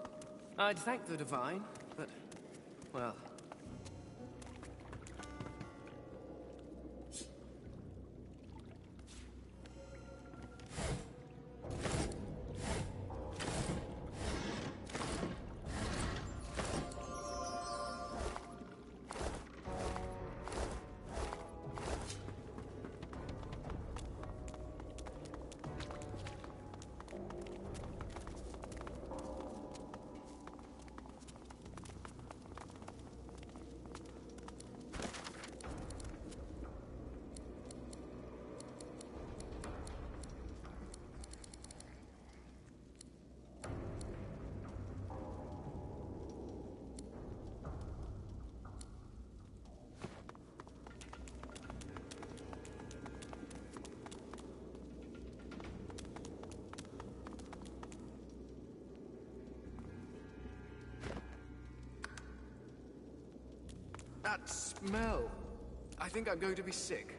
Speaker 16: I'd thank the Divine, but, well... That smell! I think I'm going to be sick.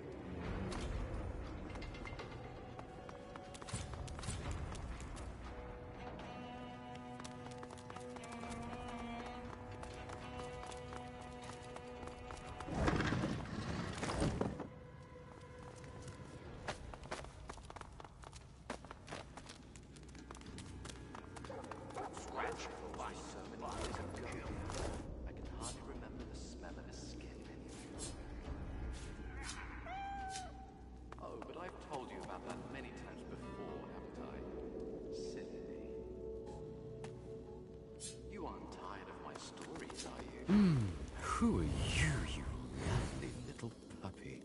Speaker 2: Who are you, you lovely little puppy?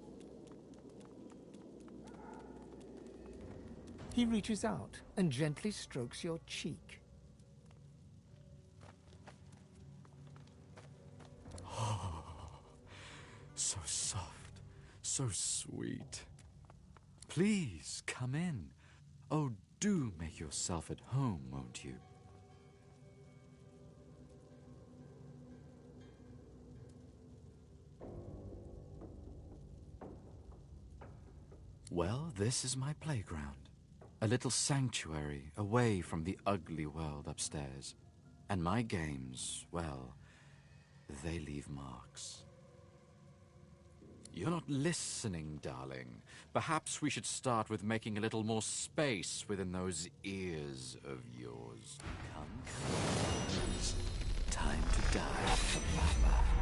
Speaker 1: He reaches out and gently strokes your cheek.
Speaker 2: Oh, so soft, so sweet. Please, come in. Oh, do make yourself at home, won't you? Well, this is my playground. A little sanctuary away from the ugly world upstairs. And my games, well, they leave marks. You're not listening, darling. Perhaps we should start with making a little more space within those ears of yours. Come. Time to die for Papa.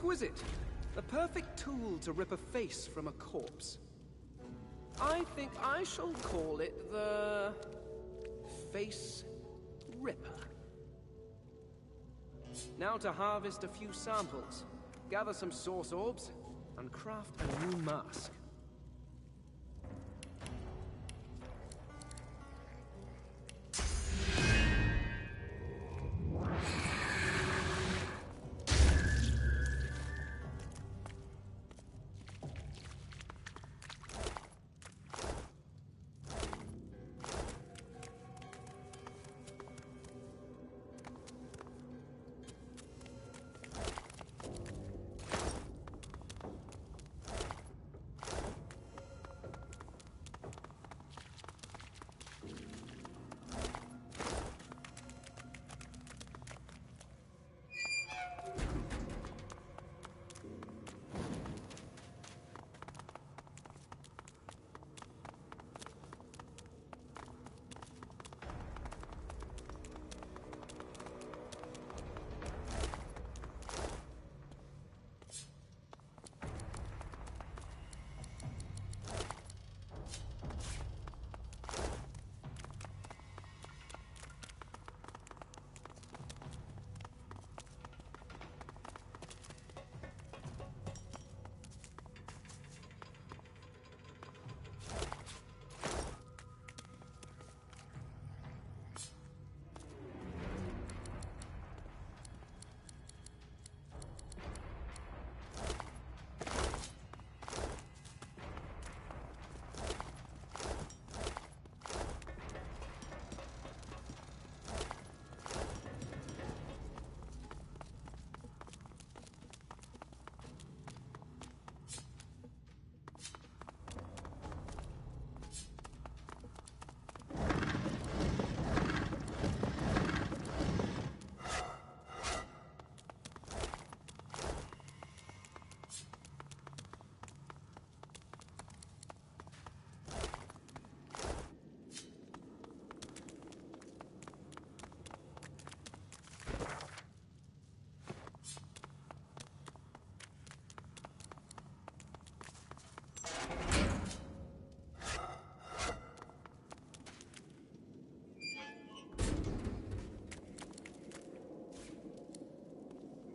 Speaker 16: exquisite. A perfect tool to rip a face from a corpse. I think I shall call it the... Face Ripper. Now to harvest a few samples, gather some source orbs, and craft a new mask.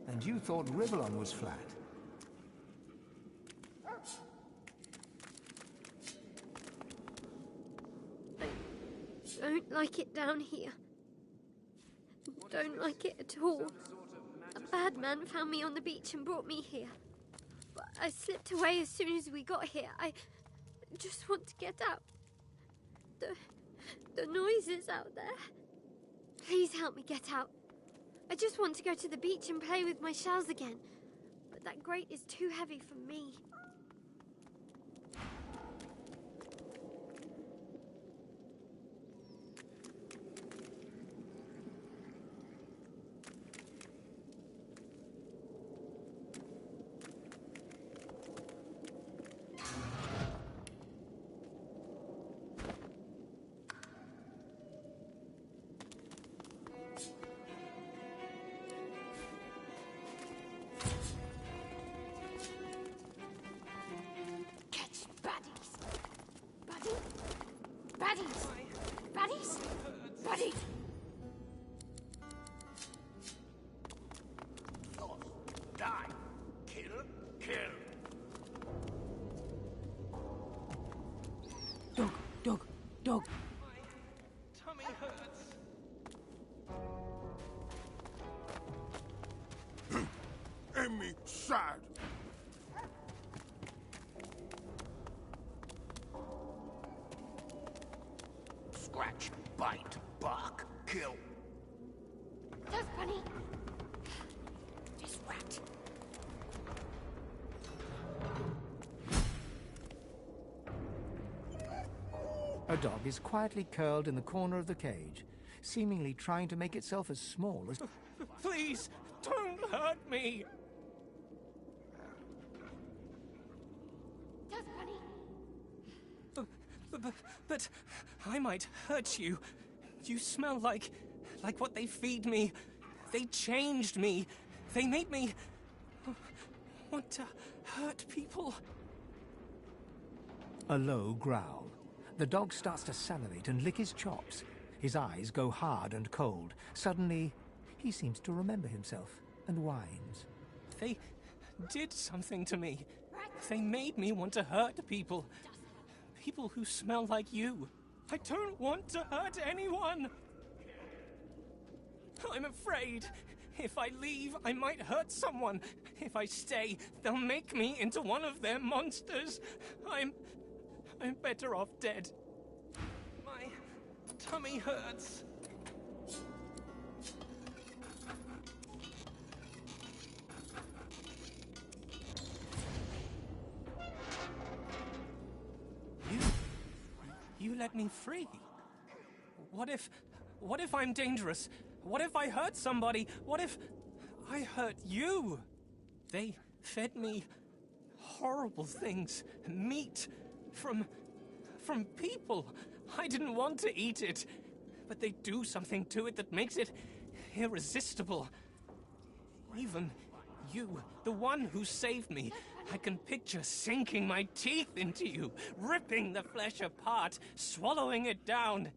Speaker 1: And you thought Rivellon was flat.
Speaker 5: I don't like it down here. Don't like it at all. A bad man found me on the beach and brought me here. But I slipped away as soon as we got here. I just want to get out. The noises out there. Please help me get out. I just want to go to the beach and play with my shells again. But that grate is too heavy for me.
Speaker 21: Dog.
Speaker 16: Tummy hurts.
Speaker 12: Emmy sad. Scratch, bite, bark, kill.
Speaker 5: That's funny. This rat.
Speaker 1: A dog is quietly curled in the corner of the cage, seemingly trying to make itself as small as...
Speaker 21: Please, don't hurt me!
Speaker 5: That's funny.
Speaker 21: But I might hurt you. You smell like what they feed me. They changed me. They made me... want to hurt people.
Speaker 1: A low growl. The dog starts to salivate and lick his chops. His eyes go hard and cold. Suddenly, he seems to remember himself and whines.
Speaker 21: They did something to me. They made me want to hurt people. People who smell like you. I don't want to hurt anyone. I'm afraid. If I leave, I might hurt someone. If I stay, they'll make me into one of their monsters. I'm better off dead. My tummy hurts. You let me free. What if I'm dangerous? What if I hurt somebody? What if I hurt you? They fed me horrible things. Meat from people. I didn't want to eat it, but they do something to it that makes it irresistible. Even you, the one who saved me, I can picture sinking my teeth into you, ripping the flesh apart, swallowing it down.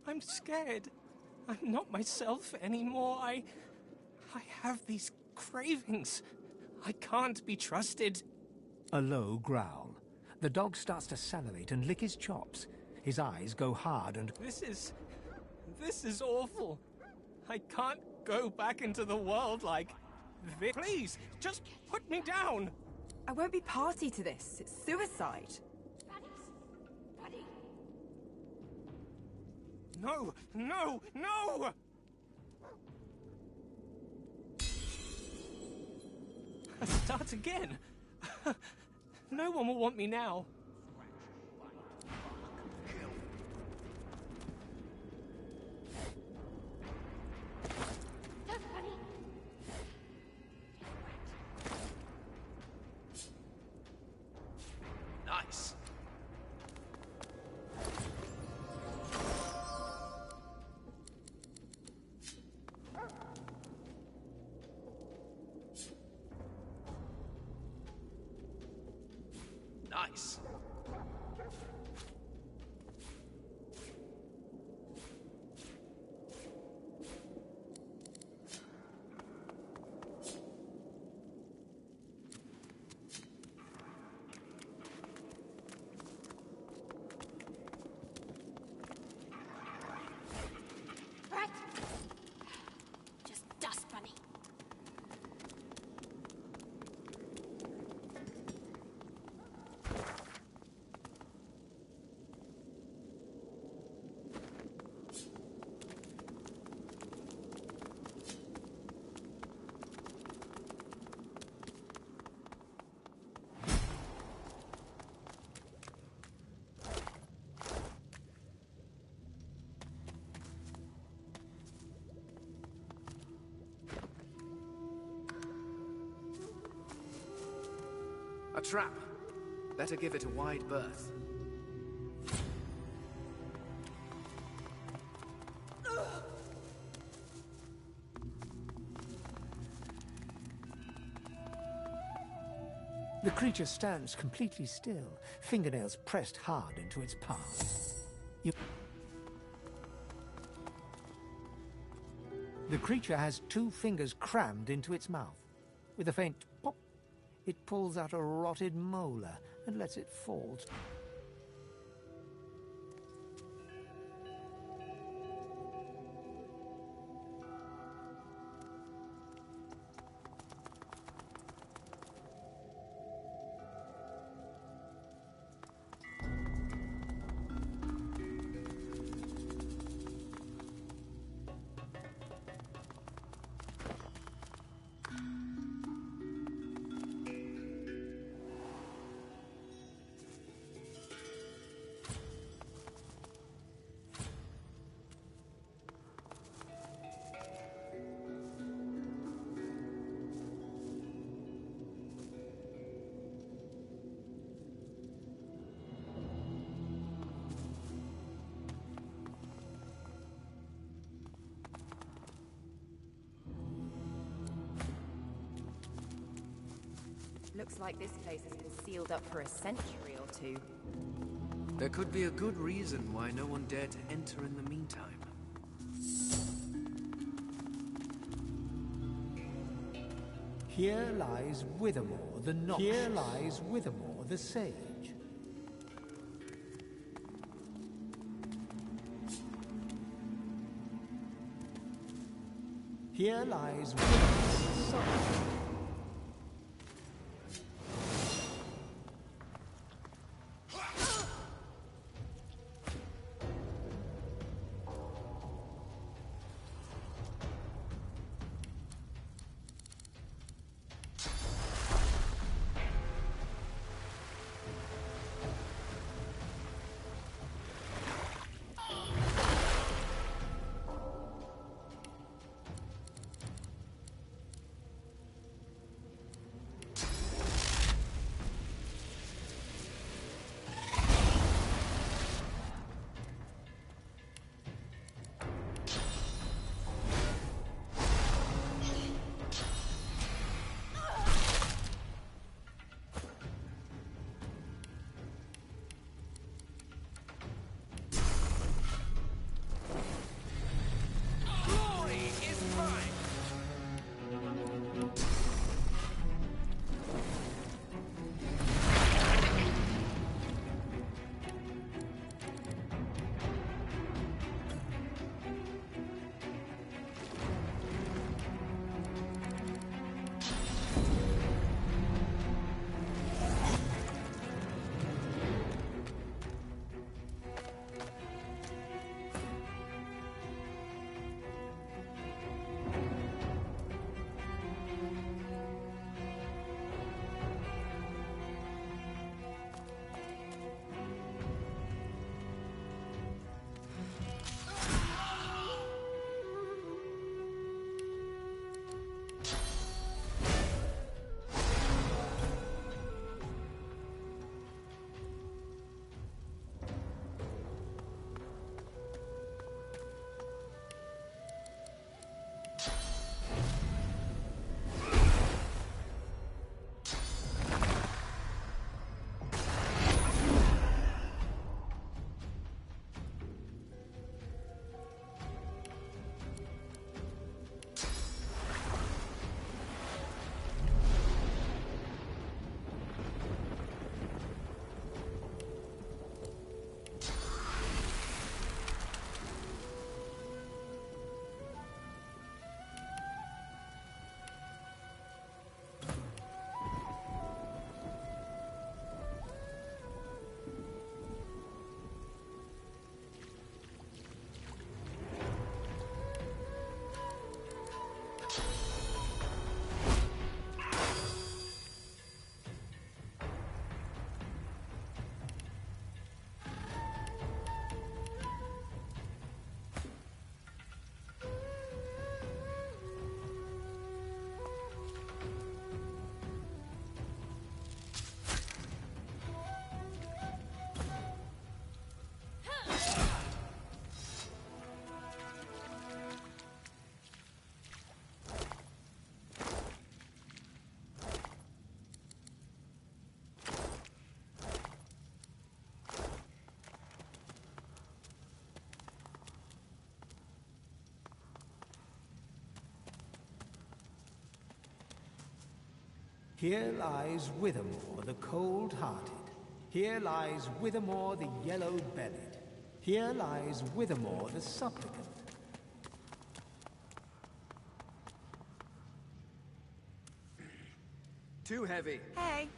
Speaker 21: I'm scared. I'm not myself anymore. I have these cravings. I can't be trusted.
Speaker 1: A low growl. The dog starts to salivate and lick his chops. His eyes go hard and...
Speaker 21: This is awful. I can't go back into the world like this. Please, just put me down.
Speaker 7: I won't be party to this. It's suicide.
Speaker 21: No, no, no! Start again. No one will want me now.
Speaker 16: Nice. Nice.
Speaker 18: Right. Just dust bunny.
Speaker 16: A trap. Better give it a wide berth.
Speaker 1: The creature stands completely still, fingernails pressed hard into its palm. The creature has 2 fingers crammed into its mouth. With a faint pop, it pulls out a rotted molar and lets it fall.
Speaker 14: Looks like this place has been sealed up for a century or two.
Speaker 16: There could be a good reason why no one dared to enter in the meantime.
Speaker 1: Here lies Withermore the Noxious. Here lies Withermore the Sage. Here lies Withermore the Solitary. Here lies Withermore the cold-hearted. Here lies Withermore the yellow-bellied. Here lies Withermore the supplicant.
Speaker 16: Too heavy.
Speaker 4: Hey.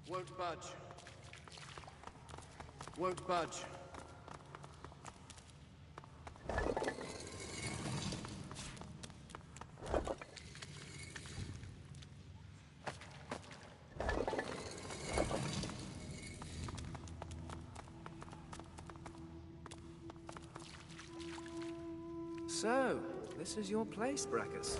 Speaker 16: Won't budge. Won't budge. So, this is your place, Brackus.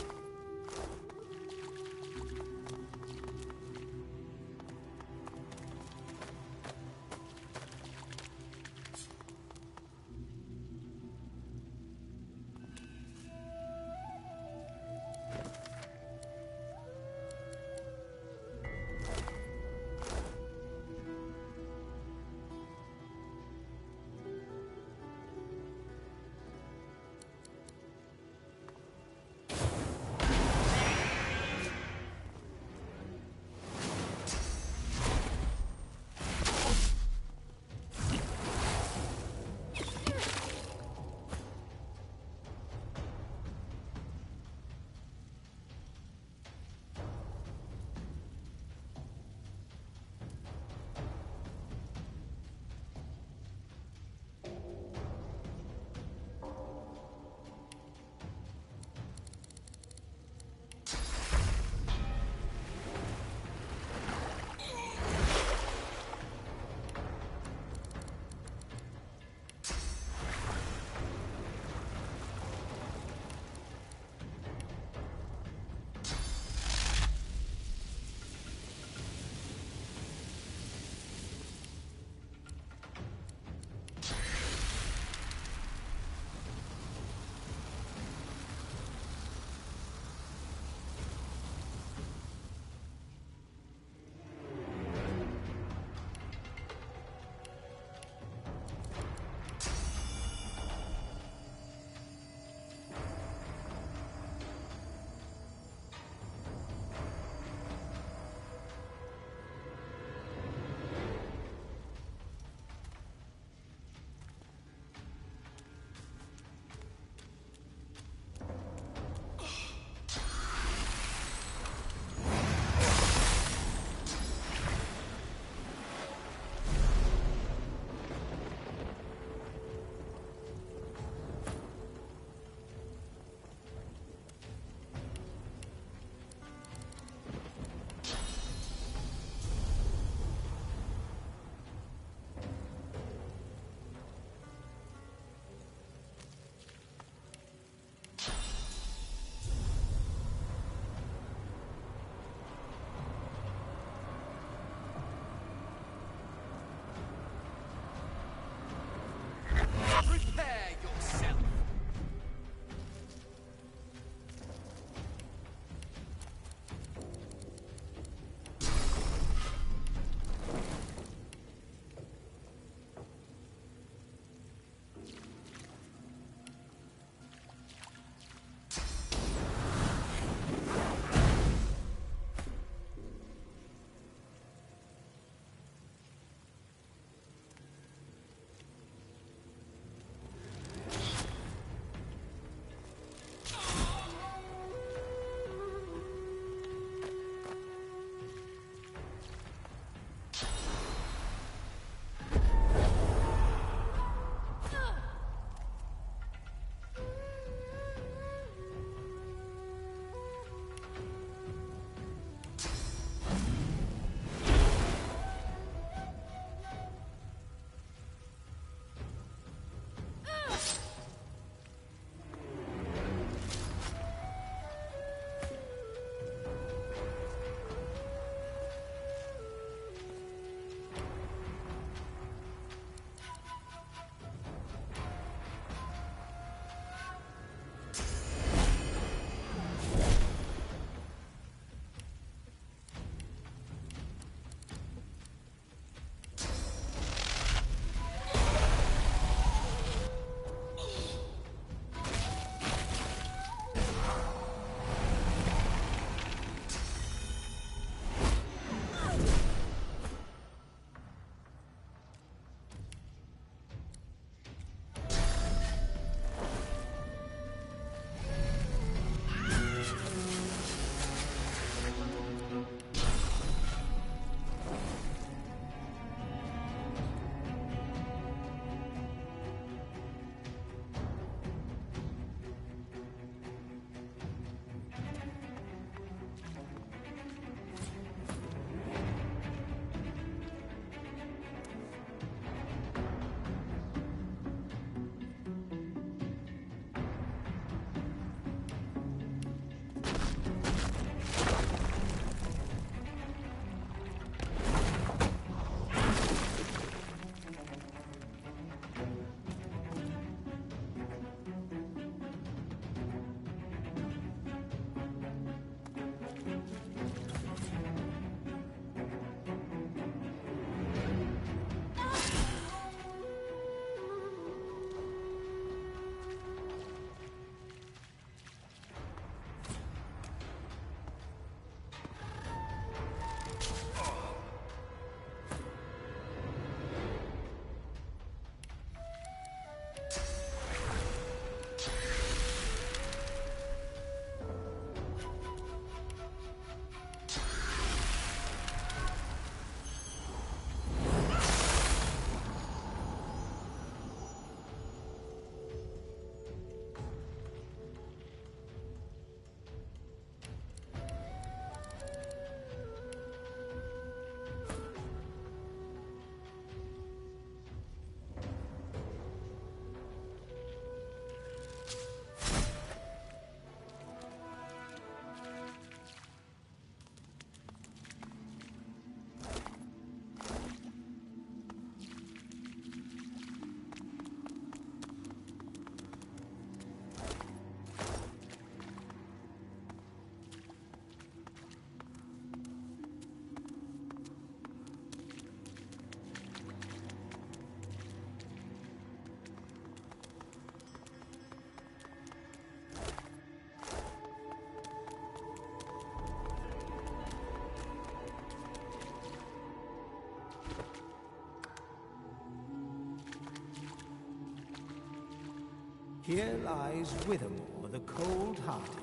Speaker 1: Here lies Withermore the cold-hearted.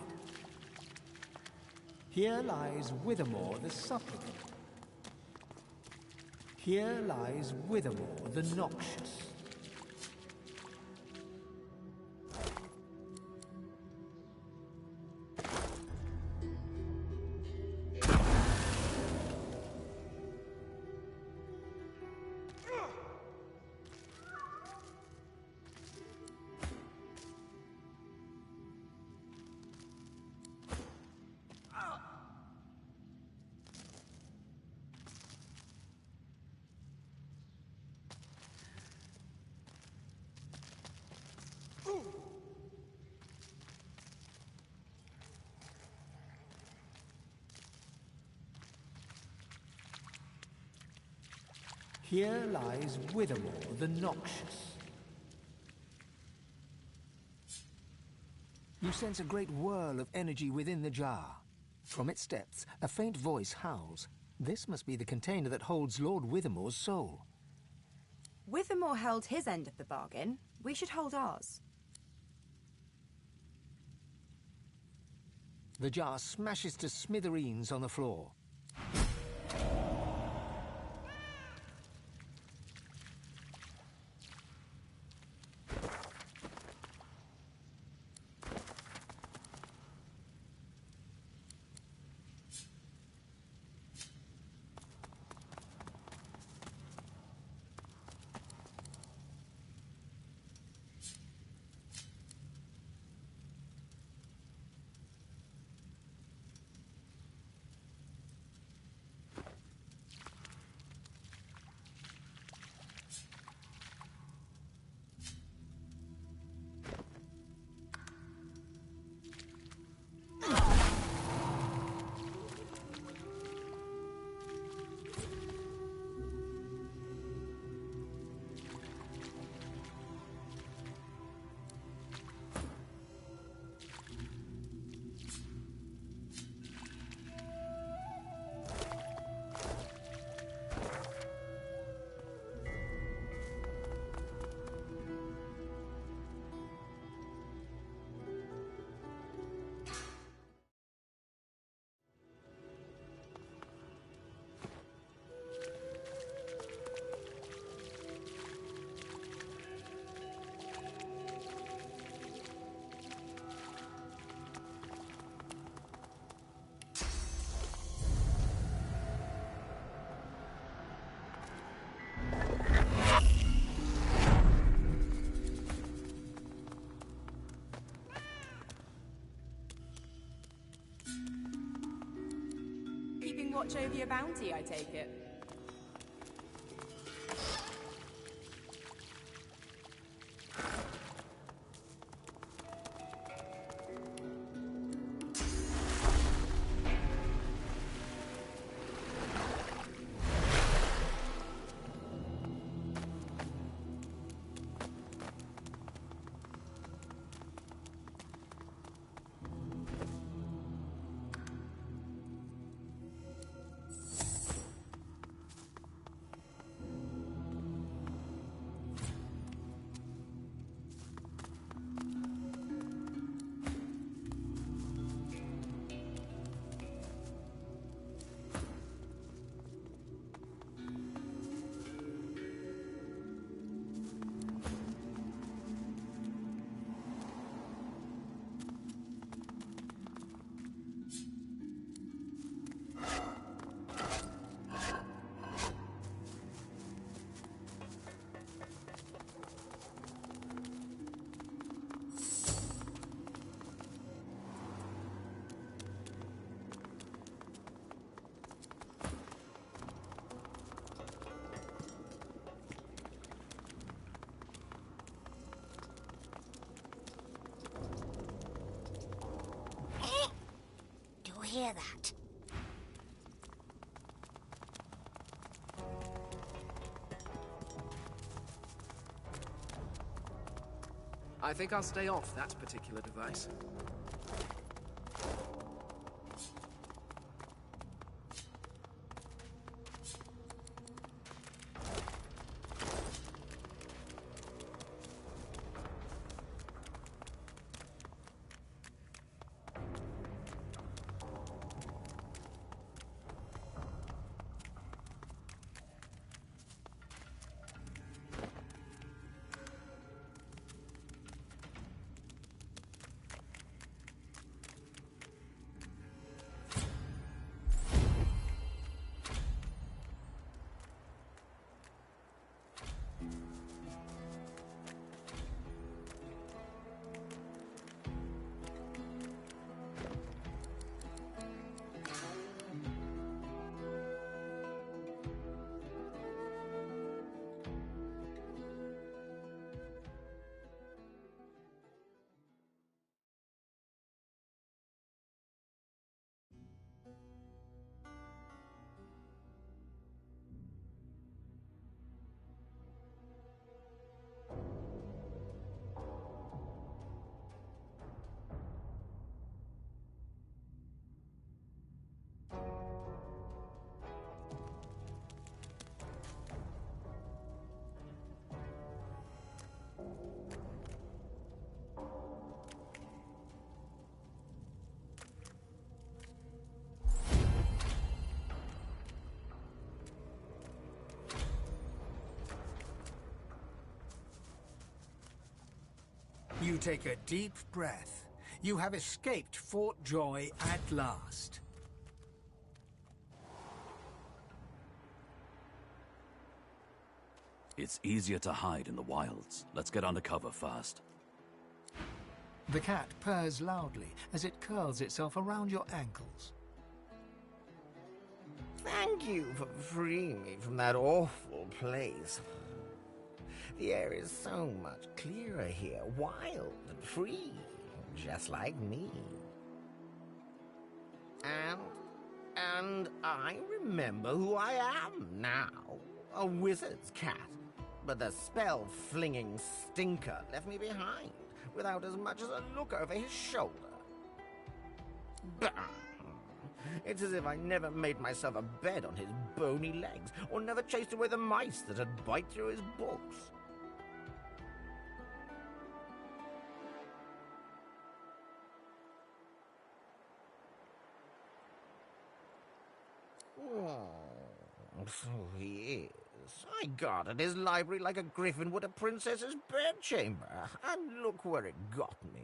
Speaker 1: Here lies Withermore the supplicant. Here lies Withermore the noxious. Here lies Withermore the noxious. You sense a great whirl of energy within the jar. From its depths, a faint voice howls. This must be the container that holds Lord Withermore's soul.
Speaker 7: Withermore held his end of the bargain. We should hold ours.
Speaker 1: The jar smashes to smithereens on the floor.
Speaker 7: Keeping watch over your bounty, I take it.
Speaker 18: Hear that?
Speaker 16: I think I'll stay off that particular device.
Speaker 11: take a deep breath. You have escaped Fort Joy at last.
Speaker 13: It's easier to hide in the wilds. Let's get undercover first.
Speaker 1: The cat purrs loudly as it curls itself around your ankles.
Speaker 15: Thank you for freeing me from that awful place. The air is so much clearer here, wild and free, just like me. And I remember who I am now. A wizard's cat. But the spell-flinging stinker left me behind, without as much as a look over his shoulder. Bah! It's as if I never made myself a bed on his bony legs, or never chased away the mice that'd bite through his books. Oh, so he is. I guarded his library like a griffin would a princess's bedchamber, and look where it got me.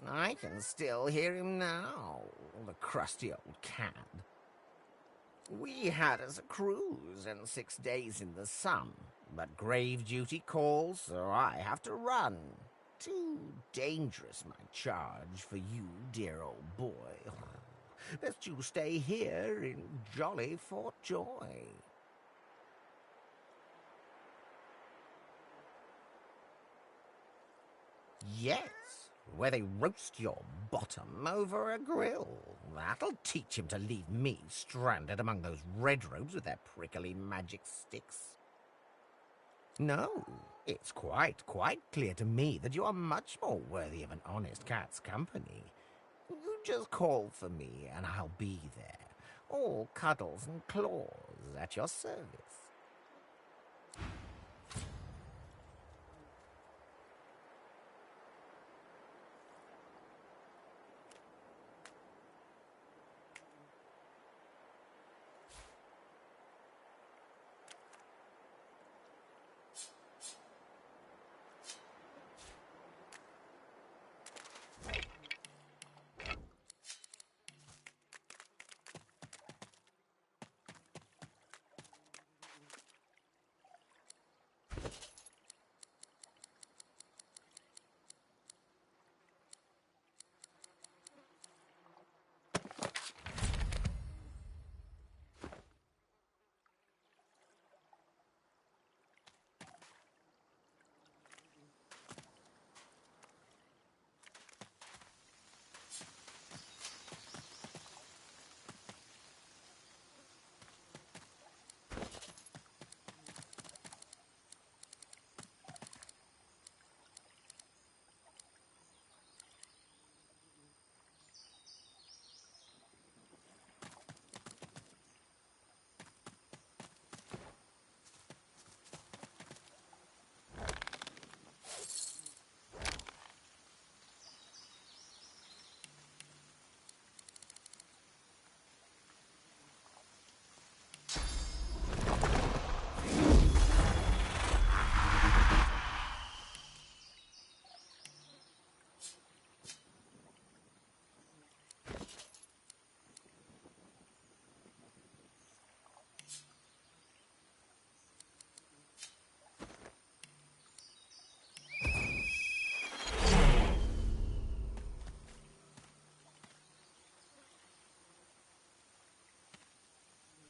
Speaker 15: I can still hear him now, the crusty old cad. We had us a cruise and 6 days in the sun, but grave duty calls, so I have to run. Too dangerous, my charge, for you, dear old boy. Best you stay here in jolly Fort Joy. Yes, where they roast your bottom over a grill. That'll teach him to leave me stranded among those red robes with their prickly magic sticks. No, it's quite clear to me that you are much more worthy of an honest cat's company. You just call for me and I'll be there, all cuddles and claws at your service.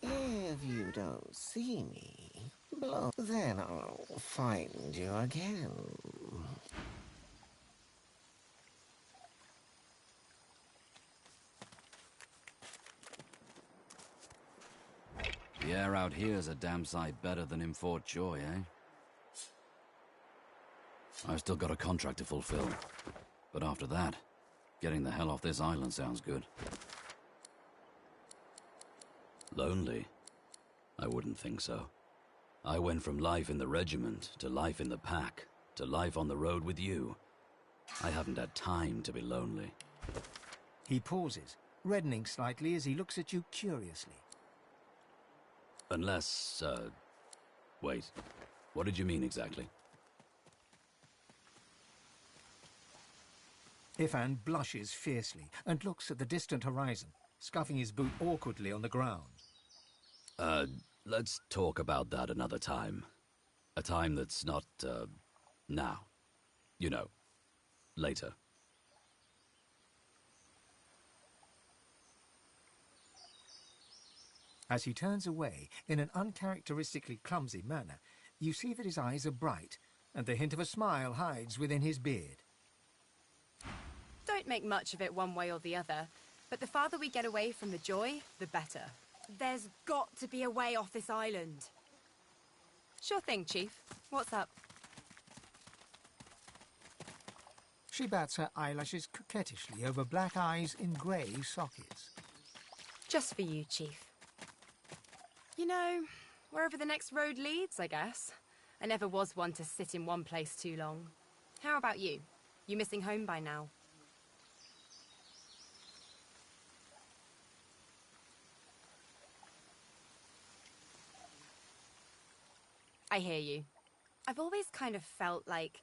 Speaker 15: If you don't see me, then I'll find you again.
Speaker 13: The air out here's a damn sight better than in Fort Joy, eh? I've still got a contract to fulfill. But after that, getting the hell off this island sounds good. Lonely? I wouldn't think so. I went from life in the regiment, to life in the pack, to life on the road with you. I haven't had time to be lonely.
Speaker 1: He pauses, reddening slightly as he looks at you curiously.
Speaker 13: Unless, wait. What did you mean exactly?
Speaker 1: Ifan blushes fiercely and looks at the distant horizon, scuffing his boot awkwardly on the ground.
Speaker 13: Let's talk about that another time. A time that's not, now. You know, later.
Speaker 1: As he turns away in an uncharacteristically clumsy manner, you see that his eyes are bright, and the hint of a smile hides within his beard.
Speaker 7: Don't make much of it one way or the other, but the farther we get away from the joy, the better. There's got to be a way off this island. Sure thing, Chief. What's up?
Speaker 1: She bats her eyelashes coquettishly over black eyes in grey sockets.
Speaker 7: Just for you, Chief. You know, wherever the next road leads, I guess. I never was one to sit in one place too long. How about you? You missing home by now? I hear you. I've always kind of felt like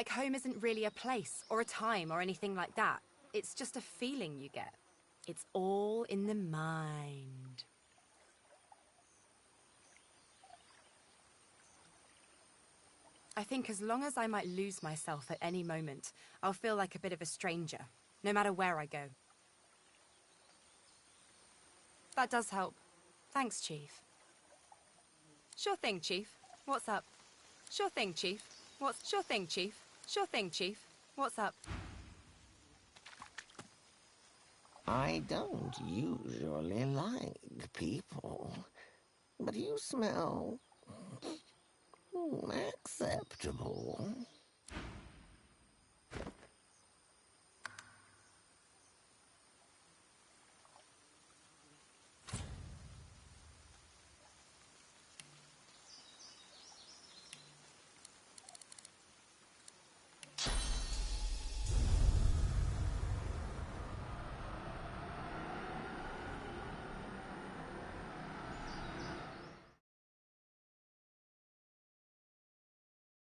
Speaker 7: home isn't really a place or a time or anything like that. It's just a feeling you get. It's all in the mind. I think as long as I might lose myself at any moment, I'll feel like a bit of a stranger, no matter where I go. That does help. Thanks, Chief. Sure thing, Chief. What's up? Sure thing, Chief. Sure thing, Chief. Sure thing, Chief. What's up?
Speaker 15: I don't usually like people, but you smell acceptable.